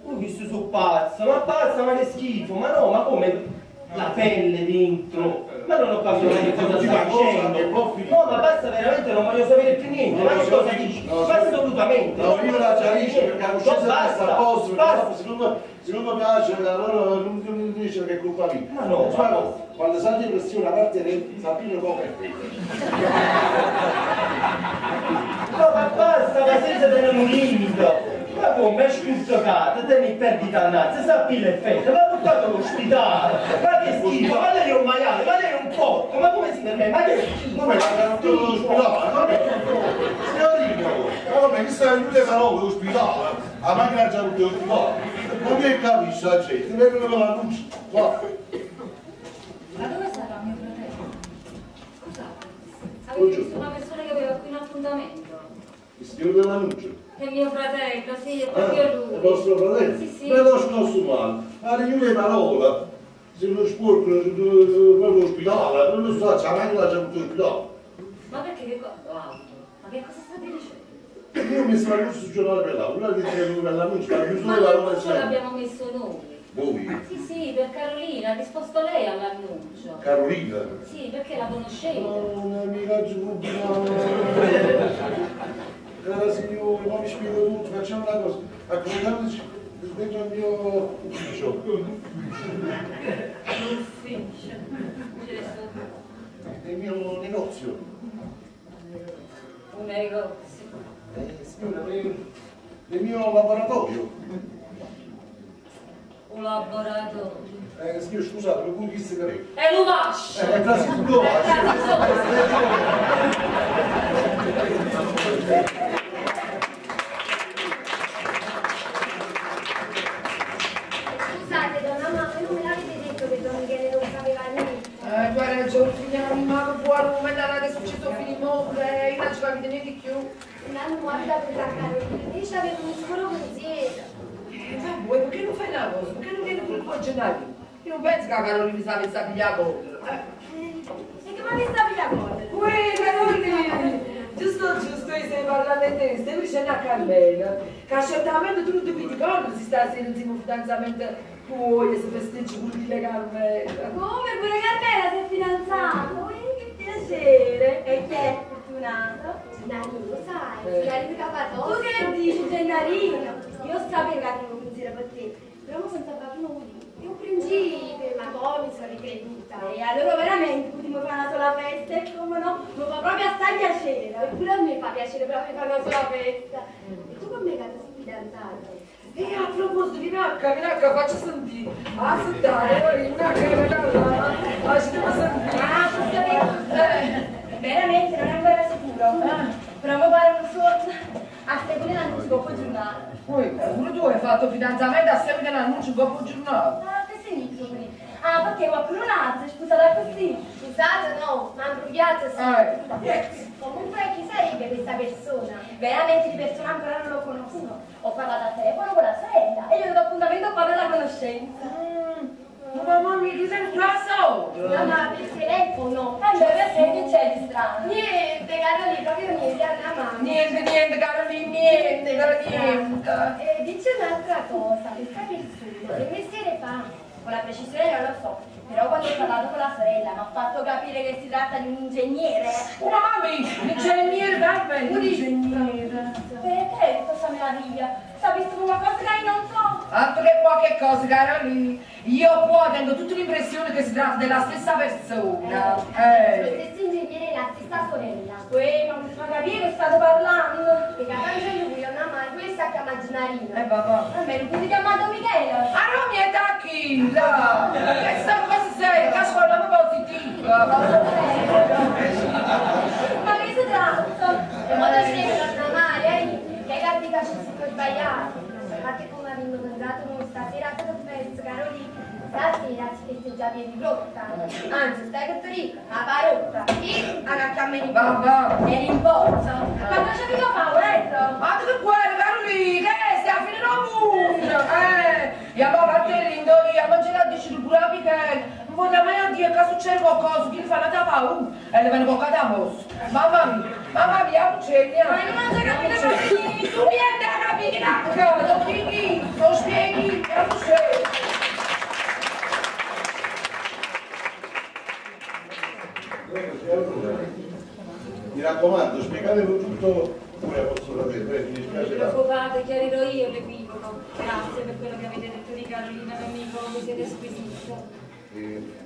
Questi sono pazzo, ma che schifo, ma no, ma come la pelle dentro? Ma non ho capito che cosa stai dicendo. No, ma basta veramente, non voglio sapere più niente, ma che cosa dici? Assolutamente. No, io la chiarisco perché la coscienza sta a posto, perché se non mi piace, allora non dice che è colpa mia. Ma no, quando sa di pressione a parte sapere come è quello. No, ma basta, ma senza tenere un limite. Ma come è scultocato, te mi perdi dannazza, sappi l'effetto, l'ha portato all'ospedale, ma che schifo, ma lei è un maiale, ma lei è un porco, ma come si permette, ma che schifo, come l'ha portato all'ospedale? Signorino, come che stai in le parole all'ospedale, a macchina già tutti all'ospedale, non che capisci la gente, ne vedono la luce, qua. Ma dove sarà mio fratello? Scusate, avete visto una persona che aveva qui un appuntamento? Il signore dell'annuncio. È mio fratello, sì, è proprio lui. È vostro fratello? Sì. Me lo scosso male. Ma le parole, se non sporco nell'ospedale, non lo so, c'è mai la gente all'ospedale. Ma perché che cosa? Wow. Ma che cosa state dicendo? Io ho messo l'annuncio sul giornale per là, una dice che l'annuncio, ma più Ma sulle parole l'annuncio sempre. l'abbiamo messo noi. Voi? Sì, per Carolina, ha risposto lei all'annuncio. Carolina? Sì, perché la conoscete. Oh, un'amica giubila. Cara signore, ma mi spiego tutto, facciamo una cosa. Accomodateci dentro il mio ufficio. Ufficio. Nel mio negozio. Un negozio. Signore, nel mio laboratorio. collaboratori. Signor, scusate, lo può chissà che E lo lascio! lo Scusate, donna mamma, non me l'avete detto che Don Michele non sapeva niente. Tu hai ragione, figlia, mi manco fuori, non vedo che è successo finimo, io non ci capite niente di più. L'hanno guarda per la Carolina, io ci avevo un sicuro pensiero. Vuoi, perché non fai una cosa? Perché non vieni con il tuo gennaio? Io non penso che la Carolina sappia pigliare E che mi sta pigliando? Carolina! Giusto, stai parlando di te, stai dicendo a Carmela che certamente tu non ti ricordi se stasera insieme al fidanzamento tuo e se festeggi pure Carmela. Come? Pure Carmela si è fidanzato? Che piacere! E chi è fortunato? Gennarino, lo sai? Gennarino Capatò. Tu che dici, Gennarino? Io sapevo che avevo un pensiero per te, però non pensavo nulla. È un principe, ma poi mi sono ricreduta. E allora veramente potremmo fare una sola festa, e come no? Mi fa proprio assai piacere. Eppure a me fa piacere proprio fare una sola festa. E tu con me che sei fidanzato? E a proposito di Minacca, faccio sentire. A sentare, Minacca, lasciamo sentire. Ah, veramente non è ancora sicuro. Però mi pare un sorta. A seguire l'annuncio dopo giornata. Poi, pure tu hai fatto fidanzamento a seguito dell'annuncio dopo giornata. Ah, che significa qui? Ah, perché qualcuno l'altro, scusate così. Scusate no, ma imbrogliate sì. Comunque chi sarebbe questa persona? Veramente di persona ancora non lo conosco. Ho parlato al telefono con la sorella e gli ho dato appuntamento qua per la conoscenza. Ma mamma mia, ti sei incazzato? No, ma per il telefono. Cioè, perché che c'è di strano? Niente, Carolina, proprio niente, Anna mamma. Niente, Carolina, niente. E dice un'altra cosa, questa persona, che mestiere fa? Con la precisione non lo so, però quando ho parlato con la sorella mi ha fatto capire che si tratta di un ingegnere. Mami, l'ingegnere, vai, un ingegnere. Perché questa meraviglia? Sta visto una cosa che io non so? Altro che qualche cosa, Carolina. Io qua tengo tutta l'impressione che si tratta della stessa persona. Lo stesso ingegnere e la stessa sorella. Ma non fa capire che state parlando. Che capace lui, non mai, questo si chiama Gennarino. Papà. A me non si chiama Don Michele. Ah, non mi è da chi, là. Questa cosa seria, che scuola positiva. Ma che si tratta? E modo scemo, Anna Maria, che hai capito che ci si può sbagliare. Infatti come avendo mandato noi stasera a tutto pezzo, Carolina. Stasera si festeggia piedi rotta. Anzi, stai che ricca, la parotta. E la chiamma in Papà. e rimborso. Ma non c'è mica favoretto. Ma tu che vuoi, Carolina? Che stai a finire la mura? Io ma partendo io, ma ce la dici tu pure a Michele. Non voglio mai dire che succede qualcosa, che gli fanno da paura. E le vengono boccate a mosso. Mamma mia, uccegli. Ma io non c'ho capito così. Tu vieni a capire, lo spieghi, e lo spieghi. Mi raccomando, spiegatelo tutto come posso sapere, mi Non vi dispiace tanto. preoccupate, chiarirò io l'equivoco. Grazie per quello che avete detto di Carolina, mio amico, voi siete squisito.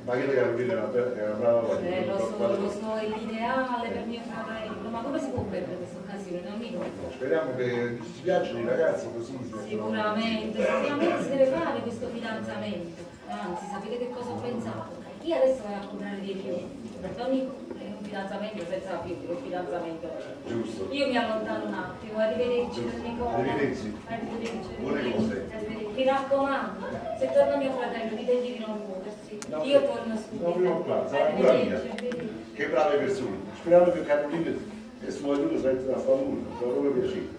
Ma che Carolina è una brava Lo so, è l'ideale per mio fratello, ma come si può perdere questa occasione, non amico? Speriamo che ci piacciono i ragazzi così. Sicuramente si deve fare questo fidanzamento. Anzi, sapete che cosa ho pensato? Io adesso vado a comprare dei fiori. Amico, è un fidanzamento senza fiori, è un fidanzamento. Giusto. Io mi allontano un attimo, arrivederci, amico. Arrivederci. Buone cose. Mi raccomando, se torna mio fratello, dite di non muoversi. No, Io torno subito. non vi preoccupate, sarà pure mia. Arrivederci. Che brave persone. Speriamo che Carolina e sua aiuto senza fare nulla, mi fa proprio piacere.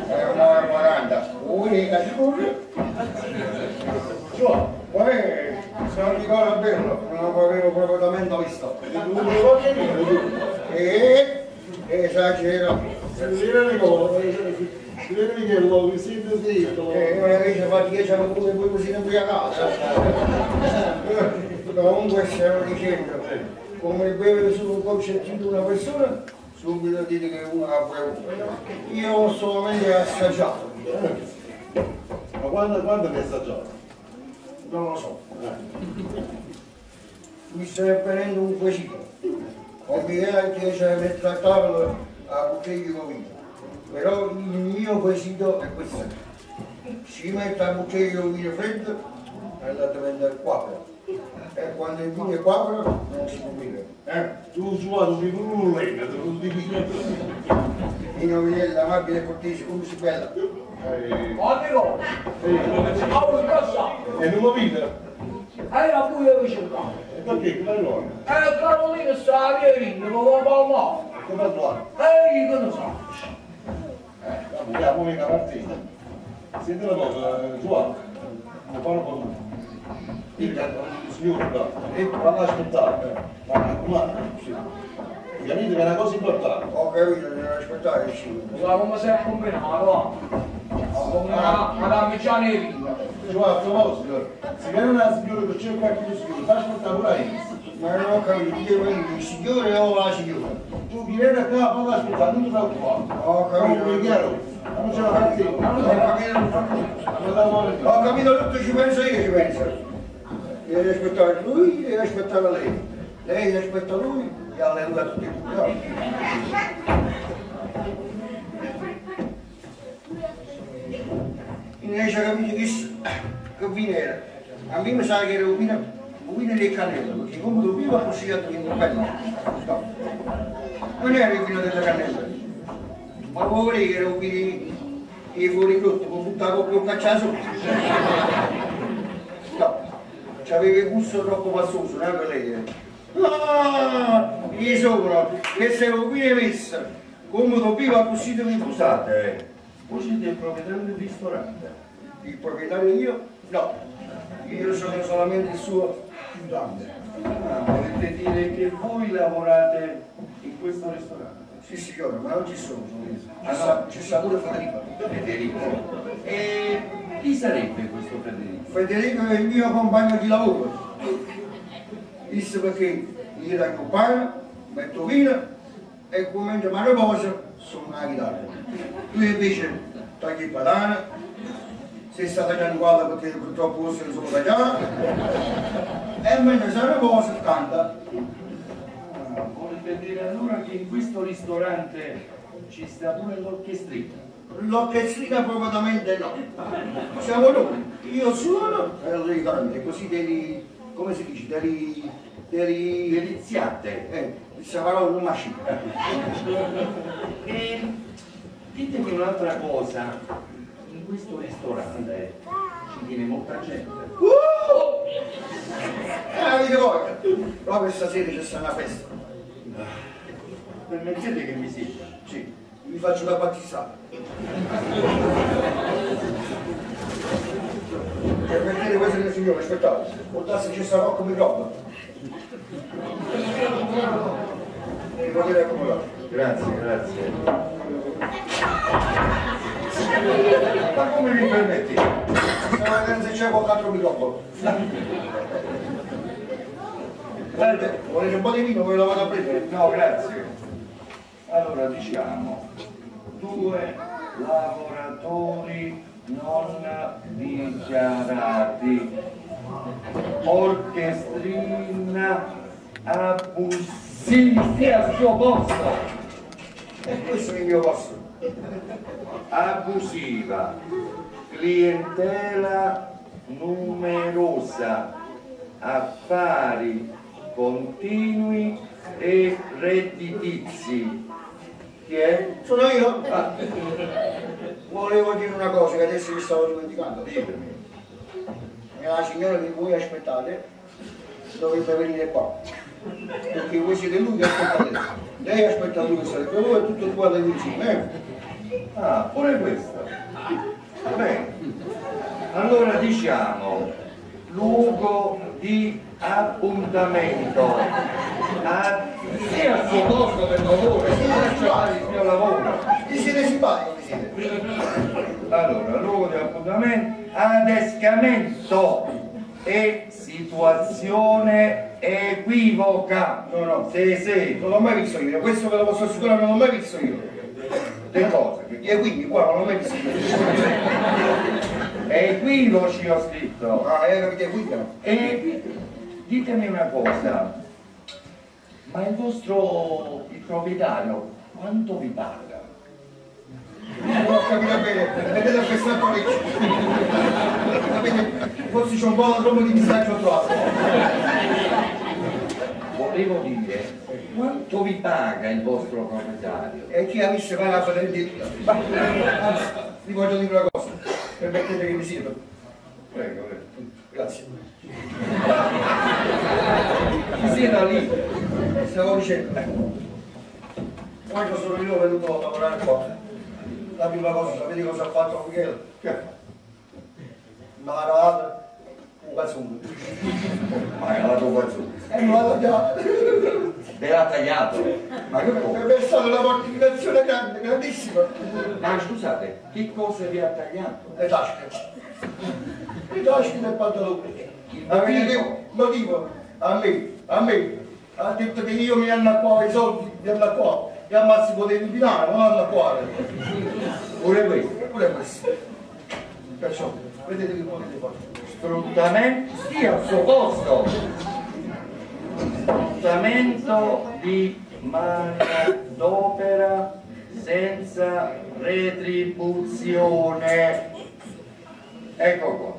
È una 40. Unica scusa. Poi sono Nicola Bello, non avevo proprio visto. E esagero. Scrivimi che lo visito zitto. Non avete fatto 10 anni pure voi così in via casa. Comunque stiamo dicendo, come beve su un concettino una persona, subito dite che uno ha bevuto. Io ho solamente assaggiato. Ma quando mi assaggiato? Non lo so. Mi stai prendendo un quesito. Ho l'idea che c'è mettere a tavola a bottiglia di vino. Però il mio quesito è questo. Si mette a bottiglia di vino freddo e la diventa quattro. E quando il vino è quattro non si può bere. Tu suono di nulla, tu dici Vino vinella, amabile e cortese, come si bella. Amico, e non lo vide? era pure vicino. E perché? Come allora? Carolina sta viendo, ma va palmare. Come allora? Io che ne so. La unica partita. Senti una cosa, Giovanni, non parlo con lui. Dica, signore, vado ad aspettare. Ma, sì. Capite che è una cosa importante. Ho capito, devo aspettare, sì. Sa come sei combinato? Madame Gianevi. Giovanni, a proposito, se viene una signora che cerca anche il signore, fa aspettare pure lei. Ma non ho capito, devo dire il signore o la signora? Tu vieni qua, vado ad aspettare, non ti preoccupare. Ho capito. Non è chiaro? Non c'è la partita. Ho capito tutto, ci penso io, ci penso. Deve aspettare lui, deve aspettare lei. Lei aspetta lui e alleluia tutti e due. Invece capito che vino era? A me mi sa che era un vino di cannella, perché come lo vivo così a vino bello. No. Non era il vino della cannella. Ma vuoi vedere che era un vino di fuori brutto, con tutta la coppa cacciata sotto. No. C'aveva il gusto troppo passoso, non per lei. Ah, gli sopra, che se lo qui è messa, come lo viva così di scusate, voi siete il proprietario del ristorante? Il proprietario io? No, io sono solamente il suo aiutante. Ah, volete dire che voi lavorate in questo ristorante? Sì signore, ma non ci sono io. Ci sta pure Federico. Federico. E chi sarebbe questo Federico? Federico è il mio compagno di lavoro. Visto perché gli tengo pane, metto vino e come mi riposo sono una chitarra. Tu invece tagli il patana, se sta tagliando guarda perché purtroppo non sono tagliato e mentre si riposa canta. Ah, volete dire allora che in questo ristorante ci sta pure l'orchestrina? L'orchestrina proprio no. Siamo noi, io suono e lei canta, così degli, come si dice, deliziate. questa parola non macina. E ditemi un'altra cosa, in questo ristorante ci viene molta gente. Avete voglia, proprio stasera c'è sta una festa. Permettete che mi sieda? Sì, vi faccio la battistata. Permettete questo del signore, aspettate, portasse c'è sta poco microfono. Mi potete accomodare. Grazie, grazie. Ma come mi permetti? Stavo vedendo se c'è qualche altro microfono. Volete un po' di vino, ve lo vado a prendere? No, grazie. Allora diciamo, 2 lavoratori non dichiarati, orchestrina abusiva al suo posto. E questo è il mio posto. Abusiva, clientela numerosa, affari continui e redditizi. Chi è? Sono io? Volevo dire una cosa che adesso vi stavo dimenticando. Ditemi. La signora che voi aspettate dovrebbe venire qua. Perché voi siete lui che aspettate. Lei aspetta lui che sarebbe voi e tutto il quadro insieme. Ah, pure questo. Bene. Allora diciamo, luogo di appuntamento. Sia al suo posto per favore, sia fare il mio lavoro. Vi siete simpatici, siete? Allora, luogo di appuntamento, adescamento e situazione equivoca. No. Sì. Non l'ho mai visto io, questo ve lo posso assicurare, non l'ho mai visto io. Che cosa? E quindi qua non l'ho mai visto io. Equivoci ho scritto. Ah, capite, equivocano. E ditemi una cosa, ma il proprietario quanto vi paga? non ho capito bene, vedete questo apparecchio. Sapete, forse c'è un po' troppo di messaggio trovato. Volevo dire, quanto vi paga il vostro proprietario? E chi ha visto pagato del diritto? Anzi, vi voglio dire una cosa, permettete che mi siedo. Prego, prego. Grazie. Chi sieda lì? Stavo dicendo, quando sono io venuto a lavorare qua, la prima cosa, sapete cosa ha fatto Michele? Una rata, un cazzone. Ma è la tua canzone. E non l'ha tagliato. Te l'ha tagliato? Ma che Per me è stata una mortificazione grande, grandissima. Ma scusate, che cosa vi ha tagliato? Le tasche. Le tasche del pantalone. Lo dico, a me, ha detto che io mi annacquavo i soldi, mi annacquavo. E al massimo devi inquinare, non annacquare. Pure questo? Pure questo. Perciò, vedete che potete fare. Sfruttamento, stia al suo posto. Sfruttamento di manodopera senza retribuzione. Ecco qua.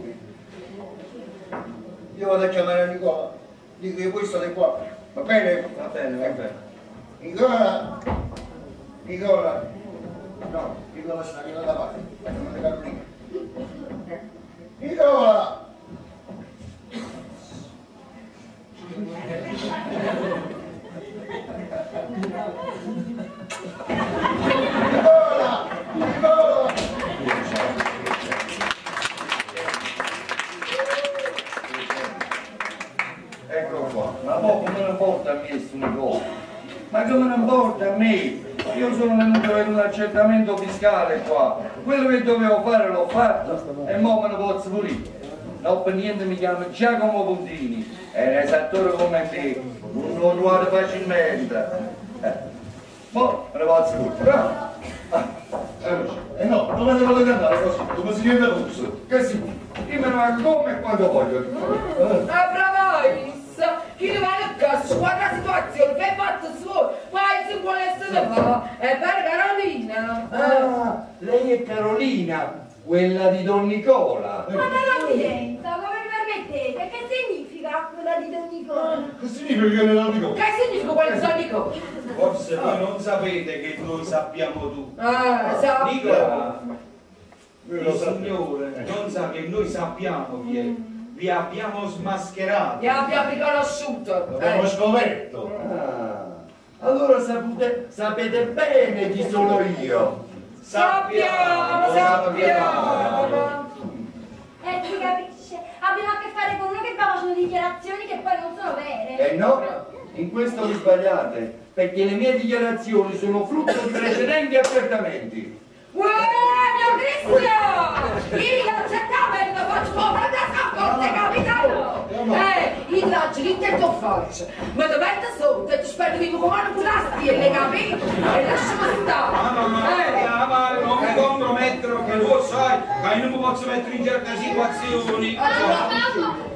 Io vado a chiamare Nicola, dico che voi state qua, va bene? Va bene, va bene. Nicola, no, Nicola sta qui da parte, chiamate Carolina. Nicola! Nicola! Ecco qua, ma poi come ne importa a me questo Nicola? Ma come ne importa a me? Io sono venuto per un accertamento fiscale qua, quello che dovevo fare l'ho fatto e mo me ne posso pulire. No, per niente mi chiamo Giacomo Puntini, è un esattore come me, non lo trovate facilmente. Mo me ne posso pulire. No, non me ne volete andare così, come si viene russo. Che sì, io me ne vado come e quando voglio. Bravais! Chi ne va a casa, guarda la situazione, fai fatto suo, poi si vuole essere fa, è per Carolina. Ah, lei è Carolina, quella di Don Nicola. Ma Fidenza, come vi permettete? Che significa quella di Don Nicola? Che significa che ne lo dico? Che significa quello di Don Nicola? Forse voi non sapete che noi sappiamo tutto. Sappiamo. Nicola, il Signore non sa che noi sappiamo chi è. Vi abbiamo smascherato. Vi abbiamo riconosciuto. L'abbiamo scoperto. Allora sapete bene chi sono io. Sappiamo. Si capisce, abbiamo a che fare con uno che sta facendo dichiarazioni che poi non sono vere. No, in questo vi sbagliate, perché le mie dichiarazioni sono frutto di precedenti accertamenti. Uè, mio Cristo! Io certamente faccio fuori da saccorte, capitano! I tracci, che te lo faccio? Ma ti metto sotto e ti spero vivo come una putastella, capito? E lasciami stare! Ma non mi compromettono che lo sai, ma io non mi posso mettere in certe situazioni.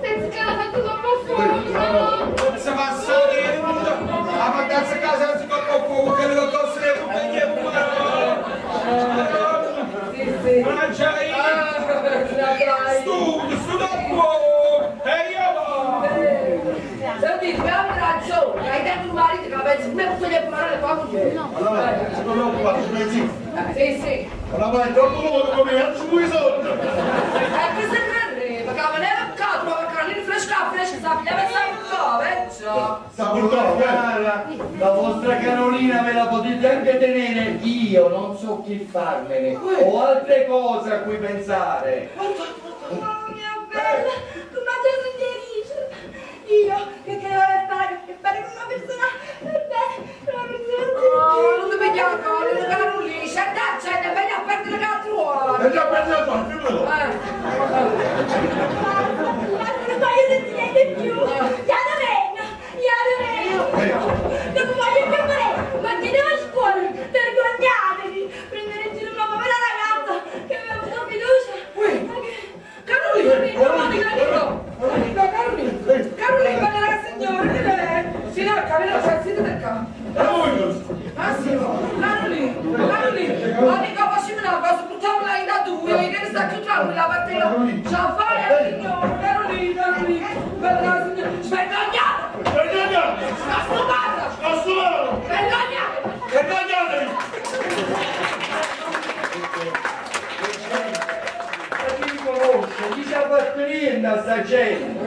Senza che la fatto troppo fuori! Non si passa niente, la matazza a casa non si coppa fuoco, che le cose le compagnie ma c'hai studio fuoco e io Senti, abbiamo ragione, hai detto un marito che la pensi, come posso gli imparare le tua moglie? Allora, si preoccupa, si pensi. Sì. Ma vai, troppo nuovo come me, non ci vuoi soldi. Questo è il perché la ne va a ma perché la ne fresca, sappi, deve stare un po', Sta purtroppo, La vostra Carolina ve la potete anche tenere, io non so che farmene, ho altre cose a cui pensare. Mamma mia bella, come ti suggerisce? Io che devo fare con una persona per me, una persona non ti vediamo, non Carolina, c'è da bene a perdere la tua. è già pensato, firmalo. Ma non voglio sentire di più! Non voglio più fare! Mantenevo a scuola! Vergognatevi! Prendere in giro una povera ragazza che aveva avuto fiducia! Carolina, bella signora, che lei? Signora, capito, c'è il sito del campo. Ah sì, Carolina, ma mica facciamo una cosa tranquilla, Matteo. Ciao, fai, signore, Carolina, qui. Bella signora. Svergognata! Vergognate! Scastumata! Scastumata! Vergognata! Vergognatevi! Chi mi conosce? Chi ci ha fatto niente a sta gente?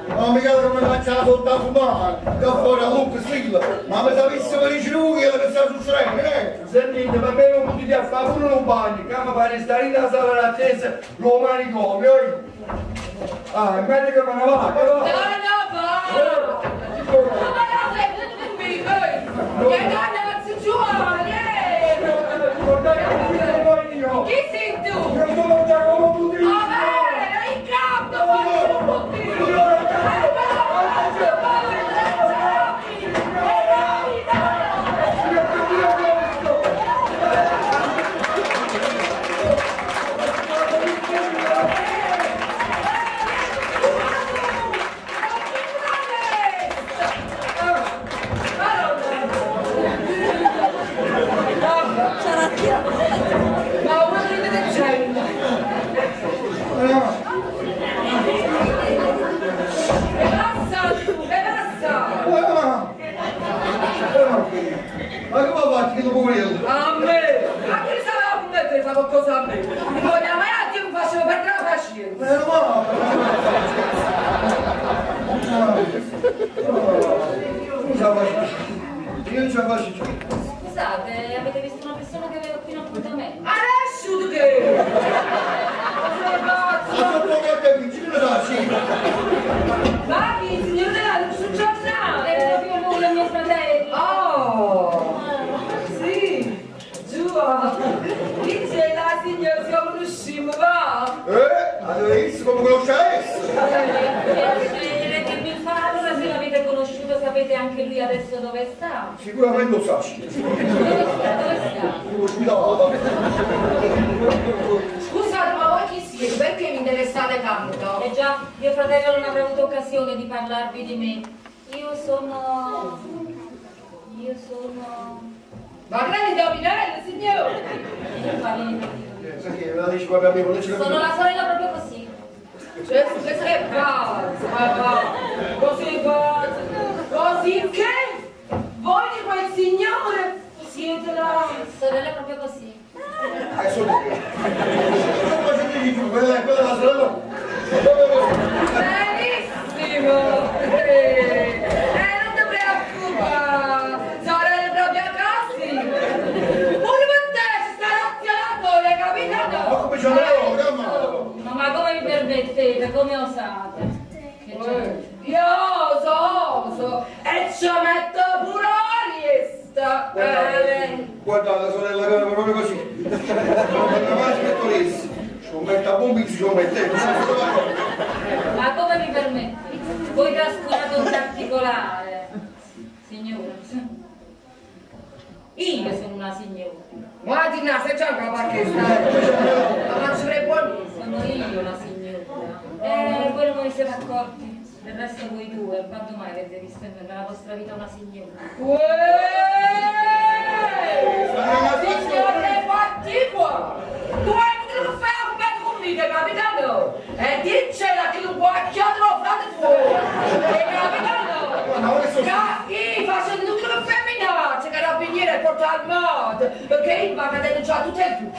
Ma mica come faccia la solda a fumare, che fuori a lupo stilla, ma mi sapesse per i cinughi che sta succedendo, eh? Sentite, ma me non potete a fare pure un bagno, che mi pare stare in la sala d'attesa, lo manicomio, ah, è meglio che me ne va, che va? Chi sei tu? Io sono Giacomo Puttini! Vabbè, in campo, Ma che va avanti che lo quello? a me! Ma chi sapeva mettere questa qualcosa a me? Non voglio mai a dire che facevo perdere la pazienza! Meno male! Io non ce la faccio più. Scusate, avete visto una persona che aveva qui un appuntamento? Adesso che? Ma sotto che vicino da sì. Ma chi, signor Delano, sul giornale? È proprio lui, il mio fratello. Oh! Sì! Giù! Lì c'è la signora, si conosciamo, va? Avete visto come conoscesse? Piacere che mi fa, allora se l'avete conosciuto sapete anche lui adesso dove sta? Sicuramente lo sa. Dove sta? Dove sta? Ospitale. Scusate, ma voi chi siete? Perché vi interessate tanto? Eh già, mio fratello non avrà avuto occasione di parlarvi di me. Io sono... Ma grande Dominello, signore! Perché la dici proprio a me, non ce la Sono la sorella proprio così. Cioè, questo è pazzo! Così pazzo! Così che? Voi di quel signore siete la... Sorella proprio così. Solo che. Non facete di più, quella è la sorella. Benissimo! Non ti preoccupare! Sorelle proprio così! Pure per te ci sta l'azionatore, capito? Ma come ce l'avevo, calma! No, ma come mi permettete? Come osate? Che c'è? Io oso! E ci metto pure la lista! Guarda la sorella che era proprio così. Non mai aspetto lì. Ci metto a bombi, ci mette. Ma come mi permettete? Voi trascurate un particolare, signora. Io sono una signora. Ma ti nasce già una parchetta! Ma faccio le buone! Sono io la signora. Voi non vi siete accorti. Del resto voi due, quando mai avete visto nella vostra vita una signora? Signore, fatti qua! Tu hai potuto fare un pezzo conmigo, capitano? E diccela che non può chiedere frate tuo! Capitano? Io faccio tutto lo femminace, carabiniere e porta armato, perché io va a già tutte e due.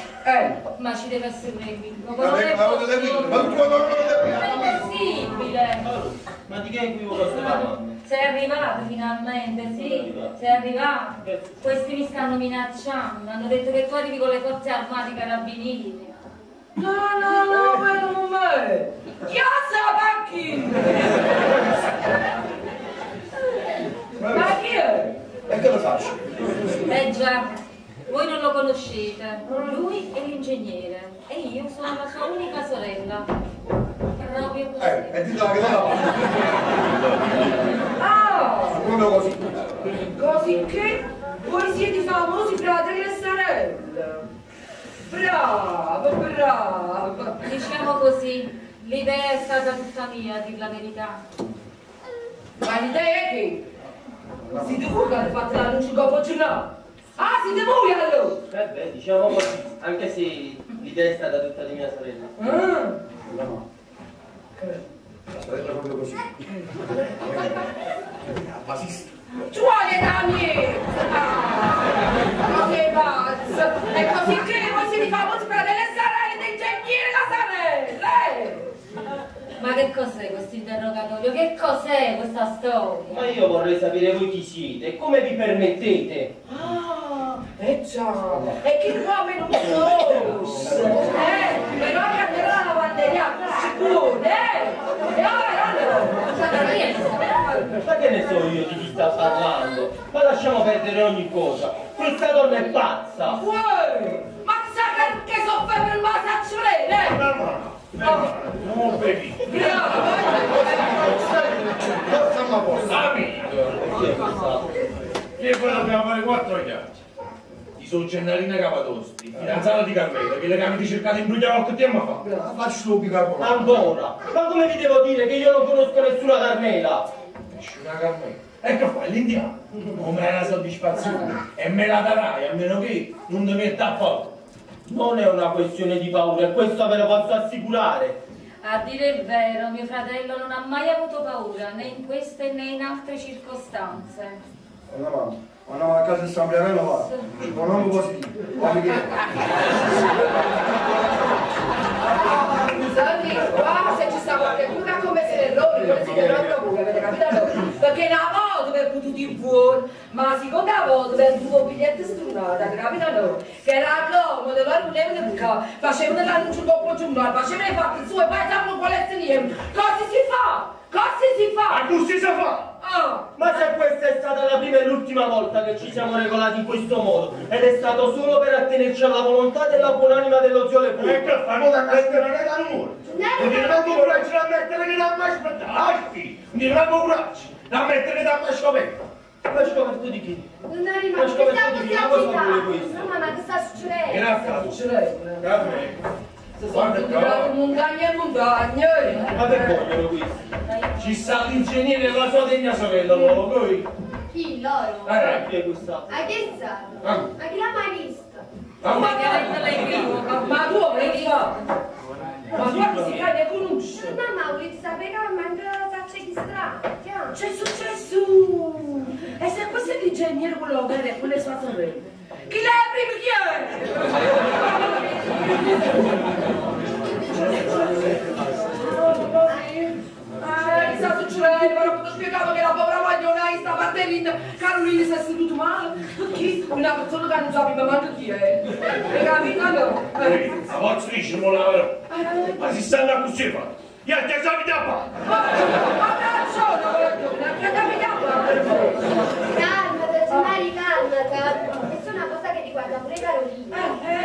Ma ci deve essere un equivoco. Ma Non è Ma possibile. Ma di che equivoco stai parlando? Sei arrivato finalmente, sì, sei arrivato. Questi mi stanno minacciando, hanno detto che tu arrivi con le forze armate carabinieri. No, per un me! Chiazza macchina! Ma chi è? E che lo faccio? Eh già, voi non lo conoscete. Lui è l'ingegnere e io sono la sua unica sorella. Proprio così. E ditela che la Ah! proprio così. Così che voi siete famosi fratelli e sorelle. Brava! Diciamo così, l'idea è stata tutta mia, a dir la verità. Ma l'idea è che si divulga il fatto che non ci dopo giornata. Ah, siete voi allora? Beh, diciamo così, anche se l'idea è stata tutta di mia sorella. No. La sorella proprio così. Basista. Ci vuole da me! Ma che pazzo! È così che voi siete famosi per delle sorelle d'ingegnere Casarelle! Ma che cos'è questo interrogatorio? Che cos'è questa storia? Ma io vorrei sapere voi chi siete e come vi permettete. Ah, già! E che nome non conosce! Però cambierà la lavanderia, sicuro, E ora, Ma che ne so io di chi sta parlando? Ma lasciamo perdere ogni cosa. Questa donna è pazza. Uè! Ma sa che soffre per il masacciolene? Non bevi. Stiamo a posto. Amico. Che poi dobbiamo fare 4 chiacchiere. Di sono Gennarina Capatosti, fidanzata di Carmela, che le cambi cercate in Bruglia che tempo fa. Faccio lo bicarbonato. Ancora? Ma come vi devo dire che io non conosco nessuna Carmela? Nessuna Carmela. Ecco qua, l'indiano. Come è una soddisfazione. E me la darai, a meno che non ti metta a fuoco. Non è una questione di paura, e questo ve lo posso assicurare. A dire il vero, mio fratello non ha mai avuto paura, né in queste né in altre circostanze. Andiamo a casa di San Briavello, va. Ci conosco positivo. Senti, qua se ci sta qualcuno che ha commesso l'errore, non si deve pure, avete capito? Perché una volta per potuto in buono, ma la seconda volta per potuto un biglietto strunato, avete capito? Che era comodo, loro non avevano facevano l'annuncio dopo il giornale, facevano i fatti suoi, poi stavano con le stelle. Cosa si fa? Cosa si fa? A così si fa! Ma se questa è stata la prima e l'ultima volta che ci siamo regolati in questo modo, ed è stato solo per attenerci alla volontà della buonanima dello zio Leopoldo. E che fanno da mettere non è da nulla? Non ti manco coraggio da mettere che da mai aspettare, non ti manco coraggio da mettere da mai scoperto. Ma scoperto di chi? Non è rimasto, che stiamo agitando? No, ma che sta succedendo? Grazie. Grazie. Guarda Tirato montagne e montagne. Ma che vogliono qui? ci sta l'ingegnere e la sua degna sorella, voi? Chi? Loro? Chi è questa? A che sa? Ah. Ma chi l'ha mai visto? Ma tu che fa? Ma tu si cade e conosce? No, Maurizio, sapeva che manca faccia di strano. C'è successo! E se questo è l'ingegnere quello vero e quello è sua sorella? Chi l'è prima chi è? Chissà succedendo, però ti spiegavo che la povera magliona sta parterita, Carolina si è seduto male, perché una persona che non sapeva manco chi è. Hai capito? No? La forza dice non lavoro. Ma si stanno così fa. Io ti esami da qua. Ma ragione, che capita qua? Calmata, Gennari, calmata. Questa è una cosa che riguarda pure Carolina.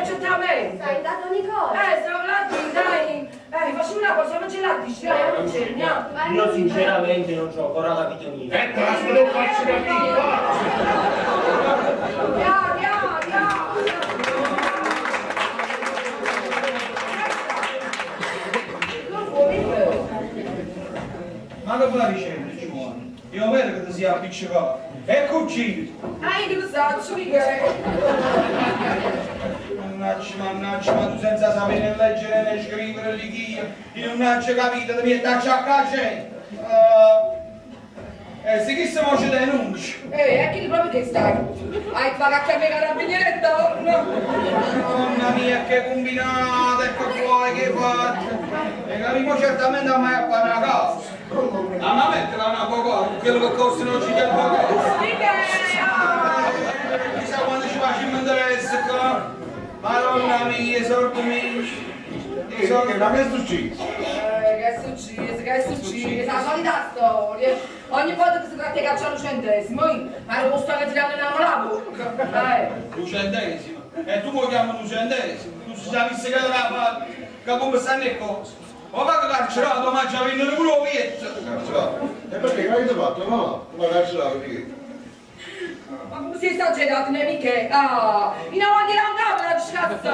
Certamente. Sai, dato Nicola. Siamo là, dai. Facciamo una cosa, non ce l'ha, dici, non c'è niente. Io sinceramente non ci ho ancora capito niente. Ecco, la sua non faccio capire. Ma che fa ricevere, Giovanni? Io vedo che ti sia appiccicato. Ecco uccidi. Che lo saccio, mica. Mannaggia, ma tu senza sapere leggere né scrivere l'Ichia, io non hai capito, devi attacciare a gente. Se chi siamo ci denunci? E chi proprio che stai? Hai pagato a me carabinieri torno? Mamma mia, che combinata, ecco qua, che fatta. E capiamo certamente a me a fare una casa. Ma metterla una poco, quello che costa non ci chiede poco. Chissà quando ci facciamo interesse qua. Madonna mia, sordo mio. Ma che è successo? Che è successo? La solita storia. Ogni volta che si tratta di cacciare un centesimo, ma lo posso che tirare una la bocca. Un centesimo? E tu mi chiami un centesimo? Tu si sapesse che era fatto, che come stanno le cose. Ma va che carcerato, ma già vengono pure un vietto. Carcerato? E perché? Che avete fatto? No, ma carcerato perché? Ma come si è esagerato, nemiche? In avanti da un capo la discazza!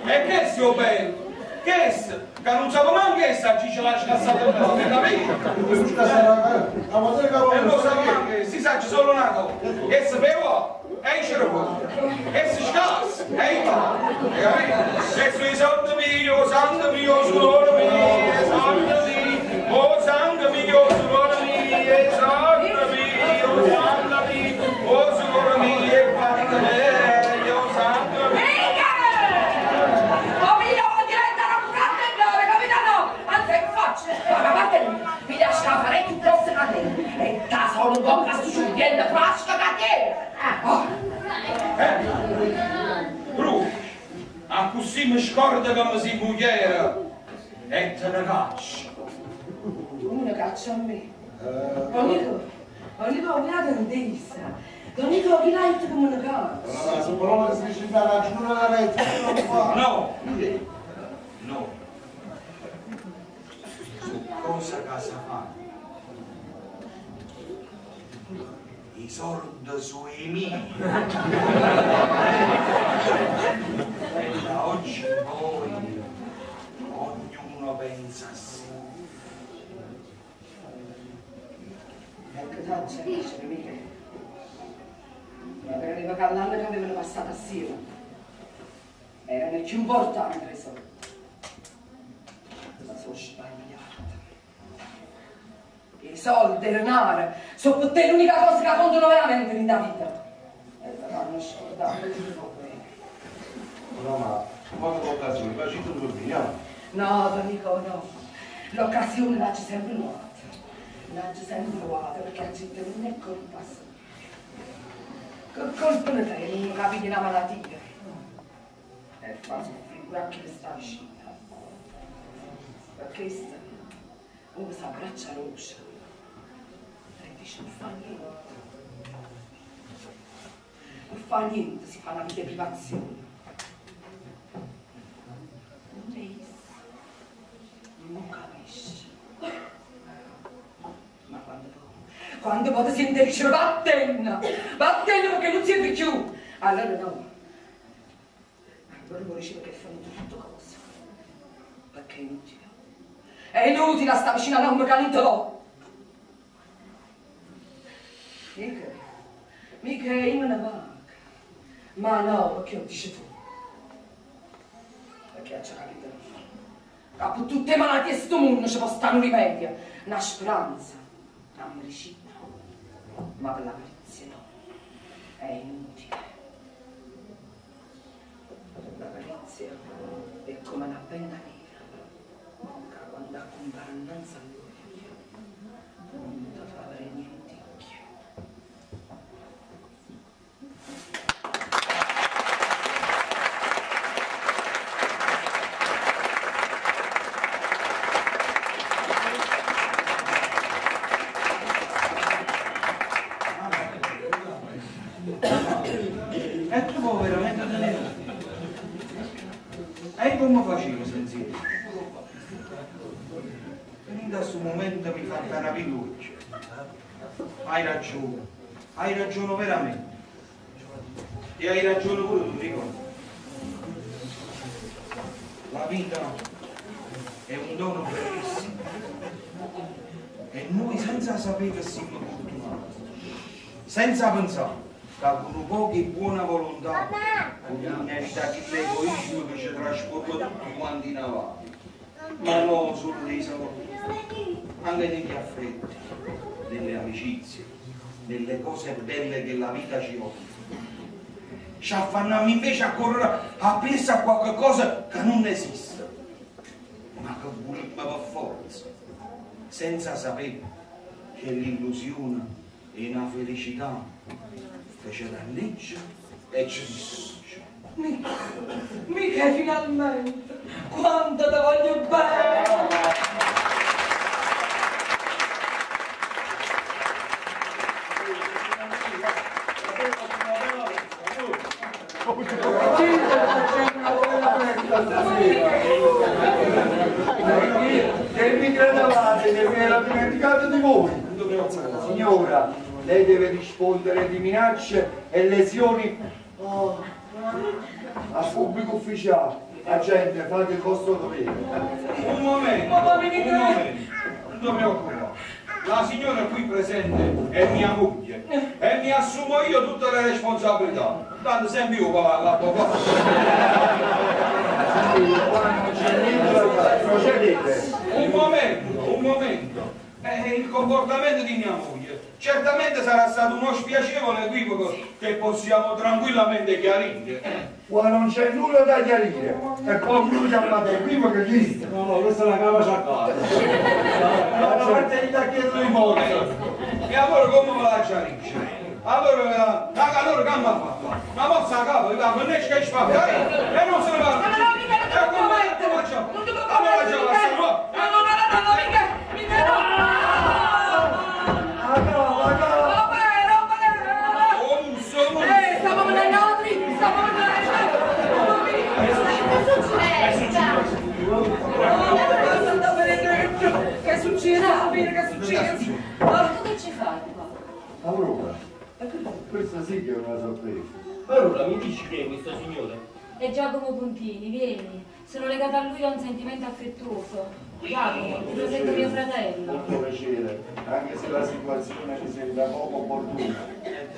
E che sia bello? Che è? Che non sapevo manco che sta ci c'è la scassata del nome, capito? Ma E non sapevo manco che si sa faccio solo una cosa, che sapevo, e ce la fuori, e si scassa, e va, e sui santo mio, suore mio, santo mio, oh santo mio, suore mio, santo mio, santo mio, oh suore mio, e fatica meglio, santo mio. Oh mio, diventano un grande ignore, capitano! Anzi, che faccio? Ma parte lì, mi lascia fare più grosse catene, e da solo un po' castuccio, viene frasca catene! Bru, a così mi scorda come si mugliera e te ne caccia. Tu ne caccia a me? Onico, mi ha tendessa. Onico, chi l'ha detto come ne caccia? Se però che si dice che la giura la retta, non lo fa. No, no. Su cosa casa fa? I soldi sui miei. E da oggi in poi ognuno pensa a sé. Ecco, tanto dice, mica. Ma per l'anno che avevano passato assieme, erano più importanti le soldi. Ma sono sbagliata. I soldi, il denaro, sono per te l'unica cosa che contano veramente nella vita. E per hanno scordato il tuo bene. No, ma quando l'occasione, ma ci tu dormiamo. No, Donico, no. L'occasione l'ha sempre nuota. L'ha sempre nuota perché la gente non è colpa sua. Che colpa ne fai? Non capi la malattia. E fa soffrire anche che sta vicino. Per questo, uno si abbraccia rossa. E dice non fa niente. Non fa niente, si fa una vita privazione. Non è isso. Non capisce. Ma quando poi si dice vattene perché non siete più. Allora no. Allora vuol dire che fanno tutte cose. Perché è inutile. È inutile a stare vicino all'uomo che non te l'ho. Mica io non ne pago. Ma no, perché lo dici tu? Perché c'è capito? Che per tutte le malattie di questo mondo ci può stare un rimedio, una speranza, una medicina. Ma per la perizia no, è inutile. La perizia è come una penna nera, che quando compare innanzi all'occhio non ti fa avere niente. E tu puoi veramente tenere? E come facevo senz'altro? In questo momento mi fa una piduccia. Hai ragione veramente. E hai ragione pure tu, ricordo. La vita è un dono bellissimo. E noi senza sapere che siamo fortunati, senza pensare che con un po' di buona volontà possiamo evitare l'egoismo che ci trasporta tutti quanti in avanti. Ma non solo dei soldi, anche negli affetti, nelle amicizie, nelle cose belle che la vita ci offre. Ci affanniamo invece a correre a pensare a qualche cosa che non esiste, ma che vogliamo per forza, senza sapere che l'illusione è una felicità che ci danneggia e ci distrugge. Mica finalmente, quanto ti voglio bene! Che mi credevate che mi era dimenticato di voi? Signora, lei deve rispondere di minacce e lesioni al pubblico ufficiale. Agente, fate il vostro dovere. Un momento, non ti preoccupare. La signora qui presente è mia moglie mi assumo io tutte le responsabilità. Tanto sempre io la papà. Procedete. Un momento. Il comportamento di mia moglie certamente sarà stato uno spiacevole equivoco che possiamo tranquillamente chiarire. Qua non c'è nulla da chiarire. E poi lui chiamate equivoco che esiste. No, questa è la cava sciacquata. La parte di chiedere di morte. E allora come me la chiarisce? Allora che mi ha fatto? Una mossa a capo, non è che fa, e non se ne va. Che succede? Che succede? Tu che ci fai qua? Aurora, questa sì che è una sorpresa. Allora, mi dici che è questo signore? È Giacomo Puntini, vieni. Sono legata a lui a un sentimento affettuoso. Giacomo, ti presento mio fratello. Molto piacere, anche se la situazione mi sembra poco opportuna.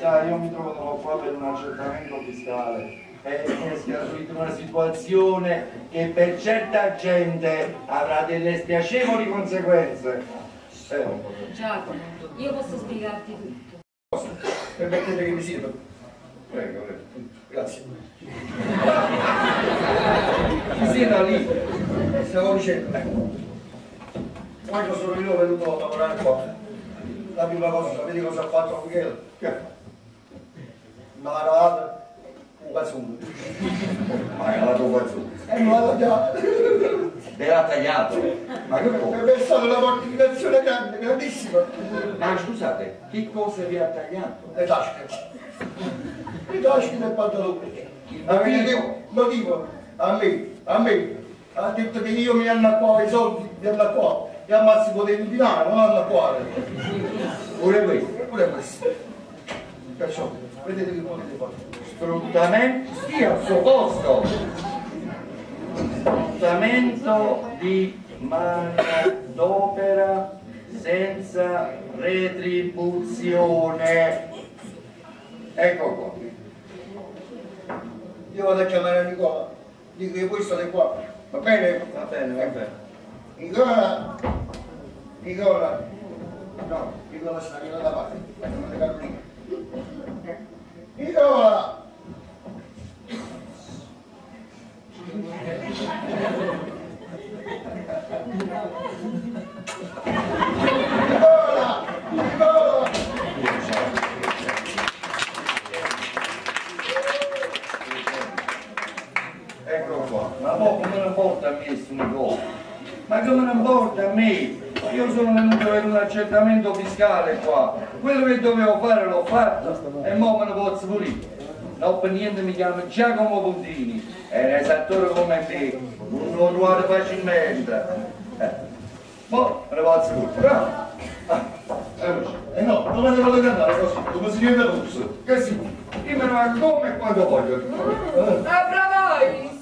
Sai, io mi trovo qua per un accertamento fiscale e mi è scaturita una situazione che per certa gente avrà delle spiacevoli conseguenze. Giacomo, io posso spiegarti tutto. Permettete che mi siedo. Prego, prego. Grazie. Si sieda lì. Stavo dicendo, quando sono io venuto a lavorare qua, la prima cosa, sapete cosa ha fatto Michele? Che ha fatto? Mi ha lavato un calzone. Ma hai lavato un calzone? E me l'ha tagliato. Te l'ha tagliato? Ma che cosa? Per me è stata una mortificazione grande, grandissima. Ma scusate, che cosa vi ha tagliato? Le tasche. Le tasche del pantalone. Il motivo, a me, ha detto che io mi annacquavo i soldi, mi annacquavo. E al massimo potevi inquinare, non annacquare. Pure questo? Pure questo. Perciò, vedete che potete fare. Sfruttamento, stia al suo posto. Sfruttamento di manodopera senza retribuzione. Ecco qua. Io vado a chiamare Nicola, dico che voi state qua, va bene? Va bene, va bene. Nicola, no, Nicola sta qui da parte, chiamate Carolina. Nicola! Nicola! Ecco qua, ma poi come ne importa a me questo Nicola? Ma come ne importa a me? Io sono venuto per un accertamento fiscale qua, quello che dovevo fare l'ho fatto e mo me ne posso pulire. No, per niente mi chiamo Giacomo Puntini, è un esattore come me, non lo trovate facilmente. Mo me ne posso pulire, bravo? No, non me ne volete andare così, come si viene corso. Che sì, io me ne vado come e quando voglio. Bravais!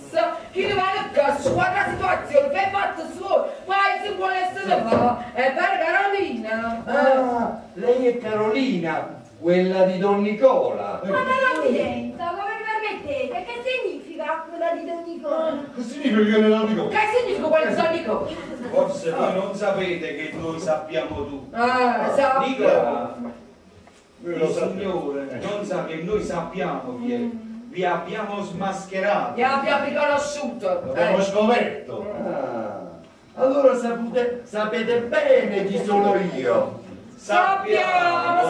Chi ne va a casa, squadra situazione, fai fatto suo, poi si vuole essere fa, è per Carolina. Ah, lei è Carolina, quella di Don Nicola. Ma dall'ambienza, come vi permettete? Che significa quella di Don Nicola? Che significa che non dico? Che significa quel di Don Nicola? Forse voi non sapete che noi sappiamo tutto. Esatto. Nicola, il signore non sa che noi sappiamo chi è. Vi abbiamo smascherato. Vi abbiamo riconosciuto. Abbiamo scoperto. Allora sapete bene chi sono io. Sappiamo.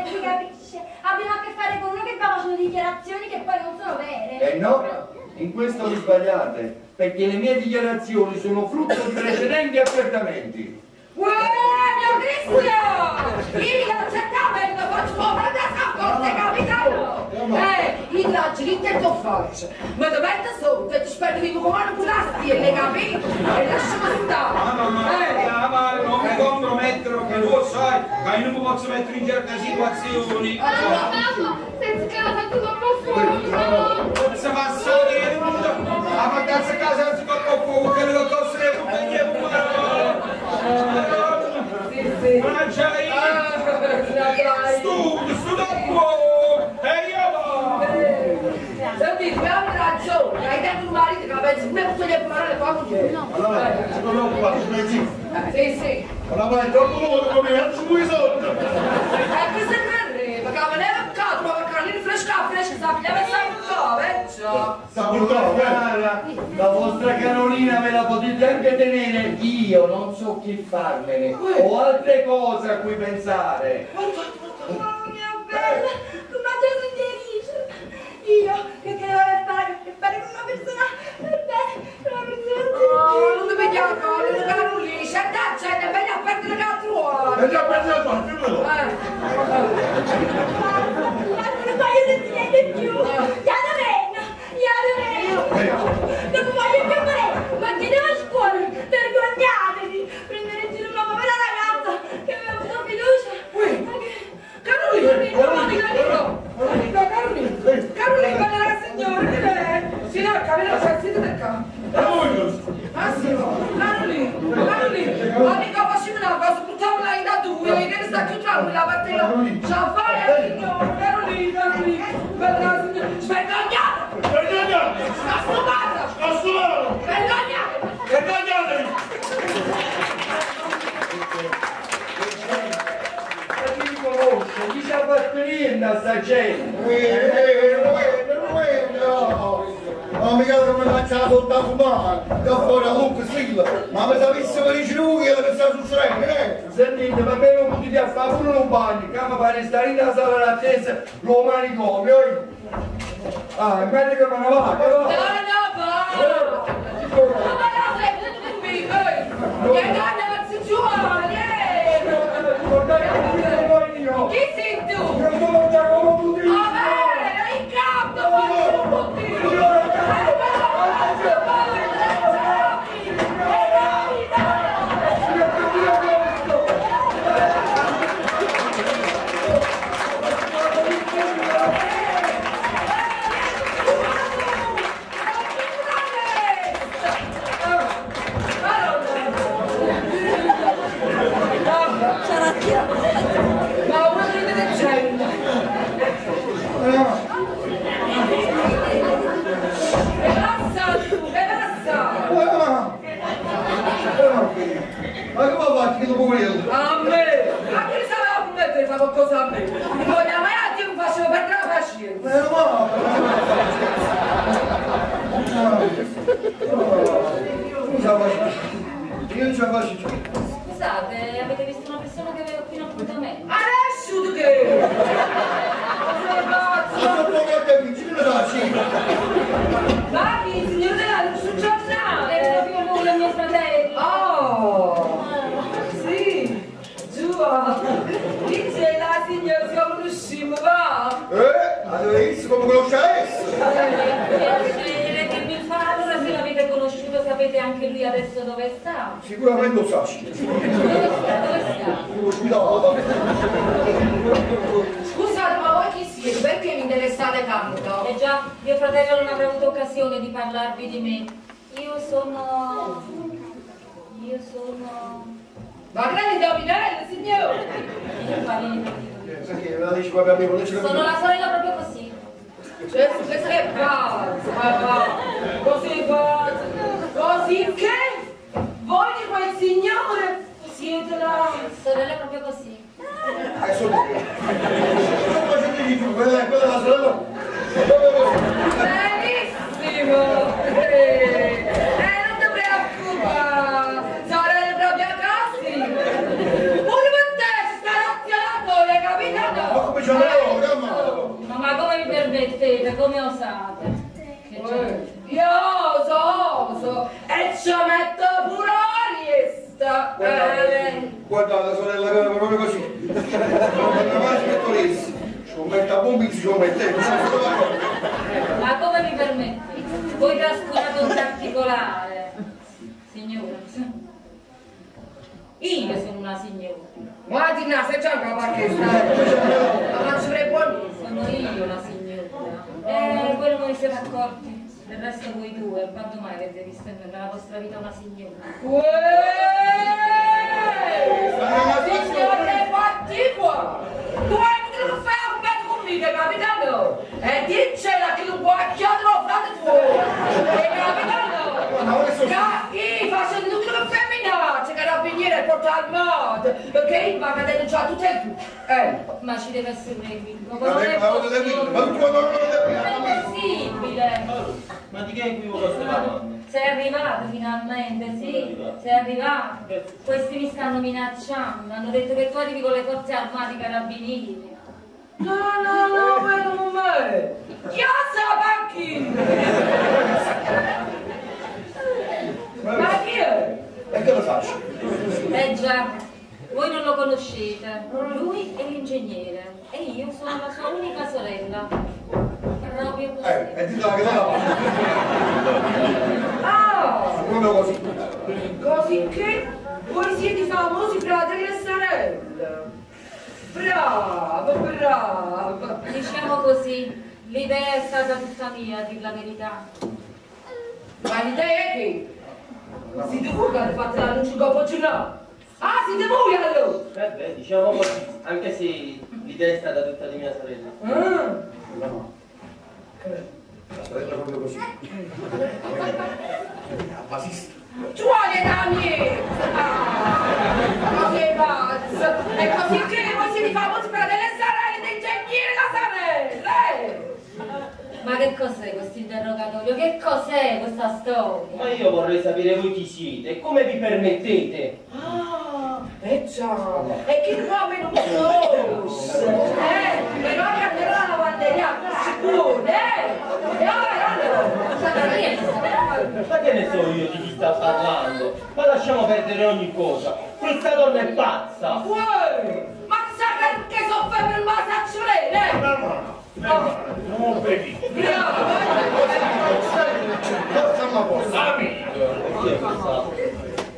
Si capisce, abbiamo a che fare con uno che sta facendo dichiarazioni che poi non sono vere. E no, in questo vi sbagliate, perché le mie dichiarazioni sono frutto di precedenti accertamenti. Uè, mio Cristian! Io l'accertamento faccio fuori da saccorte, capitano! Il laggi, che te lo faccio? Ma ti metto sotto e ti spero vivo come una pulastiere, capito? E lasciami stare! Ma non mi compromettono che tu sai che io non mi posso mettere in certe situazioni. Senza che la fatto troppo fuori! Non si passa niente! La vacanza a casa non si fa troppo che le cose le puttane. Sì. Ma c'hai! pensi pure che tu gli parlare tua moglie? No. Allora, si preoccupa, ci pensi? Sì. Allora, è troppo nuovo come alzo pure sotto. Questo è grande, perché me ne è caccato, ma perché lì fresca, sappi, deve stare un po', vecchio. La vostra Carolina ve la potete anche tenere, io non so chi farmene, ho altre cose a cui pensare. Oh mia bella, come ti suggerisce? Io che fare con una persona per me, una persona non ti vediamo, non Carolina, c'è da bene a perdere la tua. E già perso la tua, firmelo. non voglio sentire di più. Non voglio più fare, ma che devo a scuola, vergognatevi, prendere in giro una povera ragazza che aveva avuto fiducia. Carolina, bella signora, che lei? Signora, vero, c'è il sito del campo. Ah sì, Carolina, amica, facciamo una cosa, buttiamola in da due, che sta più tranquilla, perché ce la fai, signora, Carolina, bella signora, svergognata! Scastumata! Vergognatevi! Chi mi conosce? Chi ci appartiene a sta gente? Ma mica come faccio la porta a fumare, da fuori a lungo stilla, ma mi sapessimo di lui che sta succedendo, eh? Sentite, ma me non potete a fare pure un bagno, che mi pare stare in la sala d'attesa, lo manicomio, ah, è meglio che me ne va, che va? Chi sei tu? Io sono Giacomo Budini! Vabbè, in campo, voglio Ma come fai che lo puoi dire? a me! A chi sapeva commettere fa qualcosa a me? Non voglio mai a Dio che facevo perdere la pazienza! Io non ce la faccio più. Scusate, avete visto una persona che aveva qui un appuntamento? Adesso tu che? Ma sono poche vicino da cima. Vai, signor Denaro, sul giornale! È proprio lui, il mio fratello! Oh! Sì! Giù! Dice la signora, si conosciamo, va! Allora visto come conosce adesso? Piacere che mi fa, allora se l'avete conosciuto sapete anche lui adesso dove sta? Sicuramente lo sa. Dove sta? Scusate, ma voi chi siete? Perché mi interessate tanto? Eh già, mio fratello non avrà avuto occasione di parlarvi di me. Io sono... Ma grande indovinello, signore! Perché la dici proprio a me, non ce Sono la sorella proprio così. Cioè, questo è pazzo! Così pazzo! Così che? Voi di quel signore siete la... Sorella proprio così. sono io. Non faccio di più, quella è la sorella. Benissimo! Non ti preoccupare! Sorelle proprio così! Pure per te si sta razziato, hai capito? Ma come ce l'avevo, calma! Ma come vi permettete? Come osate? Io oso e ci metto pure la riesta! Guardate, sorella, che proprio così. Non mai aspetto lì. Ci ho messo a bombi, ci ho messo. Ma come mi permettete? Voi trascurate un particolare, signora. Io sono una signora. Ma di là, sei già una perché stai? Ma faccio le buone. Sono io la signora. Quello non vi siete accorti. Del resto voi due, quando mai avete visto nella vostra vita una signora? Signore, fatti qua! Tu hai che non fai a combattere conmigo, capitano? E dicela che non può chiedere a frate tuo! Capitano? fate, perché il va a denunciare tutte e due. Ma ci deve essere un equivoco. Ma non è possibile. Ma di che equivoco stai parlando? Sei arrivato finalmente, sì, sei arrivato. Questi mi stanno minacciando, hanno detto che tu arrivi con le forze armate carabinieri. No, vedo con me. Chiazza la panchina. Ma chi è? E che lo faccio? Già, voi non lo conoscete. Lui è l'ingegnere e io sono la sua unica sorella. Proprio così. E ti do che te la faccio. Ah! Proprio così. Così che voi siete famosi fratelli e sorelle. Brava. Diciamo così, l'idea è stata tutta mia, a dir la verità. Ma l'idea è che siete voi che avete fatto l'annuncio dopo giornata. Ah, siete voi allora! Beh, diciamo così, anche se l'idea è stata tutta di mia sorella. No. La sorella proprio così. La basista. Tu hai da me! Ma che pazzo! È così che voi siete famosi fratelli e sorelle d'ingegnere la sorella! Ma che cos'è questo interrogatorio? Che cos'è questa storia? Ma io vorrei sapere voi chi siete e come vi permettete. Ah, già! E che nome non conosce! Però che andrà alla lavanderia, sicuro, E ora Ma che ne so io di chi sta parlando? Ma lasciamo perdere ogni cosa. Questa donna è pazza! Uè! Ma sa che soffre per il masacciolene? Non vedi. Facciamo a posto.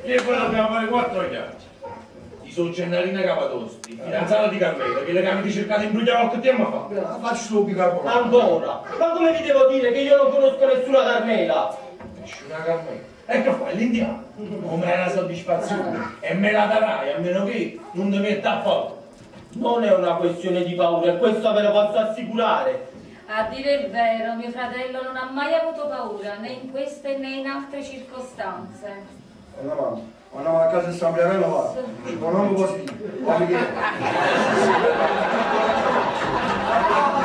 Io poi dobbiamo fare 4 chiacchiere. Io sono Gennarina Capatosti, fidanzata di Carmela, che le cambi cercate in Puglia qualche tempo fa. Faccio solo piccolo. Ancora? Ma come vi devo dire che io non conosco nessuna Carmela? Nessuna Carmela. E che fai? L'indiano? Non è una soddisfazione. E me la darai, a meno che non ti metta a foto. Non è una questione di paura, e questo ve lo posso assicurare. A dire il vero, mio fratello non ha mai avuto paura, né in queste né in altre circostanze. Andiamo a casa di San Piavello, va. Ci conosco così.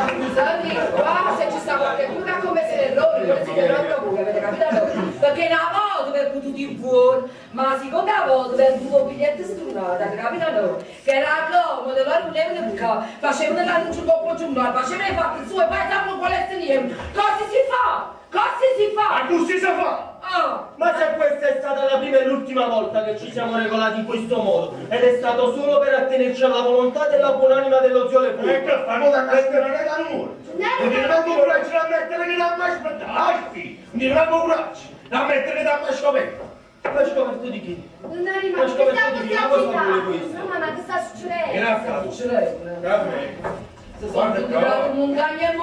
Scusate, qua se ci sta qualche buca come se l'errore, non si chiama buca, avete capito? Perché una volta per potuto in buono, ma la seconda volta per potuto un biglietto strunato, avete capito? Che era comodo, loro non le buca, facevano l'annuncio dopo giornale, facevano i fatti suoi, poi sapevano qual è il niente. Cosa si fa? Cosa si fa? A cui si fa? Ma se questa è stata la prima e l'ultima volta che ci siamo regolati in questo modo, ed è stato solo per attenerci alla volontà della buonanima dello zio Leopoldo. E che fai? Non è da nulla. Non ti vengo coraggio da mettere che da mai aspettare. Non ti vengo coraggio da mettere da mai scoperto. Ma scoperto di chi? Non è rimasto, che sta succedendo? No, ma che sta succedendo? Che sta succedendo? Carmela. Guarda qua. Montagne.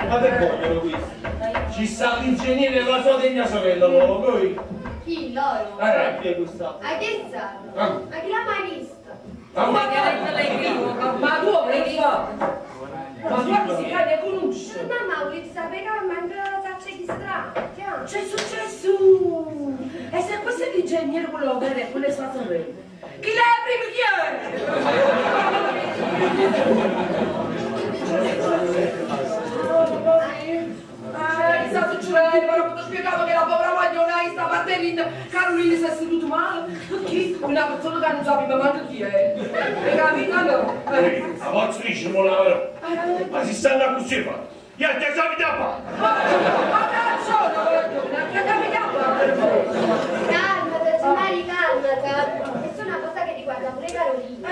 Ma che vogliono questi? Ci sta l'ingegnere e la sua degna sorella, loro, poi. Chi? Loro? Chi è questa? A che sa? Ma chi l'ha mai visto? Ma che detto l'equivoco? Ma tu hai fatto? Ma guarda si cade conosce. Mamma, volete sapere che manca faccia di strano? C'è successo! E se questo è l'ingegnere quello vero e quello è sua sorella? Chi l'ha prima chi è? Sta succedendo, ma non posso spiegare che la povera magliona sta batterina Carolina si è seduto male. Chi? Una persona che non sapeva manco chi è. Hai capito? A voce dice, non lavoro. Ma si stanno così, fa. Io ti sapete a fare. Ma ragione, che capita a fare? Calmate, Gennari, calmate. Questa è una cosa che riguarda pure Carolina.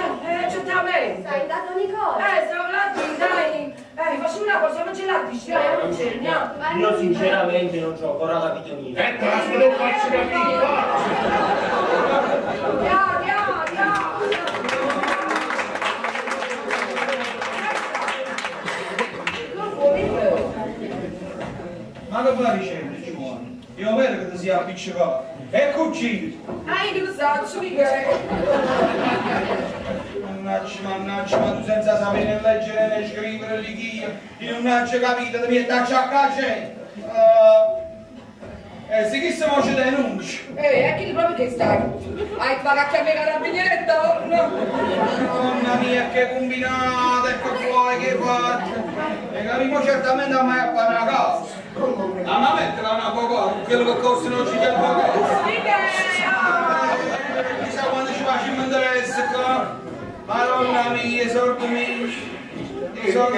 Certamente. Stai intanto Nicola. Siamo là, dai. Facciamo una cosa, non ce l'ha dai, non c'è niente. Io sinceramente non ci ho ancora capito niente. Ecco, la devo farci capire, va. Ma che fai dicendo, Giovanni? Io vedo che ti sia appiccicato. Ecco uccidi. Io lo so, che Mannaggia, ma tu senza sapere leggere né scrivere l'Ichia, io non hai capito, devi metterci a gente. Se chi se mo ci denuncia? è che proprio che stai? Hai pagato a me carabinieri e Mamma mia, che combinata, ecco poi che fate. E capiamo certamente a me a fare una casa. Ma metterla una poco, quello che costa non ci chiama poco. Chissà quando ci facciamo interesse qua. Madonna mia, sordi miei.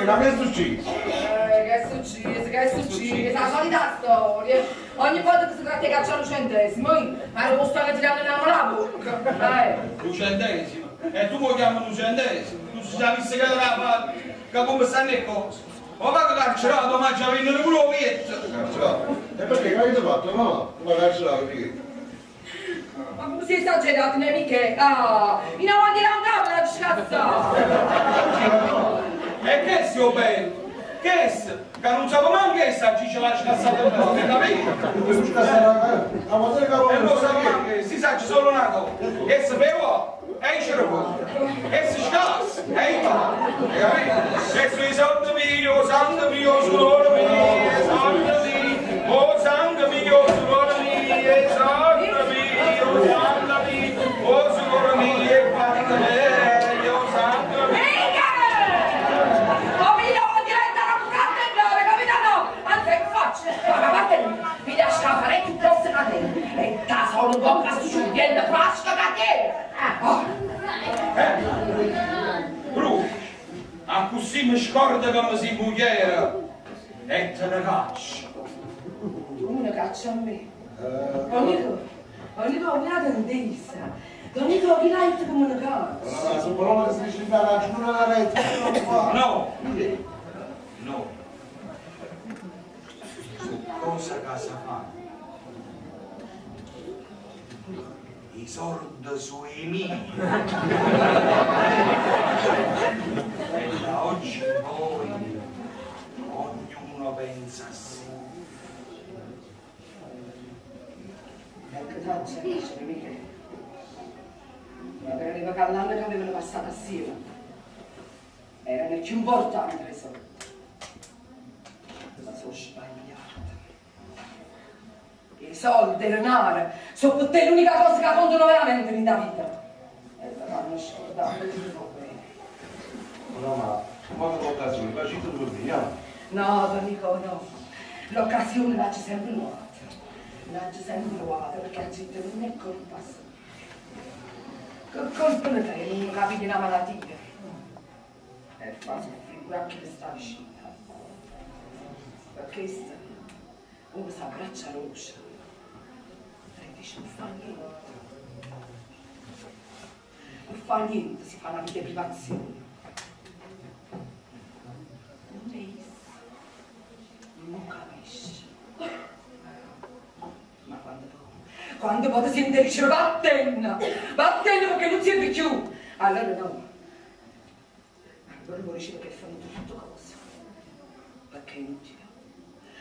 Ma che è successo? Che è successo? La solita storia. Ogni volta che si tratta di cacciare un centesimo, io ero posto a tirare la bocca. Un centesimo? E tu lo chiami un centesimo? Tu si già visto che era fatto, che come stanno le cose. Ma va che carcerato, ma già vengono pure lo vietto. Carcerato? E perché? Che avete fatto? No, ma carcerato perché? Ma come si è esagerato, miei amiche? Ah, in avanti da un capo la scazza! E che si ho bello? Che si? Che non sapevo manco che sta ci la scassata per me, capito? Ma cosa che E non sapevo manco, si sa, ci solo una cosa. E si bevo, e ci fuori. E si scassa, e i fa. Capito? E sui santo mio, santo mio, suore mio, santo mio, oh santo mio, suore mio, santo mio, santo mio, oh suore mio, e fatta meglio, santo mio. Mi lascia parecchio grosse catene e da solo un po' che sto chiudendo frasca catene. Bru, a così mi scorda come si mugliera e te ne caccia. Tu me ne caccia a me? Ogni una tendessa. Ogni cosa che l'hai come ne caccia. Ma se parola che si dice in gara, non la rete, non lo fa. No, no. Cosa casa fa? I sordi sui miei. E da oggi in poi ognuno pensa a sé. Ecco, taccia, dice, mica. Ma per l'anno che avevano passato assieme, erano più importanti le soldi. Ma sono sbagliata. I soldi, il denaro, sono per te l'unica cosa che contano veramente nella vita. E però non scordate che ti fa bene. No, ma quando l'occasione, la città dove veniamo? No, Donico, no. L'occasione la c'è sempre nuova. La c'è sempre nuova, perché la città non è colpa sua. Che colpa ne fai, non capi di una malattia. E fa soffrire anche che sta vicino. Per questo, uno si abbraccia rossa. E dice, non fa niente. Non fa niente, si fa una vita privazione. Non è isso. Non capisce. Ma quando poi si dice vattene perché non si è più. Allora no. Allora vuole dire che fanno tutte cose. Perché è inutile.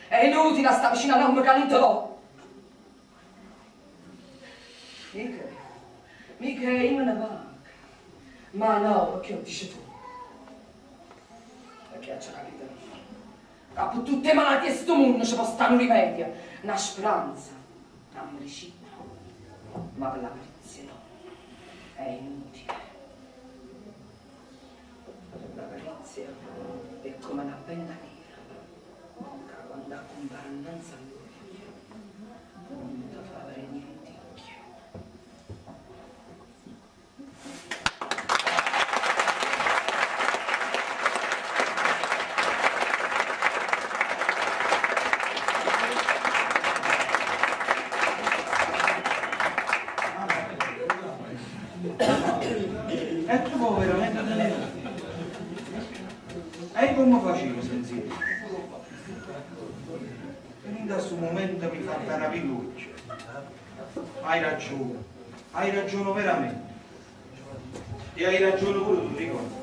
È inutile sta vicino a un uomo che non te l'ho. Mica io me ne manca. Ma no, perché lo dici tu? Perché ha già capito? Che per tutte le malattie di questo mondo ci può stare un rimedio, una speranza, una medicina. Ma per la perizia no, è inutile. La perizia è come una penna nera, che quando compare innanzi a lui non ti fa avere niente. E tu puoi veramente tenere. E come facevo sensibile? Venuto da questo momento mi fa una pilluccia. Hai ragione veramente. E hai ragione pure tu, ricordi.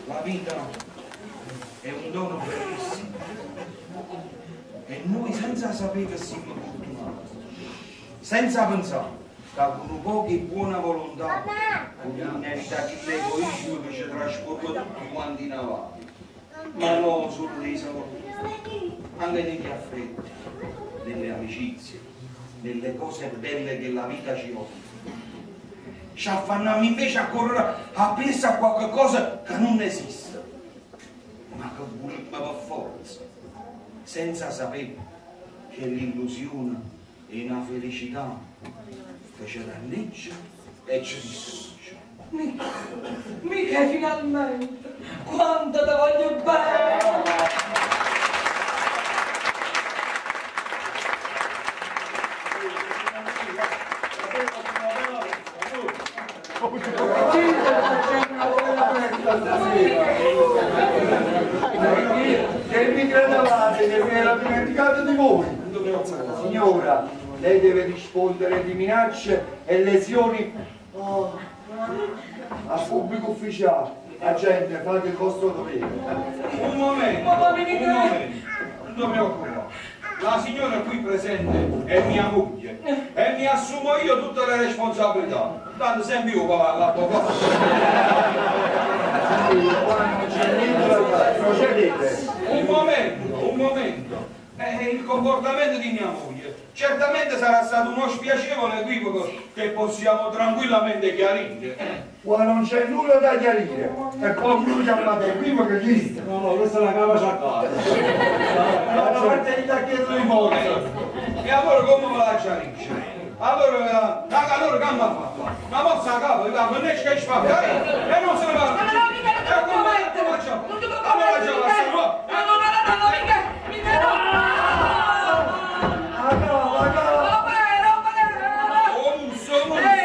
La vita è un dono bellissimo. E noi senza sapere che siamo fortunati, senza pensare che con pochi buona volontà, con l'inevitabile egoismo che ci trasforma tutti quanti in avanti, ma non solo dei soldi, anche negli affetti, nelle amicizie, nelle cose belle che la vita ci offre. ci affanniamo invece a correre appresso a qualche cosa che non esiste. Ma che volevamo per forza, senza sapere che l'illusione è una felicità che ci danneggia e ci distrugge. Mica finalmente, quanto ti voglio bene! Che mi credevate che mi era dimenticato di voi? Signora, lei deve rispondere di minacce e lesioni a pubblico ufficiale. Agente, fate il vostro dovere. Un momento, non ti preoccupare. La signora qui presente è mia moglie e mi assumo io tutte le responsabilità. Tanto sempre io cavallo l'avvocato. Procedete. Un momento. Il comportamento di mia moglie certamente sarà stato uno spiacevole equivoco che possiamo tranquillamente chiarire. Qua non c'è nulla da chiarire. E poi lui chiamate equivoco che esiste. No, questa è la cava sciacquata. La partita chiedo di forza. E allora come me la chiarisce? Allora che mi ha fatto? Una mossa a capo, non è che spacca e non se ne va. No, mica, non ti commettere! Non ti commettere! No, mica no!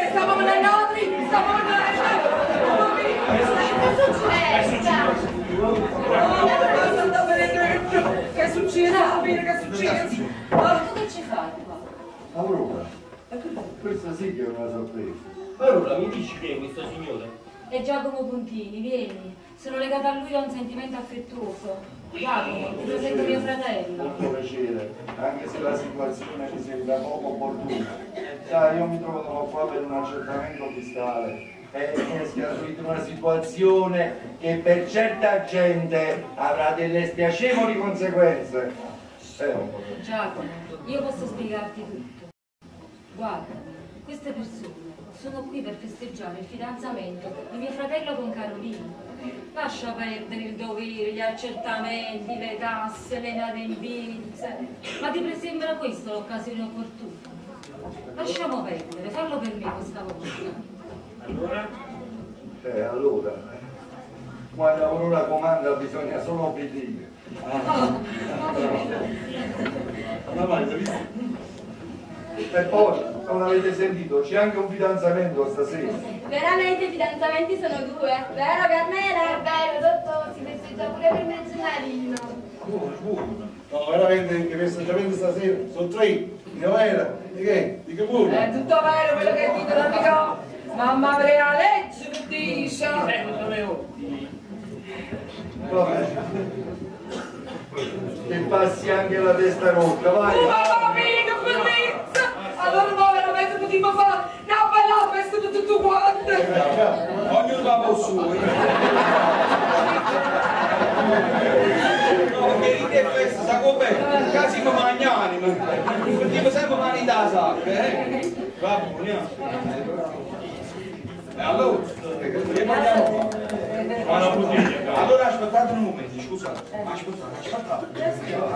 Stiamo venendo altri! Stiamo venendo! Che succede? Che succede? Ma tu che ci fai qua? Aurora, questa sì che è una sorpresa. Allora, mi dici chi è questo signore? È Giacomo Puntini, vieni. Sono legata a lui da un sentimento affettuoso. Giacomo, ti presento mio fratello. Molto piacere, anche se la situazione mi sembra poco opportuna. Sai, io mi trovo qua per un accertamento fiscale e mi è scaturita una situazione che per certa gente avrà delle spiacevoli conseguenze. Giacomo, io posso spiegarti tutto. Guarda, queste persone sono qui per festeggiare il fidanzamento di mio fratello con Carolina. Lascia perdere il dovere, gli accertamenti, le tasse, le inadempienze. Ma ti sembra questa l'occasione opportuna? Lasciamo perdere, fallo per me questa volta. Allora? Allora, quando Aurora comanda bisogna solo obbedire. E poi, non avete sentito, c'è anche un fidanzamento stasera. Veramente i fidanzamenti sono due, vero Carmela? È vero, dottore, si festeggia pure per me Gennarino. Buono. No, veramente i festeggiamenti stasera sono tre. Di vera, di che? Di che buono? È tutto vero quello che dicono, amico. Mamma avrei la legge che dice. Non sapevo. Vabbè. Ti passi anche la testa rotta, vai! Mamma mia, che bellezza! Allora no, veramente potremmo fare una bella festa di tutto quanto! Ognuno va per suo. No, che ride questo, sa com'è? Quasi come magnani, perché sempre mani da sacca, Va buono, allora, che vogliamo fare? Allora aspettate un momento, scusate, aspettate.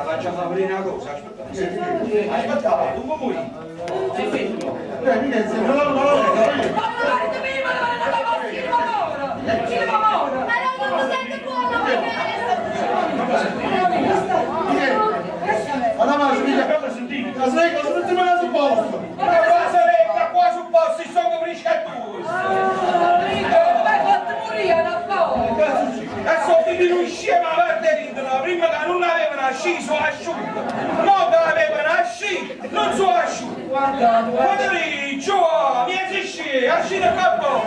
Facciamo aprire una cosa, aspettate, un momento. Qua sul posto, si sono briscattusi. E sono finiti insieme a Verderino, prima che non avevano sciso asciutto, no che avevano asciutto, non sono asciutto. Guarda lì, ciò, mi esci, asci da capo.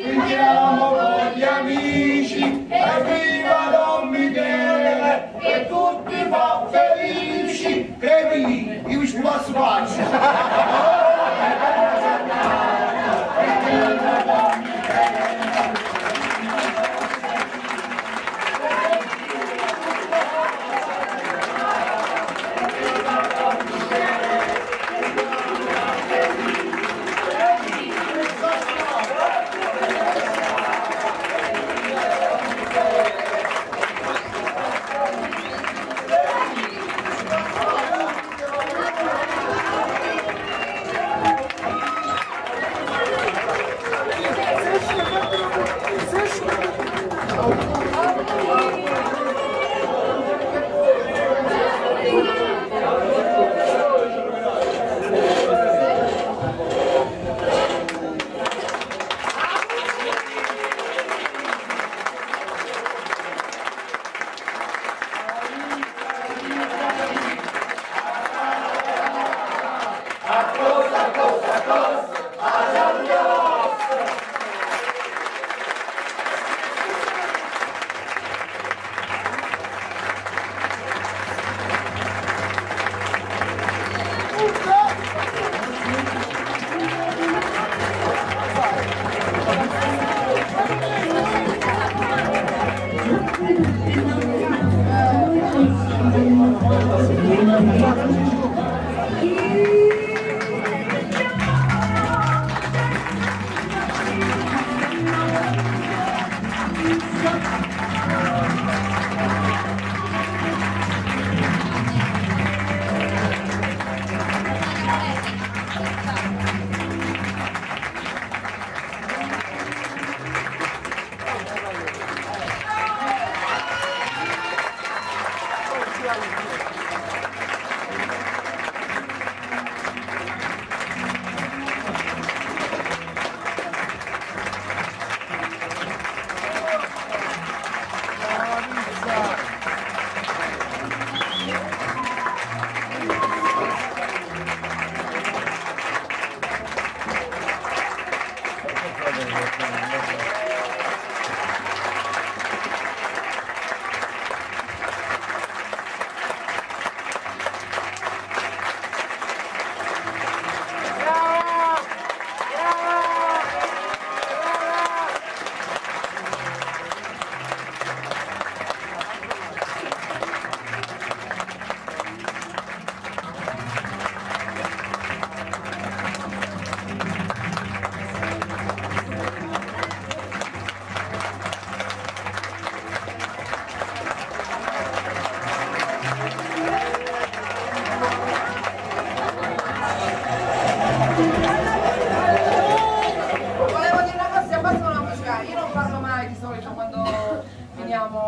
Andiamo con gli amici, e viva Don Michele, che tutti fa felici, che io vi posso fare.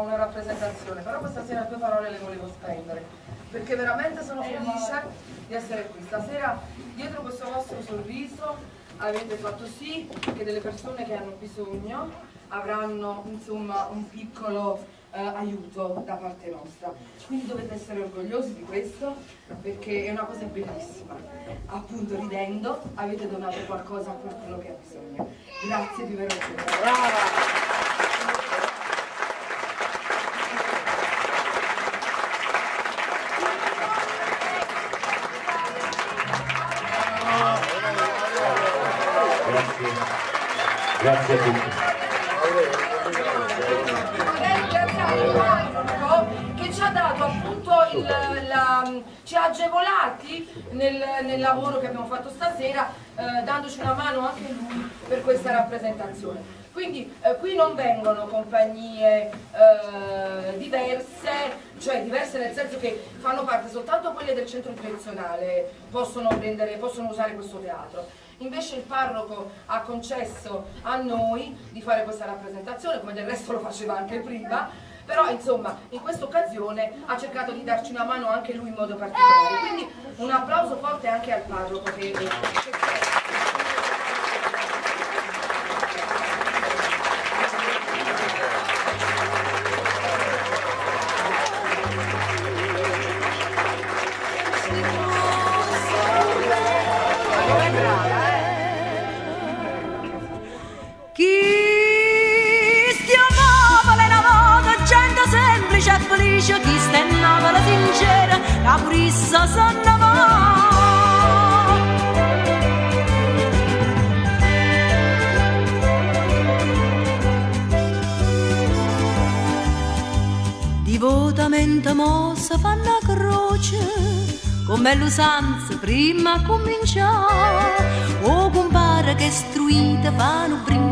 una rappresentazione, però questa sera 2 parole le volevo spendere, perché veramente sono felice di essere qui. Stasera, dietro questo vostro sorriso, avete fatto sì che delle persone che hanno bisogno avranno insomma un piccolo aiuto da parte nostra. Quindi dovete essere orgogliosi di questo, perché è una cosa bellissima. Appunto, ridendo, avete donato qualcosa a qualcuno che ha bisogno. Grazie di aver raggiunto. Brava! Grazie a tutti. Che ci ha dato appunto ci ha agevolati nel lavoro che abbiamo fatto stasera, dandoci una mano anche lui per questa rappresentazione. Quindi qui non vengono compagnie diverse, cioè diverse nel senso che fanno parte soltanto quelle del centro direzionale, possono usare questo teatro. Invece il parroco ha concesso a noi di fare questa rappresentazione, come del resto lo faceva anche prima, però insomma in questa occasione ha cercato di darci una mano anche lui in modo particolare. Quindi un applauso forte anche al parroco chi sta in navola sincera, la purissa sonnava. Divotamente mossa fanno la croce, come l'usanza prima cominciò. O compare che struita fanno prima